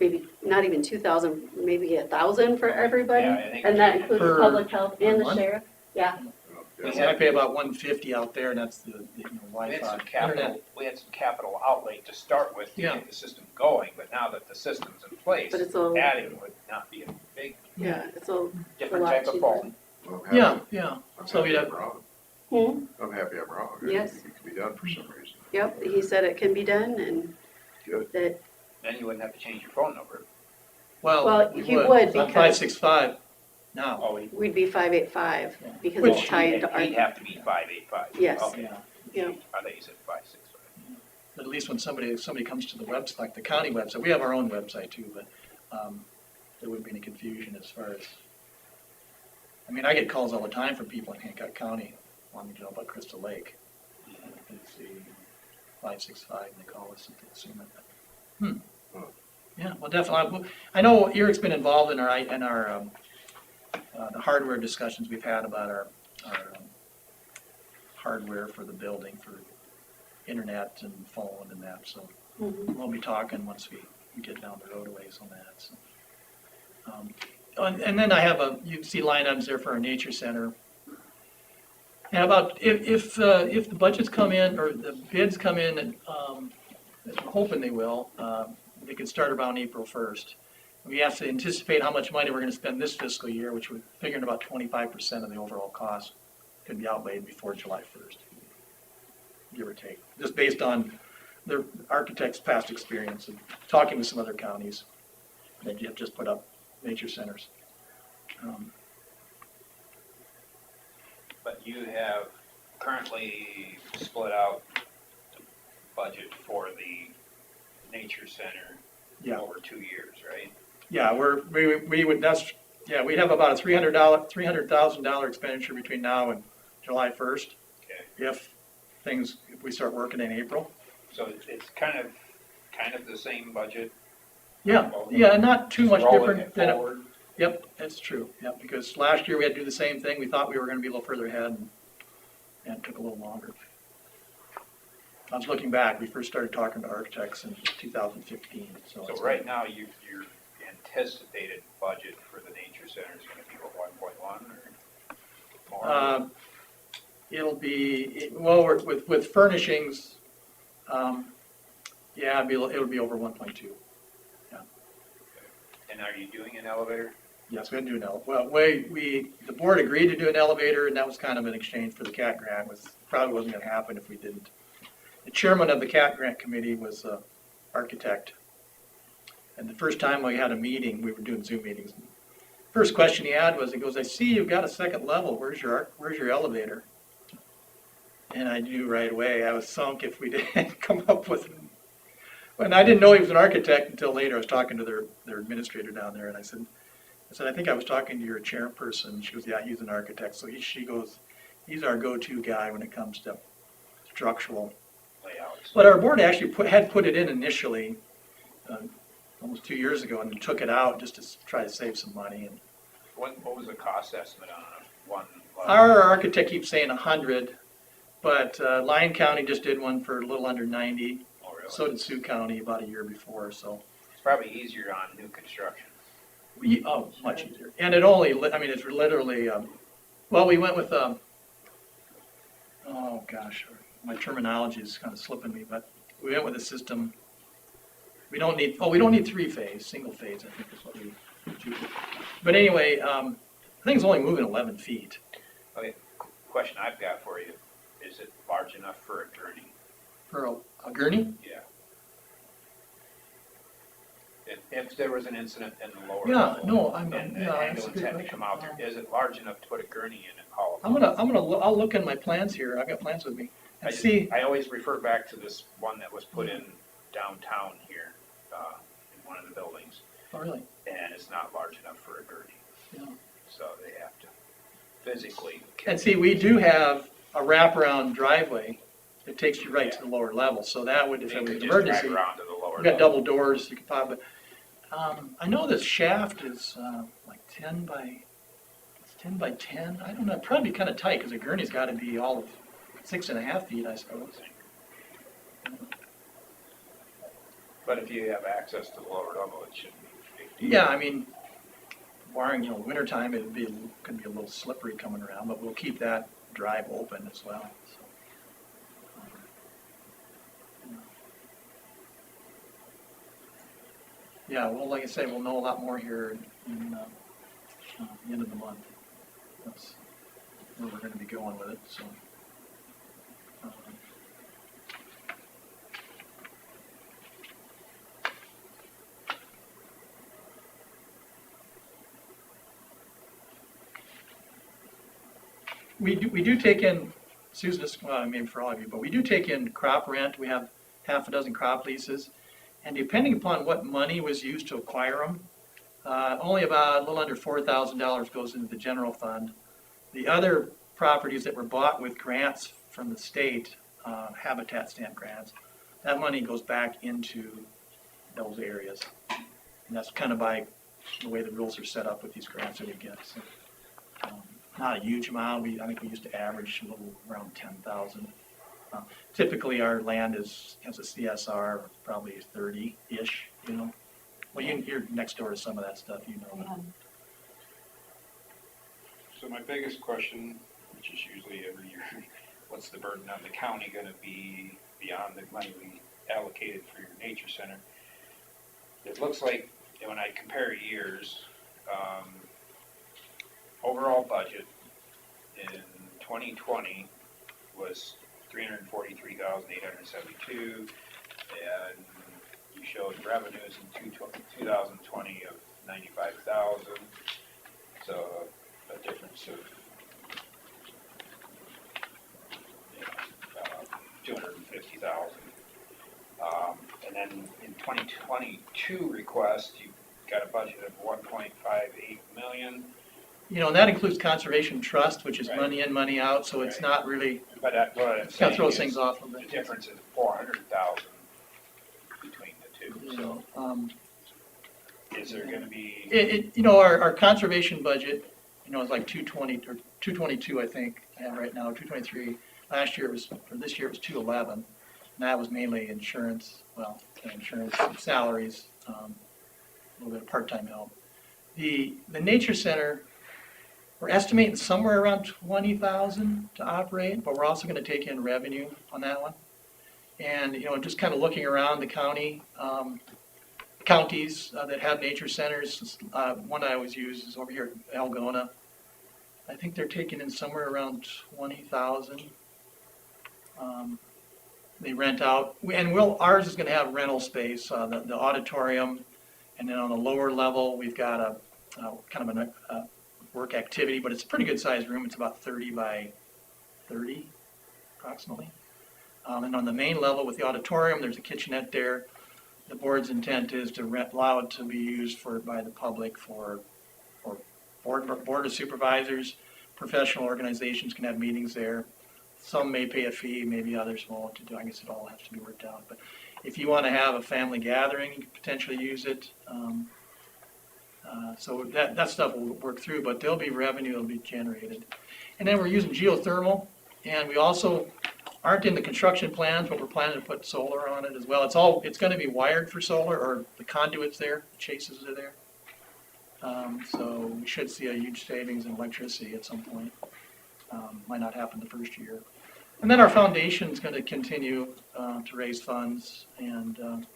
maybe not even 2,000, maybe 1,000 for everybody, Yeah, I think and that includes Per public health and the month? sheriff. Yeah, I pay about $150 out there, and that's the We had Wi-Fi. some capital, Internet. we had some capital outlay to start with to Yeah. get the system going, but now that the system's in place, but it's a, adding would not be a big, yeah, it's a different lot type of cheaper. phone. Well, Yeah, yeah. I'm So we'd happy have, I'm wrong. I'm happy I'm wrong. Yes. It can be done for some reason. Yep, he said it can be done, and Good. that, Then you wouldn't have to change your phone number. Well, we he would. would, I'm because- 565 now. Oh, we'd be 585, Yeah. because Which it's tied to he'd our, have to be 585. Yes. Okay. Yeah. Yeah. I thought you said 565. But at least when somebody comes to the website, like the county website, we have our own website too, but there wouldn't be any confusion as far as, I mean, I get calls all the time from people in Hancock County wanting to know about Crystal Lake. It's the 565, and they call us and assume it. Yeah, well, definitely. I know Eric's been involved in our the hardware discussions we've had about our hardware for the building, for internet and phone and that, so Mhm. we'll be talking once we get down the road a ways on that, so. And then I have you see line items there for our nature center. And about, if the budgets come in, or the bids come in, and, as we're hoping they will, they could start around April 1st. We have to anticipate how much money we're gonna spend this fiscal year, which we're figuring about 25% of the overall cost could be outlaid before July 1st, give or take, just based on the architect's past experience and talking with some other counties that you have just put up nature centers. But you have currently split out the budget for the nature center Yeah. over 2 years, right? Yeah, we would, we'd have about a $300,000 expenditure between now and July 1st. Okay. If we start working in April. So it's kind of the same budget. Yeah, not too much Rolling different it than, forward. yep, that's true, yep, because last year we had to do the same thing, we thought we were gonna be a little further ahead, and and it took a little longer. I was looking back, we first started talking to architects in 2015, so. So right now, your anticipated budget for the nature center is gonna be what, 1.1 or more? It'll be, well, with furnishings, yeah, it'll be over 1.2. And are you doing an elevator? Yes, we had to do an elevator. Well, the board agreed to do an elevator, and that was kind of an exchange for the CAT grant. Probably wasn't gonna happen if we didn't. The chairman of the CAT grant committee was an architect. And the first time we had a meeting, we were doing Zoom meetings. First question he had was, he goes, I see you've got a second level, where's your elevator? And I knew right away I was sunk if we didn't come up with, and I didn't know he was an architect until later. I was talking to their administrator down there, and I said, I think I was talking to your chairperson. She goes, yeah, he's an architect. So she goes, he's our go-to guy when it comes to structural. Layouts. But our board actually had put it in initially, almost 2 years ago, and then took it out just to try to save some money. And What was the cost estimate on one? our architect keeps saying 100, but Lyon County just did one for a little under 90. Oh, really? So did Sioux County about a year before. So It's probably easier on new construction. much easier. And it only, I mean, it's literally, well, we went with, oh gosh, my terminology is kind of slipping me, but we went with a system. We don't need 3-phase, single phase, I think is what we do. But anyway, I think it's only moving 11 feet. Okay, question I've got for you, is it large enough for a gurney? For a gurney? Yeah. If there was an incident in the lower Yeah, level, no, and the that's a ambulance good had to come out there, is it large enough to put a gurney in and haul it? I'll look in my plans here. I've got plans with me. And I always refer back to this one that was put in downtown here, in one of the buildings, oh, really? and it's not large enough for a gurney. Yeah. So they have to physically. And see, we do have a wraparound driveway that takes you right to the lower level. So that would, if They it was could an just drive emergency, around to the lower we've got level. double doors, you could probably, I know this shaft is like 10 by 10. I don't know, probably kind of tight because a gurney's got to be all of 6.5 feet, I suppose. But if you have access to the lower level, it shouldn't be a big deal. Yeah, I mean, barring, wintertime, could be a little slippery coming around, but we'll keep that drive open as well. So, yeah, well, like I say, we'll know a lot more here in the end of the month. That's where we're going to be going with it. So. We do take in, Susan, well, I mean for all of you, but we do take in crop rent. We have half a dozen crop leases. And depending upon what money was used to acquire them, only about a little under $4,000 goes into the general fund. The other properties that were bought with grants from the state, habitat stamp grants, that money goes back into those areas. And that's kind of by the way the rules are set up with these grants that we get. So, not a huge amount. I think we used to average a little around 10,000. Typically, our land has a CSR of probably 30-ish. Well, you're next door to some of that stuff, So my biggest question, which is usually every year, what's the burden on the county going to be beyond the money we allocated for your nature center? It looks like when I compare years, overall budget in 2020 was $343,872, and you showed revenues in 2020 of $95,000. So a difference of $250,000. And then in 2022 request, you got a budget of $1.58 million. And that includes conservation trust, which is Right. money in, money out, so it's Right. not really, But what I'm kind saying of throws is things off a the bit. difference is $400,000 between the two. So is there going to be? Our conservation budget, is like 220 or 222, I think, I have right now, 223. Last year was, or this year it was 211, and that was mainly insurance, insurance, salaries, a little bit of part-time help. The nature center, we're estimating somewhere around 20,000 to operate, but we're also gonna take in revenue on that one. And, just kind of looking around the county, counties that have nature centers, one I always use is over here at Algona. I think they're taking in somewhere around 20,000. They rent out, and ours is gonna have rental space, the auditorium, and then on the lower level, we've got a kind of a work activity, but it's a pretty good sized room. It's about 30 by 30 approximately. And on the main level with the auditorium, there's a kitchenette there. The board's intent is to allow it to be used by the public for board of supervisors. Professional organizations can have meetings there. Some may pay a fee, maybe others won't. I guess it all has to be worked out. But if you want to have a family gathering, you could potentially use it. So that stuff will work through, but there'll be revenue that'll be generated. And then we're using geothermal, and we also aren't in the construction plans, but we're planning to put solar on it as well. It's going to be wired for solar, or the conduits there, the chases are there. So we should see a huge savings in electricity at some point. Might not happen the first year. And then our foundation is going to continue to raise funds, and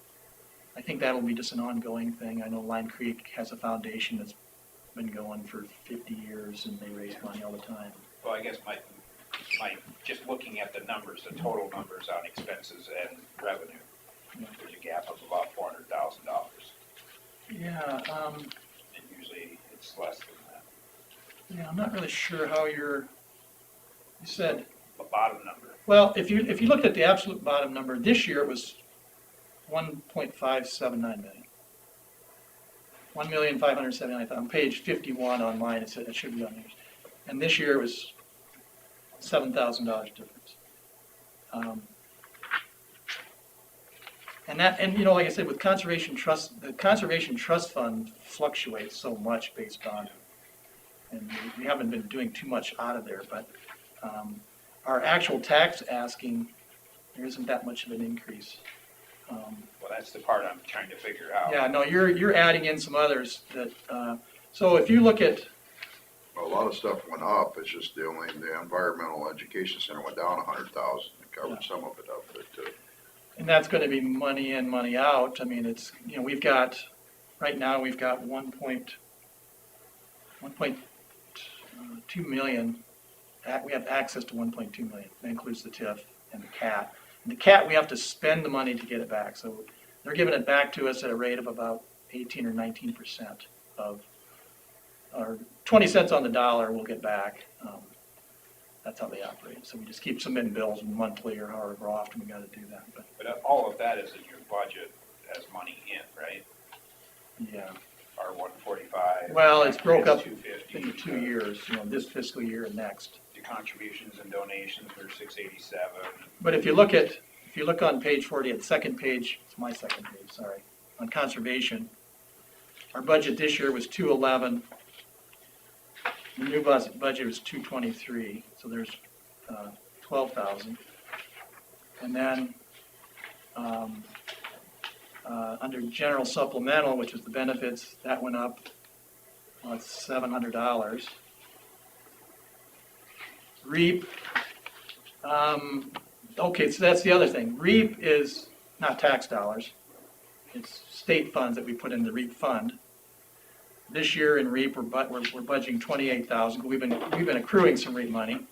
I think that'll be just an ongoing thing. I know Lime Creek has a foundation that's been going for 50 years, and they raise money all the time. Well, I guess my just looking at the numbers, the total numbers on expenses and revenue, there's a gap of about $400,000. Yeah, And usually it's less than that. yeah, I'm not really sure how you said, The bottom number. well, if you looked at the absolute bottom number, this year it was 1.579 million. 1,579,000. On page 51 online, it said it should be on yours. And this year it was $7,000 difference. And like I said, with conservation trust, the conservation trust fund fluctuates so much based on, and we haven't been doing too much out of there, but our actual tax asking, there isn't that much of an increase. Well, that's the part I'm trying to figure out. Yeah, no, you're adding in some others that, so if you look at, A lot of stuff went up, it's just the environmental education center went down 100,000 to cover some of it up, but, and that's gonna be money in, money out. I mean, it's, right now, we've got 1.2 million. We have access to 1.2 million. That includes the TIF and the CAT. And the CAT, we have to spend the money to get it back. So they're giving it back to us at a rate of about 18 or 19% of, or 20 cents on the dollar we'll get back. That's how they operate. So we just keep submitting bills monthly or however often we gotta do that. But all of that is in your budget as money in, right? Yeah. Our 145. Well, it's broke up 250. into 2 years, this fiscal year and next. The contributions and donations were 687. But if you look on page 40, at the second page, it's my second page, sorry, on conservation, our budget this year was 211. The new budget was 223, so there's 12,000. And then under general supplemental, which is the benefits, that went up, it's $700. REAP, okay, so that's the other thing. REAP is not tax dollars. It's state funds that we put in the REAP fund. This year in REAP, we're budgeting 28,000. We've been accruing some REAP money.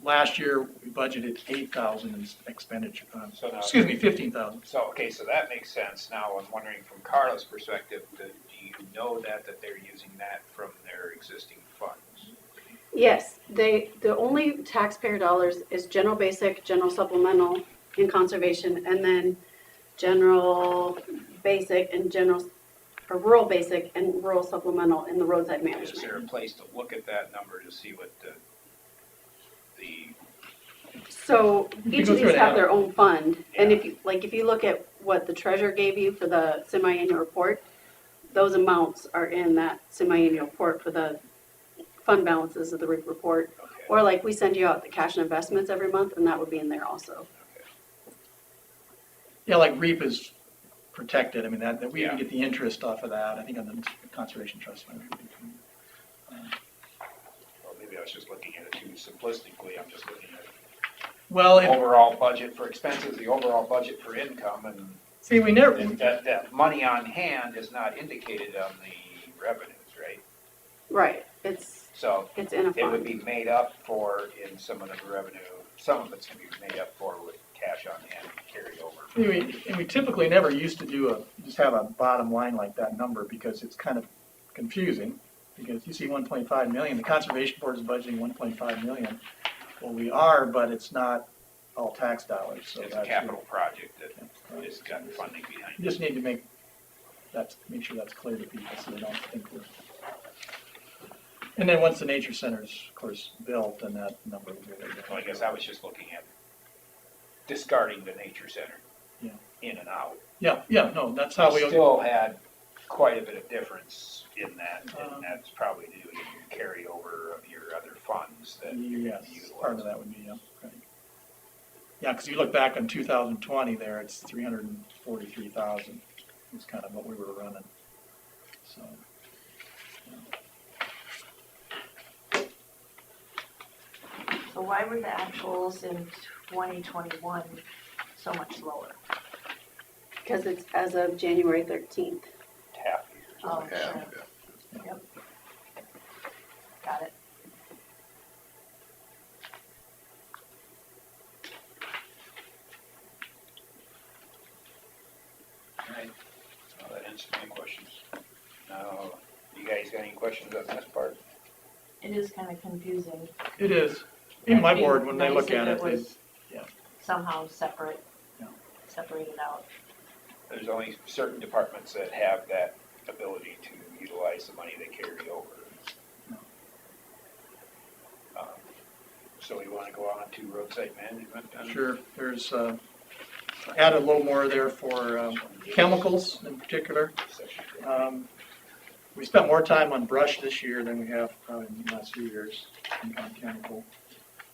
Last year, we budgeted 8,000 in expenditure, 15,000. So that makes sense. Now, I'm wondering from Carla's perspective, do you know that they're using that from their existing funds? Yes, the only taxpayer dollars is general basic, general supplemental in conservation, and then general basic and or rural basic and rural supplemental in the roadside management. Is there a place to look at that number to see what the So each of these have their own fund, and Yeah. if you look at what the treasurer gave you for the semi-annual report, those amounts are in that semi-annual report for the fund balances of the REAP report, okay. Or like we send you out the cash and investments every month, and that would be in there also. Yeah, like REAP is protected, I mean, that we even Yeah. get the interest off of that, I think on the Conservation Trust Fund. Well, maybe I was just looking at it too simplistically, I'm just looking at Well, the overall budget for expenses, the overall budget for income, and see, we never, that money on hand is not indicated on the revenues, right? Right, it's So in a it would fund. be made up for in some of the revenue, some of it's gonna be made up for with cash on hand carried over. and we typically never used to just have a bottom line like that number, because it's kind of confusing, because you see 1.5 million, the Conservation Board is budgeting 1.5 million. Well, we are, but it's not all tax dollars, so It's a that's. capital project that has got funding behind You it. just need to make sure that's clear to people, so they don't think we're. And then once the nature center's, of course, built, then that number will be really So I guess I was just looking at discarding the nature center. Yeah. In and out. Yeah, no, that's how we. Still had quite a bit of difference in that, and that's probably due to the carryover of your other funds that you Yes, utilize. part of that would be, yeah, right. Yeah, because you look back on 2020 there, it's 343,000 is kind of what we were running, so. So why were the actuals in 2021 so much lower? Because it's as of January 13th. Half years. Oh, Yeah, sure. yeah. Yep. Got it. All right, well, that answers my questions. Now, you guys got any questions on this part? It is kind of confusing. It is, even my It'd be board, when they nice look if at it, they, was yeah. somehow separate, Yeah. separated out. There's only certain departments that have that ability to utilize the money they carry over. Um, So we want to go on to roadside management then? Sure, there's, added a little more there for chemicals in particular. We spent more time on brush this year than we have probably in the last few years on chemical.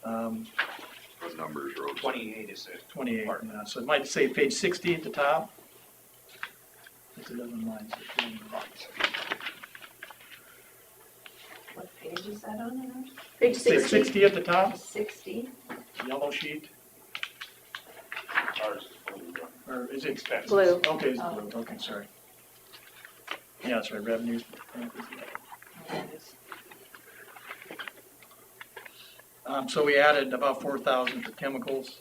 What numbers, Rose? 28 is it? 28, yeah, so it might say page 60 at the top. If it doesn't mind. What page is that on in ours? Page Say 60. 60 at the top, 60. yellow sheet, Ours is blue, or is it? expenses. Blue. Okay, it's Oh. blue, okay, sorry. Yeah, that's right, revenues. So we added about 4,000 for chemicals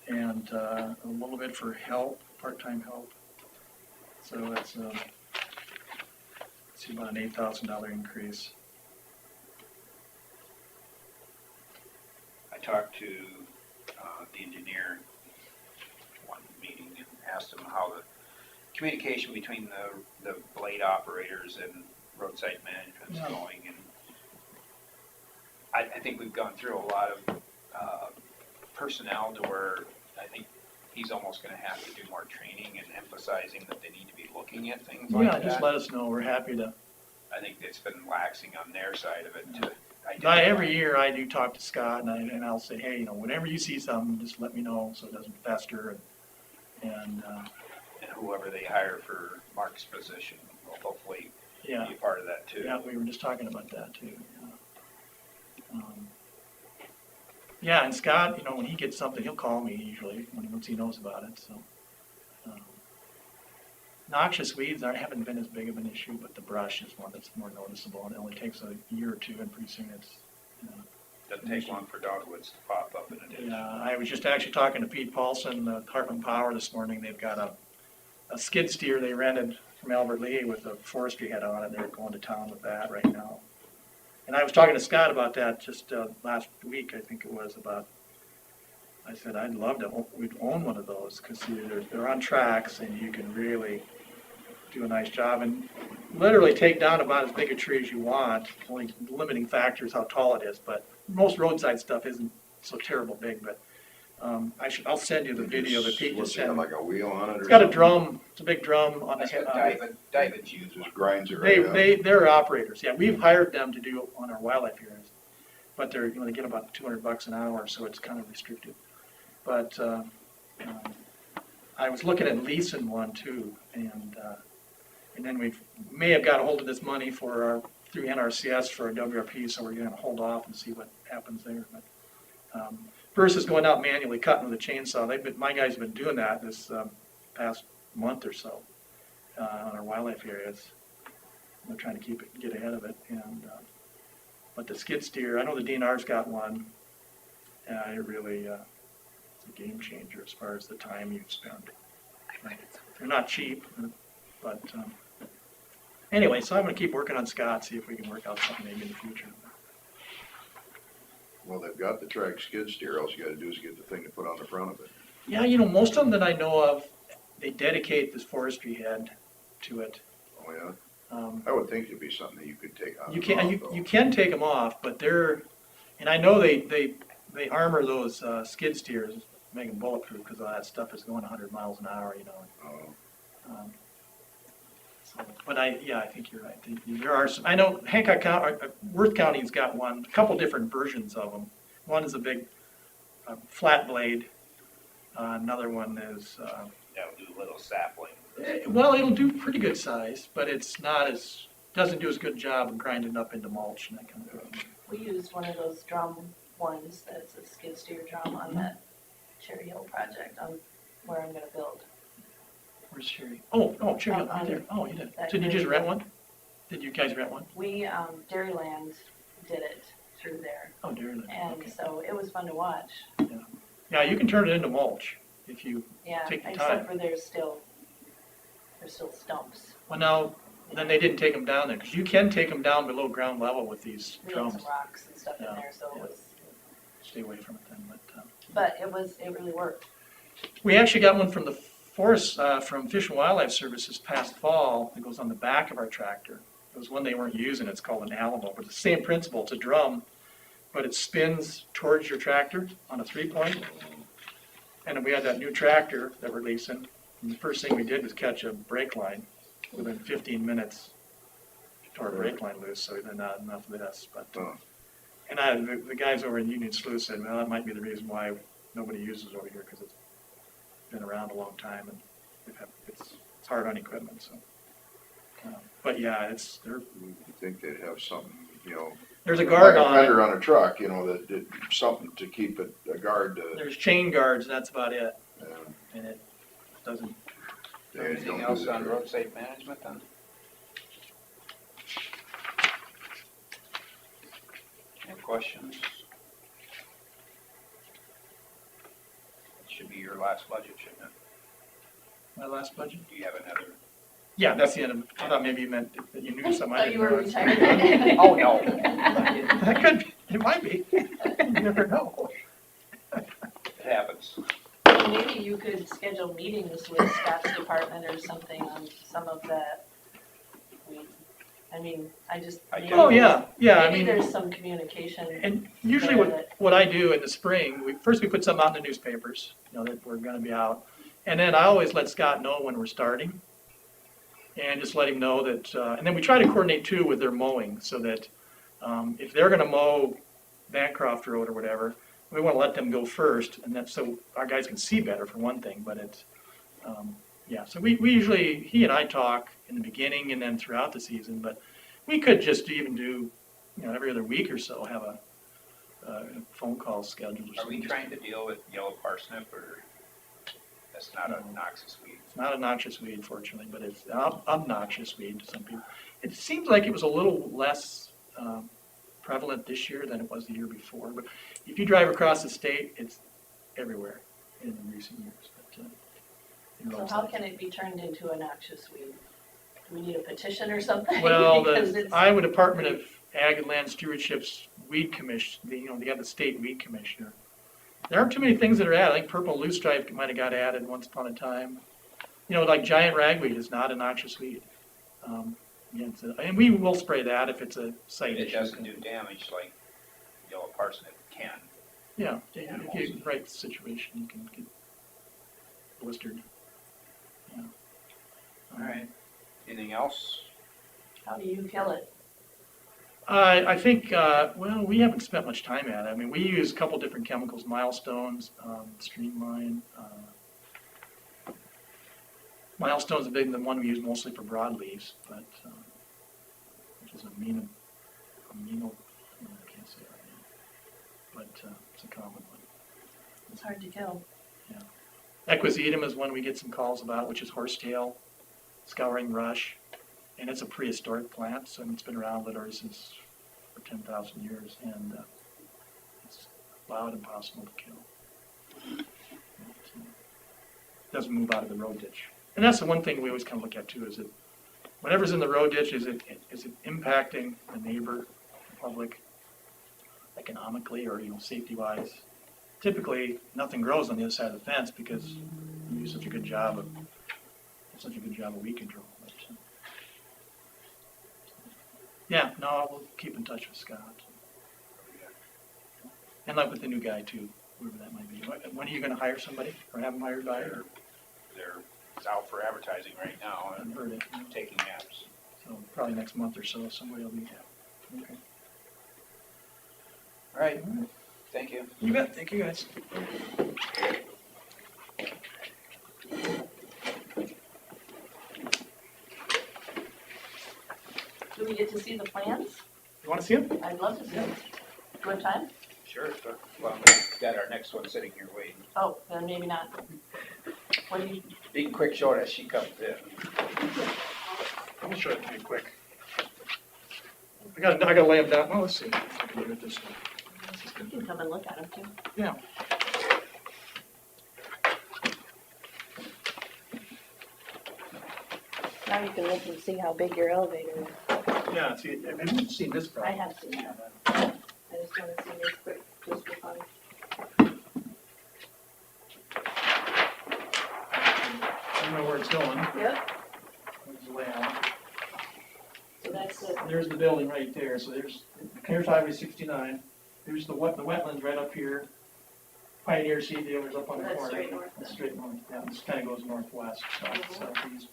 and a little bit for help, part-time help. So that's, let's see, about an $8,000 increase. I talked to the engineer one meeting and asked him how the communication between the blade operators and roadside management is Yeah. going. And I think we've gone through a lot of personnel to where I think he's almost going to have to do more training and emphasizing that they need to be looking at things like Yeah, that. just let us know, we're happy to. I think it's been laxing on their side of it to Every year I do talk to Scott and I'll say, hey, whenever you see something, just let me know so it doesn't fester and And whoever they hire for Mark's position will hopefully yeah. be a part of that too. Yeah, we were just talking about that too. Yeah, and Scott, when he gets something, he'll call me usually once he knows about it. So noxious weeds haven't been as big of an issue, but the brush is one that's more noticeable, and it only takes a year or two, and pretty soon it's. Doesn't take long for dogwoods to pop up in a ditch. Yeah, I was just actually talking to Pete Paulson, Heartland Power this morning. They've got a skid steer they rented from Albert Lee with a forestry head on it. They're going to town with that right now. And I was talking to Scott about that just last week, I think it was, I said, I'd love to we'd own one of those because they're on tracks and you can really do a nice job and literally take down about as big a tree as you want. Only limiting factor is how tall it is, but most roadside stuff isn't so terrible big, but I'll send you the video that Pete just sent. Like a wheel on it or It's got a something? drum, it's a big drum on the That's head. what David uses. Just grinds it right up. They're operators, yeah, we've hired them to do on our wildlife hearings. but they're, they get about $200 an hour, so it's kind of restricted. But, I was looking at leasing one too, and then we may have got a hold of this money through NRCS for a WRP, so we're gonna hold off and see what happens there. But versus going out manually cutting with a chainsaw, my guys have been doing that this past month or so on our wildlife areas. We're trying to get ahead of it, but the skid steer, I know the DNR's got one. It really it's a game changer as far as the time you spend. They're not cheap, but anyway, so I'm going to keep working on Scott, see if we can work out something maybe in the future. Well, they've got the track skid steer, all you gotta do is get the thing to put on the front of it. Yeah, most of them that I know of, they dedicate this forestry head to it. Oh, yeah? I would think it'd be something that you could take on. You can take them off, but and I know they armor those skid steers, make them bulletproof because all that stuff is going 100 miles an hour, Oh. So, but I think you're right. There are some. I know Hancock County, Worth County's got one, a couple different versions of them. One is a big flat blade. Another one is. That'll do little sapling. Well, it'll do pretty good size, but it's not doesn't do as good job of grinding up into mulch and that kind of thing. We used one of those drum ones that's a skid steer drum on that Cherry Hill project where I'm gonna build. Where's Sherry? Oh, Cherry Hill, right there. Oh, you did. So did you just rent one? Did you guys rent one? We, Dairyland did it through there, Oh, Dairyland. and Okay. so it was fun to watch. Yeah, you can turn it into mulch if you. Yeah, Take the time. except for there's still stumps. Well, now then they didn't take them down there because you can take them down below ground level with these We had drums. some rocks and stuff in Yeah, there, so yeah. it was, Stay away from it then. but it really worked. We actually got one from the forest, from Fish and Wildlife Service this past fall. It goes on the back of our tractor. It was one they weren't using. It's called an Alamo, but it's the same principle. It's a drum, but it spins towards your tractor on a 3-point. And then we had that new tractor that we're leasing. And the first thing we did was catch a brake line within 15 minutes. Tore a brake line loose, so then not enough of this. But and the guys over in Union Slough said, well, that might be the reason why nobody uses it over here because it's been around a long time and it's hard on equipment. So, but yeah, You think they'd have something, there's a guard like a on it. fender on a truck, that something to keep it, a guard to. There's chain guards, and that's about it. uh, And it doesn't. they Anything don't do else the on trick. road safe management then? Any questions? It should be your last budget, shouldn't it? My last budget. Do you have another? Yeah, that's the end of it. I thought maybe you meant that you knew something I Thought you didn't were know. retired. Oh, no. That could be. It might be. You never know. It happens. Maybe you could schedule meetings with Scott's department or something on some of that. Oh, yeah. Maybe there's some communication. And usually what I do in the spring, first we put something out in the newspapers, that we're gonna be out. And then I always let Scott know when we're starting. And just let him know that, and then we try to coordinate too with their mowing so that if they're gonna mow Bancroft Road or whatever, we wanna let them go first and that's so our guys can see better for one thing, but it's, so we usually, he and I talk in the beginning and then throughout the season, but we could just even do, every other week or so, have a phone call scheduled. Are we trying to deal with yellow parsnip or that's not a noxious weed? It's not a noxious weed, fortunately, but it's an obnoxious weed to some people. It seems like it was a little less prevalent this year than it was the year before, but if you drive across the state, it's everywhere in recent years. But, So how can it be turned into a noxious weed? Do we need a petition or something? Well, Because the it's- Iowa Department of Ag and Land Stewardship's weed commission, they have the state weed commissioner. There aren't too many things that are added. I think purple loosestrife might have got added once upon a time. Like giant ragweed is not a noxious weed. And we will spray that if it's a site It issue. doesn't do damage like yellow parsnip can. Yeah, if you right the situation, you can get blistered. Yeah. All right. Anything else? How do you kill it? I think, well, we haven't spent much time at it. I mean, we use a couple different chemicals, Milestones, Streamline. Milestone's a big, the one we use mostly for broadleaves, but, which is amino, I can't say it right now, but it's a common one. It's hard to kill. Equisetum is one we get some calls about, which is horsetail, scouring rush, and it's a prehistoric plant, so it's been around literally since for 10,000 years, and it's about impossible to kill. It doesn't move out of the road ditch. And that's the one thing we always kind of look at too, is it, whatever's in the road ditch, is it impacting the neighbor, the public, economically or, safety-wise? Typically, nothing grows on the other side of the fence because you do such a good job of weed control. But, yeah, no, we'll keep in touch with Scott. And like with the new guy too, whoever that might be. When are you gonna hire somebody or have them hired by? They're out for advertising right now I've and heard it. taking apps. So probably next month or so, somebody will be. Okay. All right, thank you. You bet. Thank you guys. Do we get to see the plans? You wanna see him? I'd love to see them. What time? Sure, well, we got our next one sitting here waiting. Oh, then maybe not. What do you, Be quick, short as she comes in. I'll show it to you quick. I gotta lay him down. Well, let's see. I can do it this way. you can come and look at them too. Yeah. Now you can look and see how big your elevator is. Yeah, see, I haven't seen this I problem. have seen that. I just wanna see this quick, just for fun. I don't know where it's going. Yep. There's the layout. So that's it. There's the building right there, so here's Highway 69. There's the wetlands right up here. Pioneer Seed Dealers up on the That's corner. straight north That's then. straight north, yeah, this kinda goes northwest, southeast.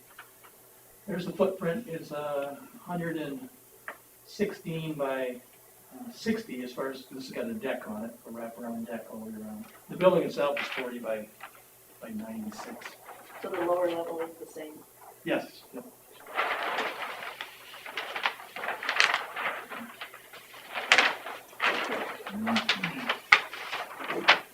There's the footprint, is 116 by 60 as far as, this has got a deck on it, a wraparound deck all the way around. The building itself is 40 by 96. So the lower level is the same. Yes, yep.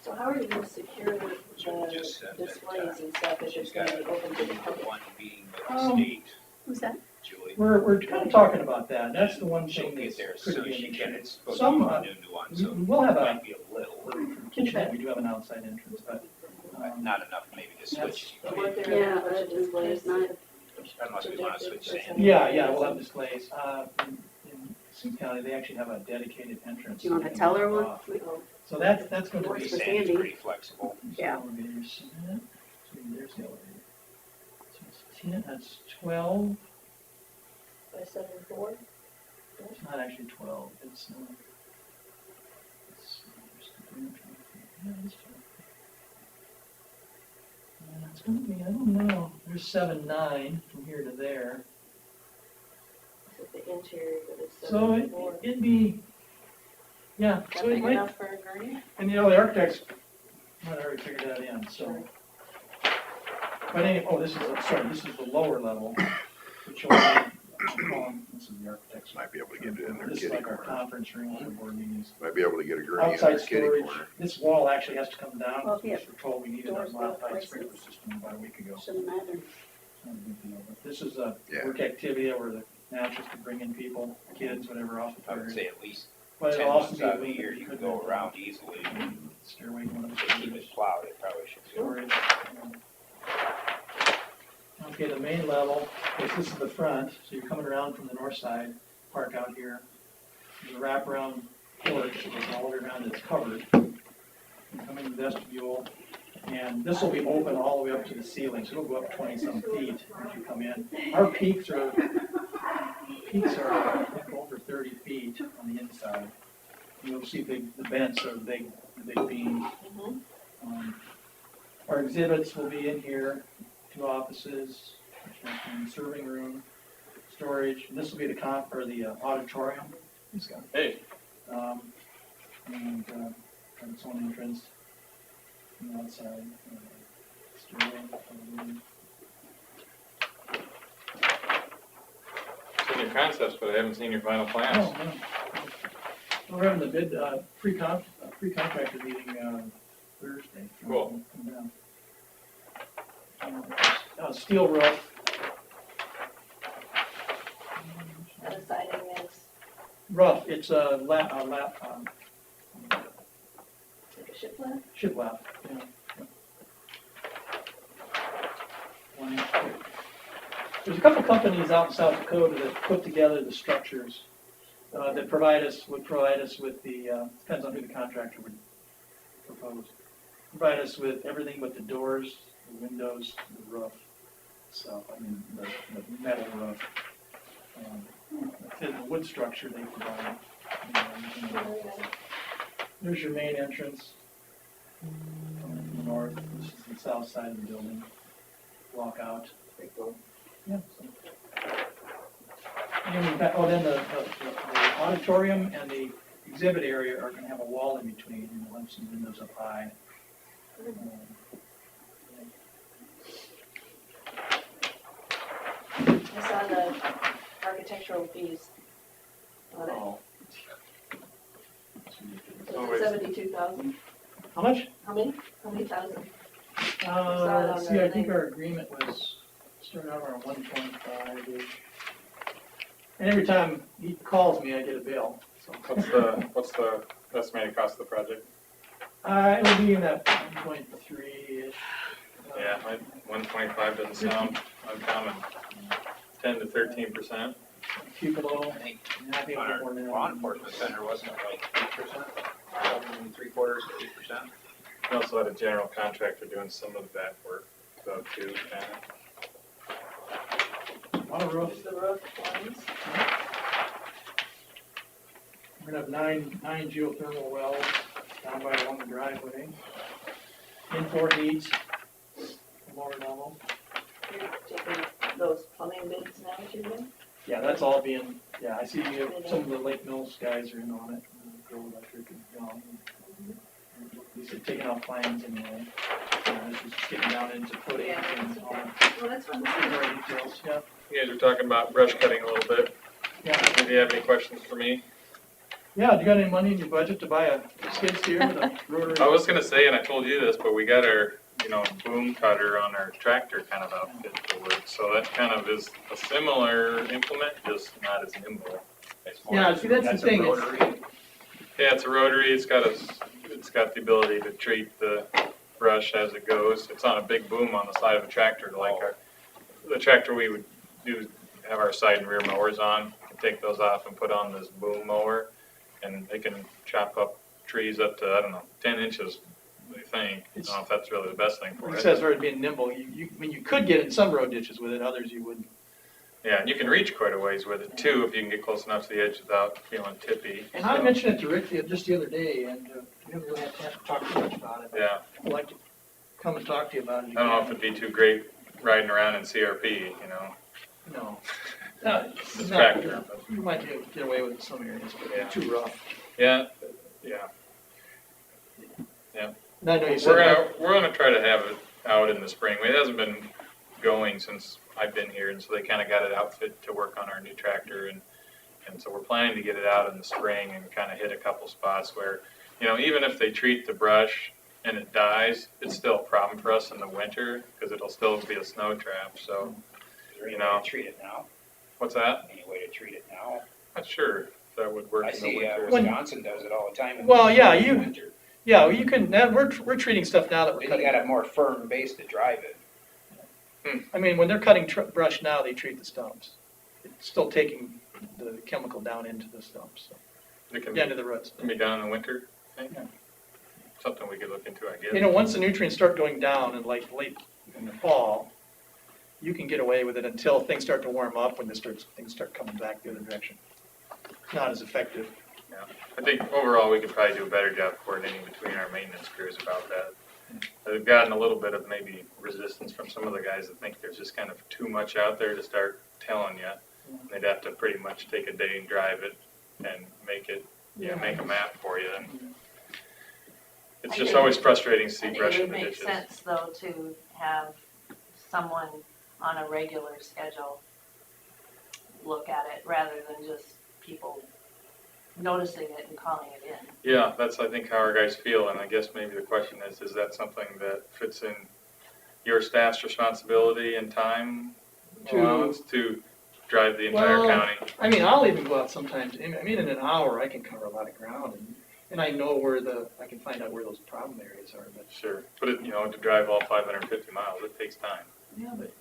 So how are you gonna secure Julie just said that, displays and stuff if she's it's gonna got be open to the public? one being with the state, Who's that? Julie. We're kind of talking about that, that's the one She'll thing get that's there as pretty soon as she big can. issue. It's supposed to Some, be a new one, so we'll have it a, might be a little, kitchenette, we do have an outside entrance, but, not enough maybe to switch. Or what they're- Yeah, but there's not. Unless we want to switch stands. yeah, we'll have displays. In Sioux County, they actually have a dedicated entrance. Do you want to that tell can her go one? off. So that's going to Works be. for Sand's Sandy. pretty flexible. Yeah. Elevators. There's the elevator. So it's 10, that's 12, By 7.4? it's not actually 12, it's, yeah, it's 12. It's gonna be, I don't know, there's 7.9 from here to there. Is it the interior that is So 7.4? it'd be, yeah, Is so that it big might, enough for a gurney? and the architects might already figured that in, so. But anyway, this is the lower level, which will be, this is the architects. Might be able to get it in their This is kitty like our corner. conference room for board meetings. Might be able to get a gurney in Outside their kitty storage, corner. this wall actually has to come down, Well, yeah. we're told we needed a Doors both modified places. sprinkler system about a week ago. Shouldn't matter. Not a big deal, but this is a Yeah. work activity where the naturals could bring in people, kids, whatever, off the I would period. say at least But 10 it'll also months be out of a the year, you can go around easily. Stairway, one of the If they keep it plowed, it probably should go. storage. Okay, the main level, this is the front, so you're coming around from the north side, park out here. There's a wraparound porch, that goes all the way around, it's covered. You come in the vestibule, and this will be open all the way up to the ceiling, so it'll go up 20-some feet as you come in. Our peaks are I think, over 30 feet on the inside. You'll see the vents are the big beams. Our exhibits will be in here, 2 offices, serving room, storage, and this will be the auditorium. He's got, Hey, and, got its own entrance from the outside. Stairway, seen your concepts, but I haven't seen your final plans. Oh, no. We're having the bid, pre-contractor meeting, Thursday. Cool. Come down. Steel roof. And the siding is Rough, it's a like a shiplap? shiplap, yeah. One inch thick. There's a couple companies out in South Dakota that put together the structures, that would provide us with the, depends on who the contractor would propose. Provide us with everything but the doors, the windows, the roof, so, I mean, the metal roof. The wood structure they provide. There's your main entrance. Coming from the north, this is the south side of the building. Walk out. Yeah. So. And in fact, then the auditorium and the exhibit area are gonna have a wall in between, and we'll have some windows up high. I saw the architectural fees on it. Oh. Oh, wait. 72,000. How much? How many thousand? Let's see, I think our agreement was starting out around 125-ish. And every time he calls me, I get a bill, so. What's the estimated cost of the project? It'll be in that 1.3-ish. Yeah, 125 doesn't sound uncommon. 10 to 13%. Cupola. I think I think on more our than law that. enforcement center, wasn't it like 8%? 3/4 to 8%? We also had a general contractor doing some of that work, though, too, kind of. On a roof. There's the roof lines. We're gonna have nine geothermal wells down by along the driveway. In-floor heat, lower level. You're taking those plumbing bids now, too, then? Yeah, that's all being, yeah, I see some of the Lake Mills guys are in on it, Grow Electric and Young. These are taking out plans anyway. This is just getting down into footing and all that. Well, that's fun. More details, yeah. You guys were talking about brush cutting a little bit. Yeah, Do you have any questions for me? yeah, do you got any money in your budget to buy a skid steer with a rotary? I was gonna say, and I told you this, but we got our, boom cutter on our tractor kind of outfit to work. So that kind of is a similar implement, just not as nimble. It's more- Yeah, see, that's the a thing, it's- rotary. Yeah, it's a rotary. It's got the ability to treat the brush as it goes. It's on a big boom on the side of the tractor, like the tractor we would do have our side and rear mowers on. You can take those off and put on this boom mower, and they can chop up trees up to 10 inches. I think. I don't know if that's really the best thing for It it. says already being nimble, you could get in some road ditches with it, others you wouldn't. Yeah, and you can reach quite a ways with it too if you can get close enough to the edge without feeling tippy. And I mentioned it to Rick just the other day, and we haven't really had time to talk too much about it. Yeah, I'd like to come and talk to you about it I again. don't know if it'd be too great riding around in CRP, No. No, this no, tractor. you might be able to get away with it in some areas, but Yeah. too rough. Yeah. And I know you said. We're gonna try to have it out in the spring. It hasn't been going since I've been here, and so they kind of got it outfit to work on our new tractor, and so we're planning to get it out in the spring and kind of hit a couple spots where, even if they treat the brush and it dies, it's still a problem for us in the winter because it'll still be a snow trap. So, Is there any way to treat it now? what's that? Any way to treat it now? Not sure if that would work I in the see winter. Wisconsin does it all the time in Well, yeah, the you- winter. Yeah, well, you can, now, we're treating stuff now that we're Then cutting. you got a more firm base to drive it. I mean, when they're cutting brush now, they treat the stumps. It's still taking the chemical down into the stumps, so, It can the end of the roots. be done in the winter, I think. Yeah. Something we could look into, I guess. Once the nutrients start going down in like late in the fall, you can get away with it until things start to warm up, when things start coming back the other direction. Not as effective. I think overall, we could probably do a better job coordinating between our maintenance crews about that. I've gotten a little bit of maybe resistance from some of the guys that think there's just kind of too much out there to start telling you. They'd have to pretty much take a day and drive it and make it, make a map for you. And it's I just think- always frustrating to I see think it brush in would the make ditches. sense, though, to have someone on a regular schedule look at it, rather than just people noticing it and calling it in. Yeah, that's, I think, how our guys feel, and I guess maybe the question is that something that fits in your staff's responsibility and time allowance to drive the entire Well, county? I mean, I'll even go out sometimes, I mean, in an hour, I can cover a lot of ground, and I know I can find out where those problem areas are, but. Sure, but to drive all 550 miles, it takes time. Yeah, but,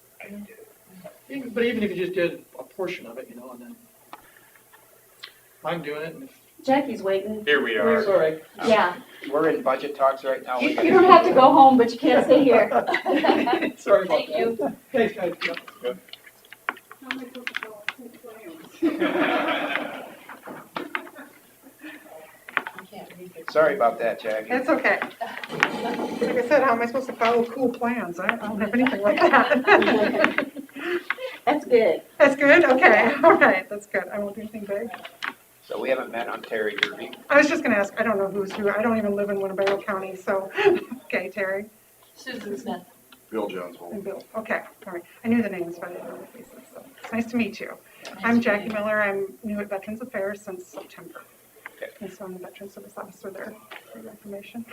but even if you just did a portion of it, and then I'm doing it, and if. Jackie's waiting. Here we It's are. all right. Yeah, We're in budget talks right now. you don't have to go home, but you can't stay here. Sorry about Thank that. you. Thanks, guys. Yeah. Sorry about that, Jackie. That's okay. Like I said, how am I supposed to follow cool plans? I don't have anything like that. That's good. That's good? Okay, all right, that's good. I won't do anything big. So we haven't met on Terry Derby. I was just gonna ask, I don't know who's who. I don't even live in Winnebago County, so, okay, Terry Susan Smith. Bill Jones will. and Bill. Okay, all right. I knew the names, but I didn't know the faces, so it's nice to meet you. I'm Jackie Miller. I'm new at Veterans Affairs since September. Okay. And so I'm the Veteran Service Officer there for your information.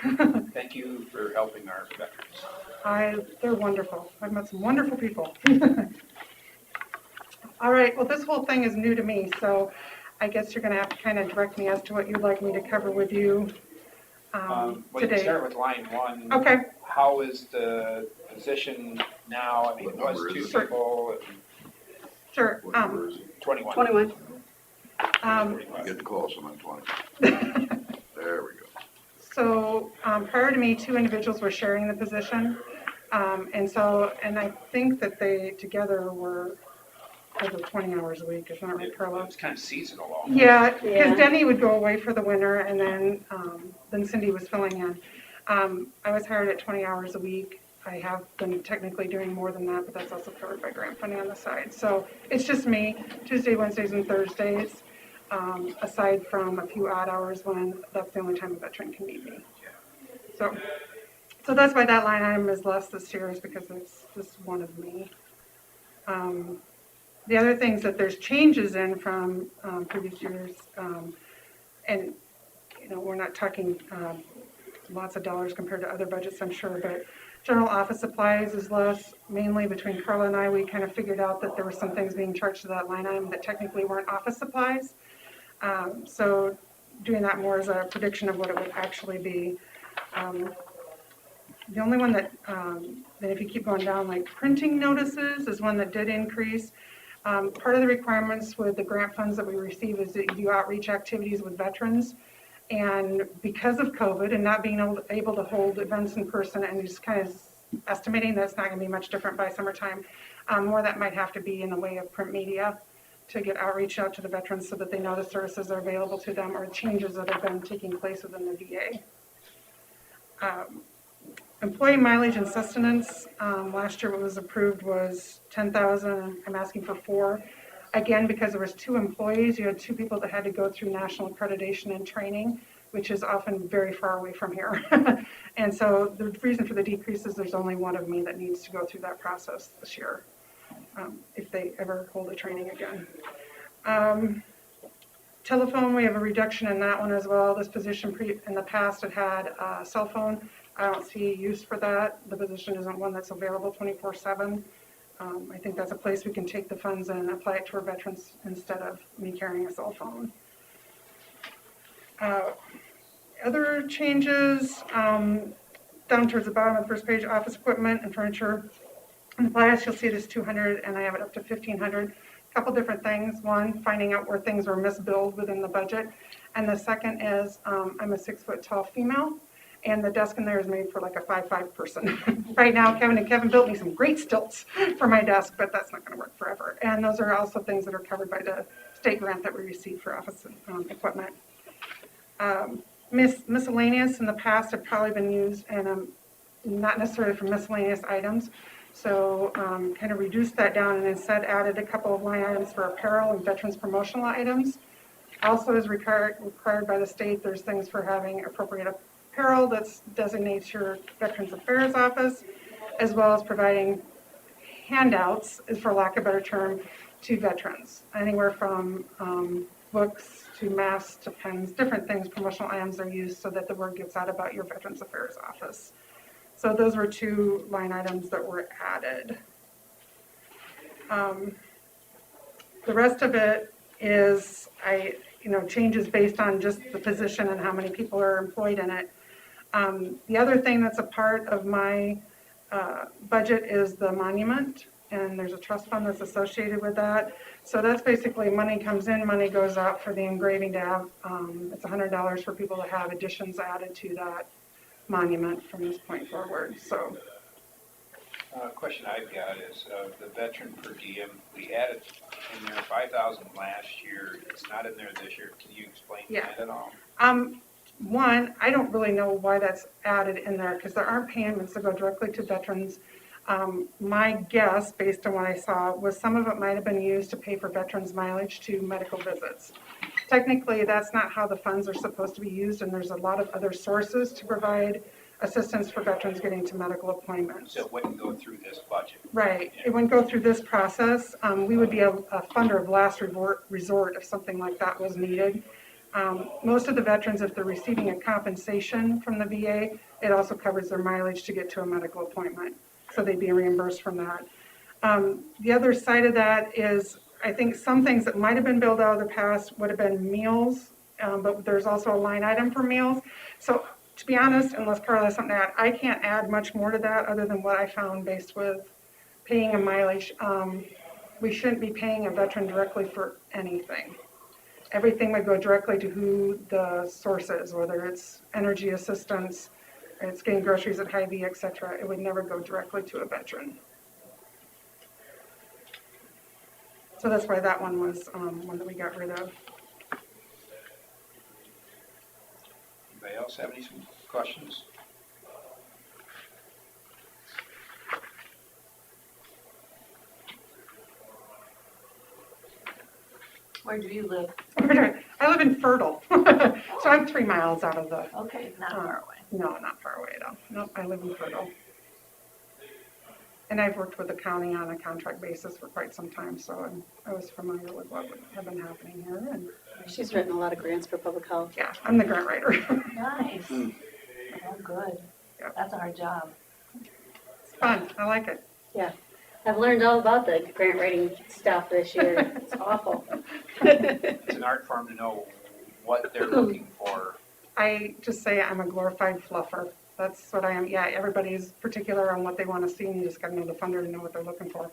Thank you for helping our veterans. They're wonderful. I've met some wonderful people. All right, well, this whole thing is new to me, so I guess you're gonna have to kind of direct me as to what you'd like me to cover with you We can today. start with line one. Okay, How is the position now? I mean, it was What number two is it? people, sure. What number is it? 21. 21. Getting close, I'm at 20. There we go. So prior to me, 2 individuals were sharing the position. And I think that they together were over 20 hours a week, isn't that right, Carla? It's kind of seasonal almost. Yeah, Yeah. because Denny would go away for the winter, and then Cindy was filling in. I was hired at 20 hours a week. I have been technically doing more than that, but that's also covered by grant funding on the side. So it's just me, Tuesday, Wednesdays, and Thursdays, aside from a few odd hours when that's the only time a veteran can meet me. So that's why that line item is less this year, is because it's just one of me. The other things that there's changes in from previous years, and we're not talking lots of dollars compared to other budgets, I'm sure, but general office supplies is less. Mainly between Carla and I, we kind of figured out that there were some things being charged to that line item that technically weren't office supplies. So doing that more as a prediction of what it would actually be. The only one that if you keep going down, like printing notices is one that did increase. Part of the requirements with the grant funds that we receive is that you do outreach activities with veterans. And because of COVID and not being able to hold events in person, and just kind of estimating that it's not going to be much different by summertime, more that might have to be in the way of print media to get outreach out to the veterans so that they know the services are available to them or changes that have been taking place within the VA. Employee mileage and sustenance, last year what was approved was $10,000. I'm asking for 4. Again, because there was 2 employees, you had 2 people that had to go through national accreditation and training, which is often very far away from here. And so the reason for the decrease is there's only one of me that needs to go through that process this year, if they ever hold a training again. Telephone, we have a reduction in that one as well. This position in the past had a cell phone. I don't see use for that. The position isn't one that's available 24/7. I think that's a place we can take the funds and apply it to our veterans instead of me carrying a cell phone. Other changes, down towards the bottom of the first page, office equipment and furniture. In the bias, you'll see it is 200, and I have it up to 1,500. A couple different things. One, finding out where things were misbilled within the budget. And the second is, I'm a 6-foot-tall female, and the desk in there is made for like a 5'5" person. Right now, Kevin built me some great stilts for my desk, but that's not going to work forever. And those are also things that are covered by the state grant that we received for office equipment. Miscellaneous in the past have probably been used, and not necessarily for miscellaneous items. So kind of reduced that down and instead added a couple of line items for apparel and veterans promotional items. Also is required by the state, there's things for having appropriate apparel that designates your Veterans Affairs Office, as well as providing handouts, is for lack of a better term, to veterans. Anywhere from books to masks to pens, different things, promotional items are used so that the word gets out about your Veterans Affairs Office. So those were 2 line items that were added. The rest of it is, changes based on just the position and how many people are employed in it. The other thing that's a part of my budget is the monument, and there's a trust fund that's associated with that. So that's basically money comes in, money goes out for the engraving to have, it's $100 for people to have additions added to that monument from this point forward, so. Question I've got is, the veteran per diem, we added in there 5,000 last year, it's not in there this year, can you explain that at all? One, I don't really know why that's added in there, because there aren't payments that go directly to veterans. My guess, based on what I saw, was some of it might have been used to pay for veterans' mileage to medical visits. Technically, that's not how the funds are supposed to be used, and there's a lot of other sources to provide assistance for veterans getting to medical appointments. So it wouldn't go through this budget? Right. It wouldn't go through this process. We would be a funder of last resort if something like that was needed. Most of the veterans, if they're receiving a compensation from the VA, it also covers their mileage to get to a medical appointment. So they'd be reimbursed from that. The other side of that is, I think some things that might have been billed out of the past would have been meals, but there's also a line item for meals. So to be honest, unless Carla has something to add, I can't add much more to that other than what I found based with paying a mileage. We shouldn't be paying a veteran directly for anything. Everything would go directly to who the source is, whether it's energy assistance, it's getting groceries at Hy-Vee, et cetera. It would never go directly to a veteran. So that's why that one was one that we got rid of. Anybody else have any questions? Where do you live? I live in Fertile, so I'm 3 miles out of the. Okay, not far away. No, not far away at all. Nope, I live in Fertile. And I've worked with the county on a contract basis for quite some time, so I was familiar with what had been happening here. And She's written a lot of grants for public health. yeah, I'm the grant writer. Nice. Oh, good. Yep. That's our job. It's fun. I like it. I've learned all about the grant writing stuff this year. It's awful. It's an art form to know what they're looking for. I just say I'm a glorified fluffer. That's what I am. Yeah, everybody's particular on what they want to see, and you just got to know the funder to know what they're looking for.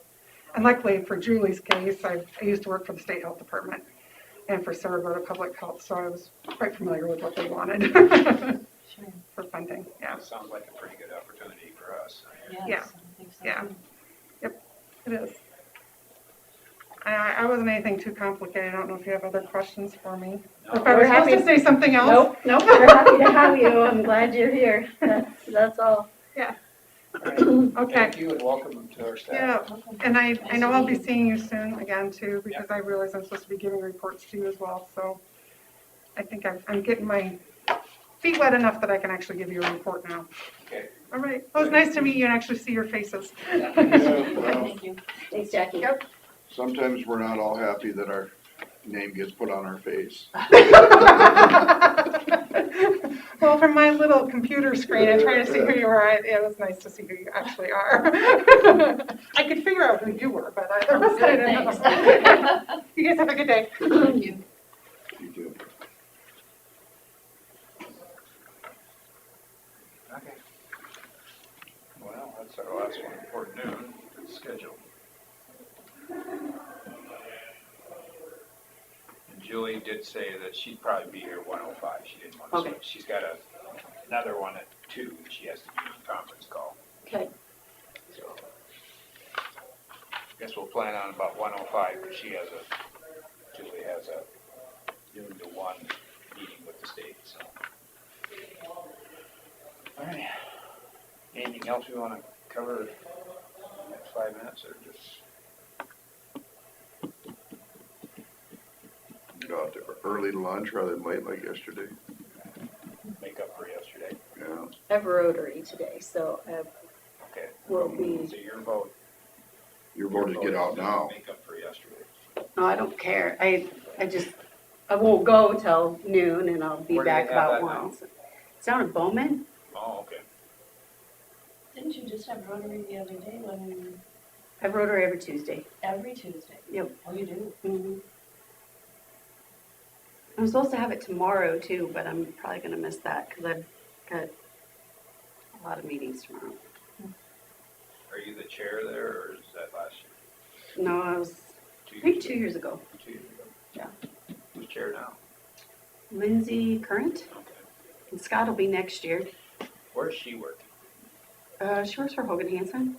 And luckily for Julie's case, I used to work for the state health department and for Saragota Public Health, so I was quite familiar with what they wanted Sure. for funding. Yeah, That sounds like a pretty good opportunity for us. Yes, Yeah. I think so Yeah. too. it is. I wasn't anything too complicated. I don't know if you have other questions for me. No. If I was supposed to say something else. Nope, we're happy to have you. I'm glad you're here. That's all. All right. Okay. Thank you and welcome to our staff. Yeah, and I know I'll be seeing you soon again too, because I realize I'm supposed to be giving reports to you as well, so I think I'm getting my feet wet enough that I can actually give you a report now. Okay. All right, well, it's nice to meet you and actually see your faces. Yeah, well, Thank you. Thanks, Jackie. Yep. sometimes we're not all happy that our name gets put on our face. Well, from my little computer screen and trying to see who you were, it was nice to see who you actually are. I could figure out who you were, but I didn't know. You guys have a good day. Thank you. You do. Okay. Well, that's our last one for noon, schedule. And Julie did say that she'd probably be here 1:05. She didn't want to Okay. switch. She's got another one at 2 that she has to do a conference call. Okay. So guess we'll plan on about 1:05 because Julie has a noon to 1 meeting with the state, so. All right. Anything else we want to cover in the next 5 minutes or just? out to early lunch rather than late like yesterday. Make up for yesterday. Yeah. I have rotary today, so I Okay. will be, So your vote. Your vote is get out now. Make up for yesterday. no, I don't care. I won't go till noon and I'll be Where do they back have about that now? 1. It's down at Bowman. Oh, okay. Didn't you just have Rotary the other day when, I have rotary every Tuesday. every Tuesday? Yep. Oh, you do? Mhm. I'm supposed to have it tomorrow too, but I'm probably gonna miss that because I've got a lot of meetings tomorrow. Are you the chair there, or is that last year? No, I was, 2 I think years 2 years ago. 2 years ago? Yeah. Who's chair now? Lindsay Current, Okay. and Scott will be next year. Where's she working? She works for Hogan Hanson.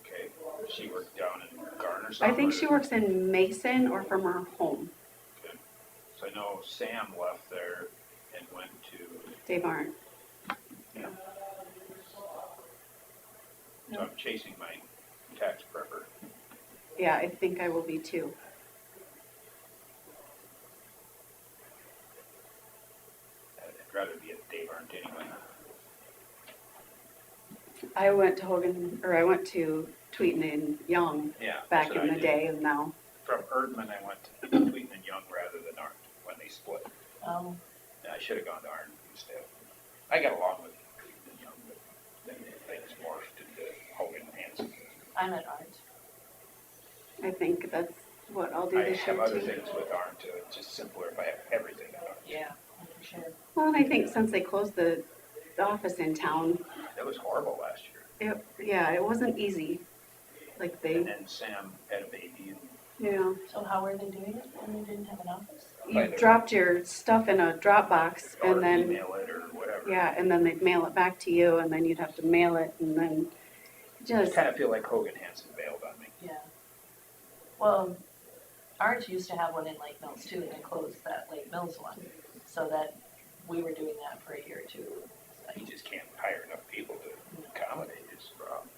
Okay. Does she work down in Garner or I something? think she works in Mason or from her home. So I know Sam left there and went to, Dave Arndt. so I'm chasing my tax prepper. Yeah, I think I will be too. I'd rather be at Dave Arndt anyway. I went to Tweeten and Young Yeah. back that's what in I the did. day, and now, From Erdman, I went to Tweeten and Young rather than Arndt when they split. Um, I should have gone to Arndt instead. I got along with Tweeten and Young, but then things morphed into Hogan and Hanson. I'm at Art. I think that's what I'll do I this have year other too. things with Arndt too. It's just simpler if I have everything at Arndt. Yeah, for sure. Well, and I think since they closed the office in town, That was horrible last year. it wasn't easy. Like And they, then Sam had a baby and yeah, So how were they doing it when they didn't have an office? you dropped your stuff in a Dropbox or and then, email it or whatever. yeah, and then they'd mail it back to you and then you'd have to mail it and then I just, kind of feel like Hogan Hanson bailed on me. Yeah. Well, Art used to have one in Lake Mills too, and they closed that Lake Mills one. So that, we were doing that for a year or two. He just can't hire enough people to accommodate his problem.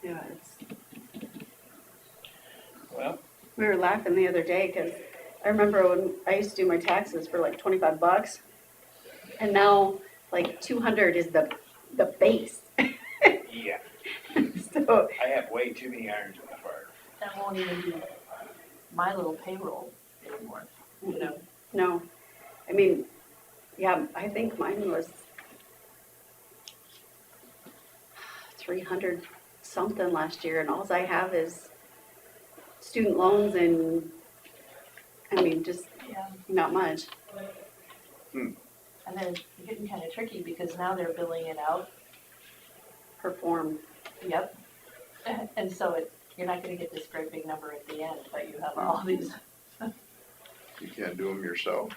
yeah, it's, Well, we were laughing the other day because I remember when I used to do my taxes for like $25 and now like 200 is the base. yeah, So, I have way too many irons in the fire. That won't even do my little payroll anymore, you know? no, I mean, yeah, I think mine was 300 something last year and all I have is student loans and, I mean, just Yeah. not much. And then it's getting kind of tricky because now they're billing it out. Perform. Yep. And so you're not gonna get this great big number at the end, but you have all these. You can't do them yourself.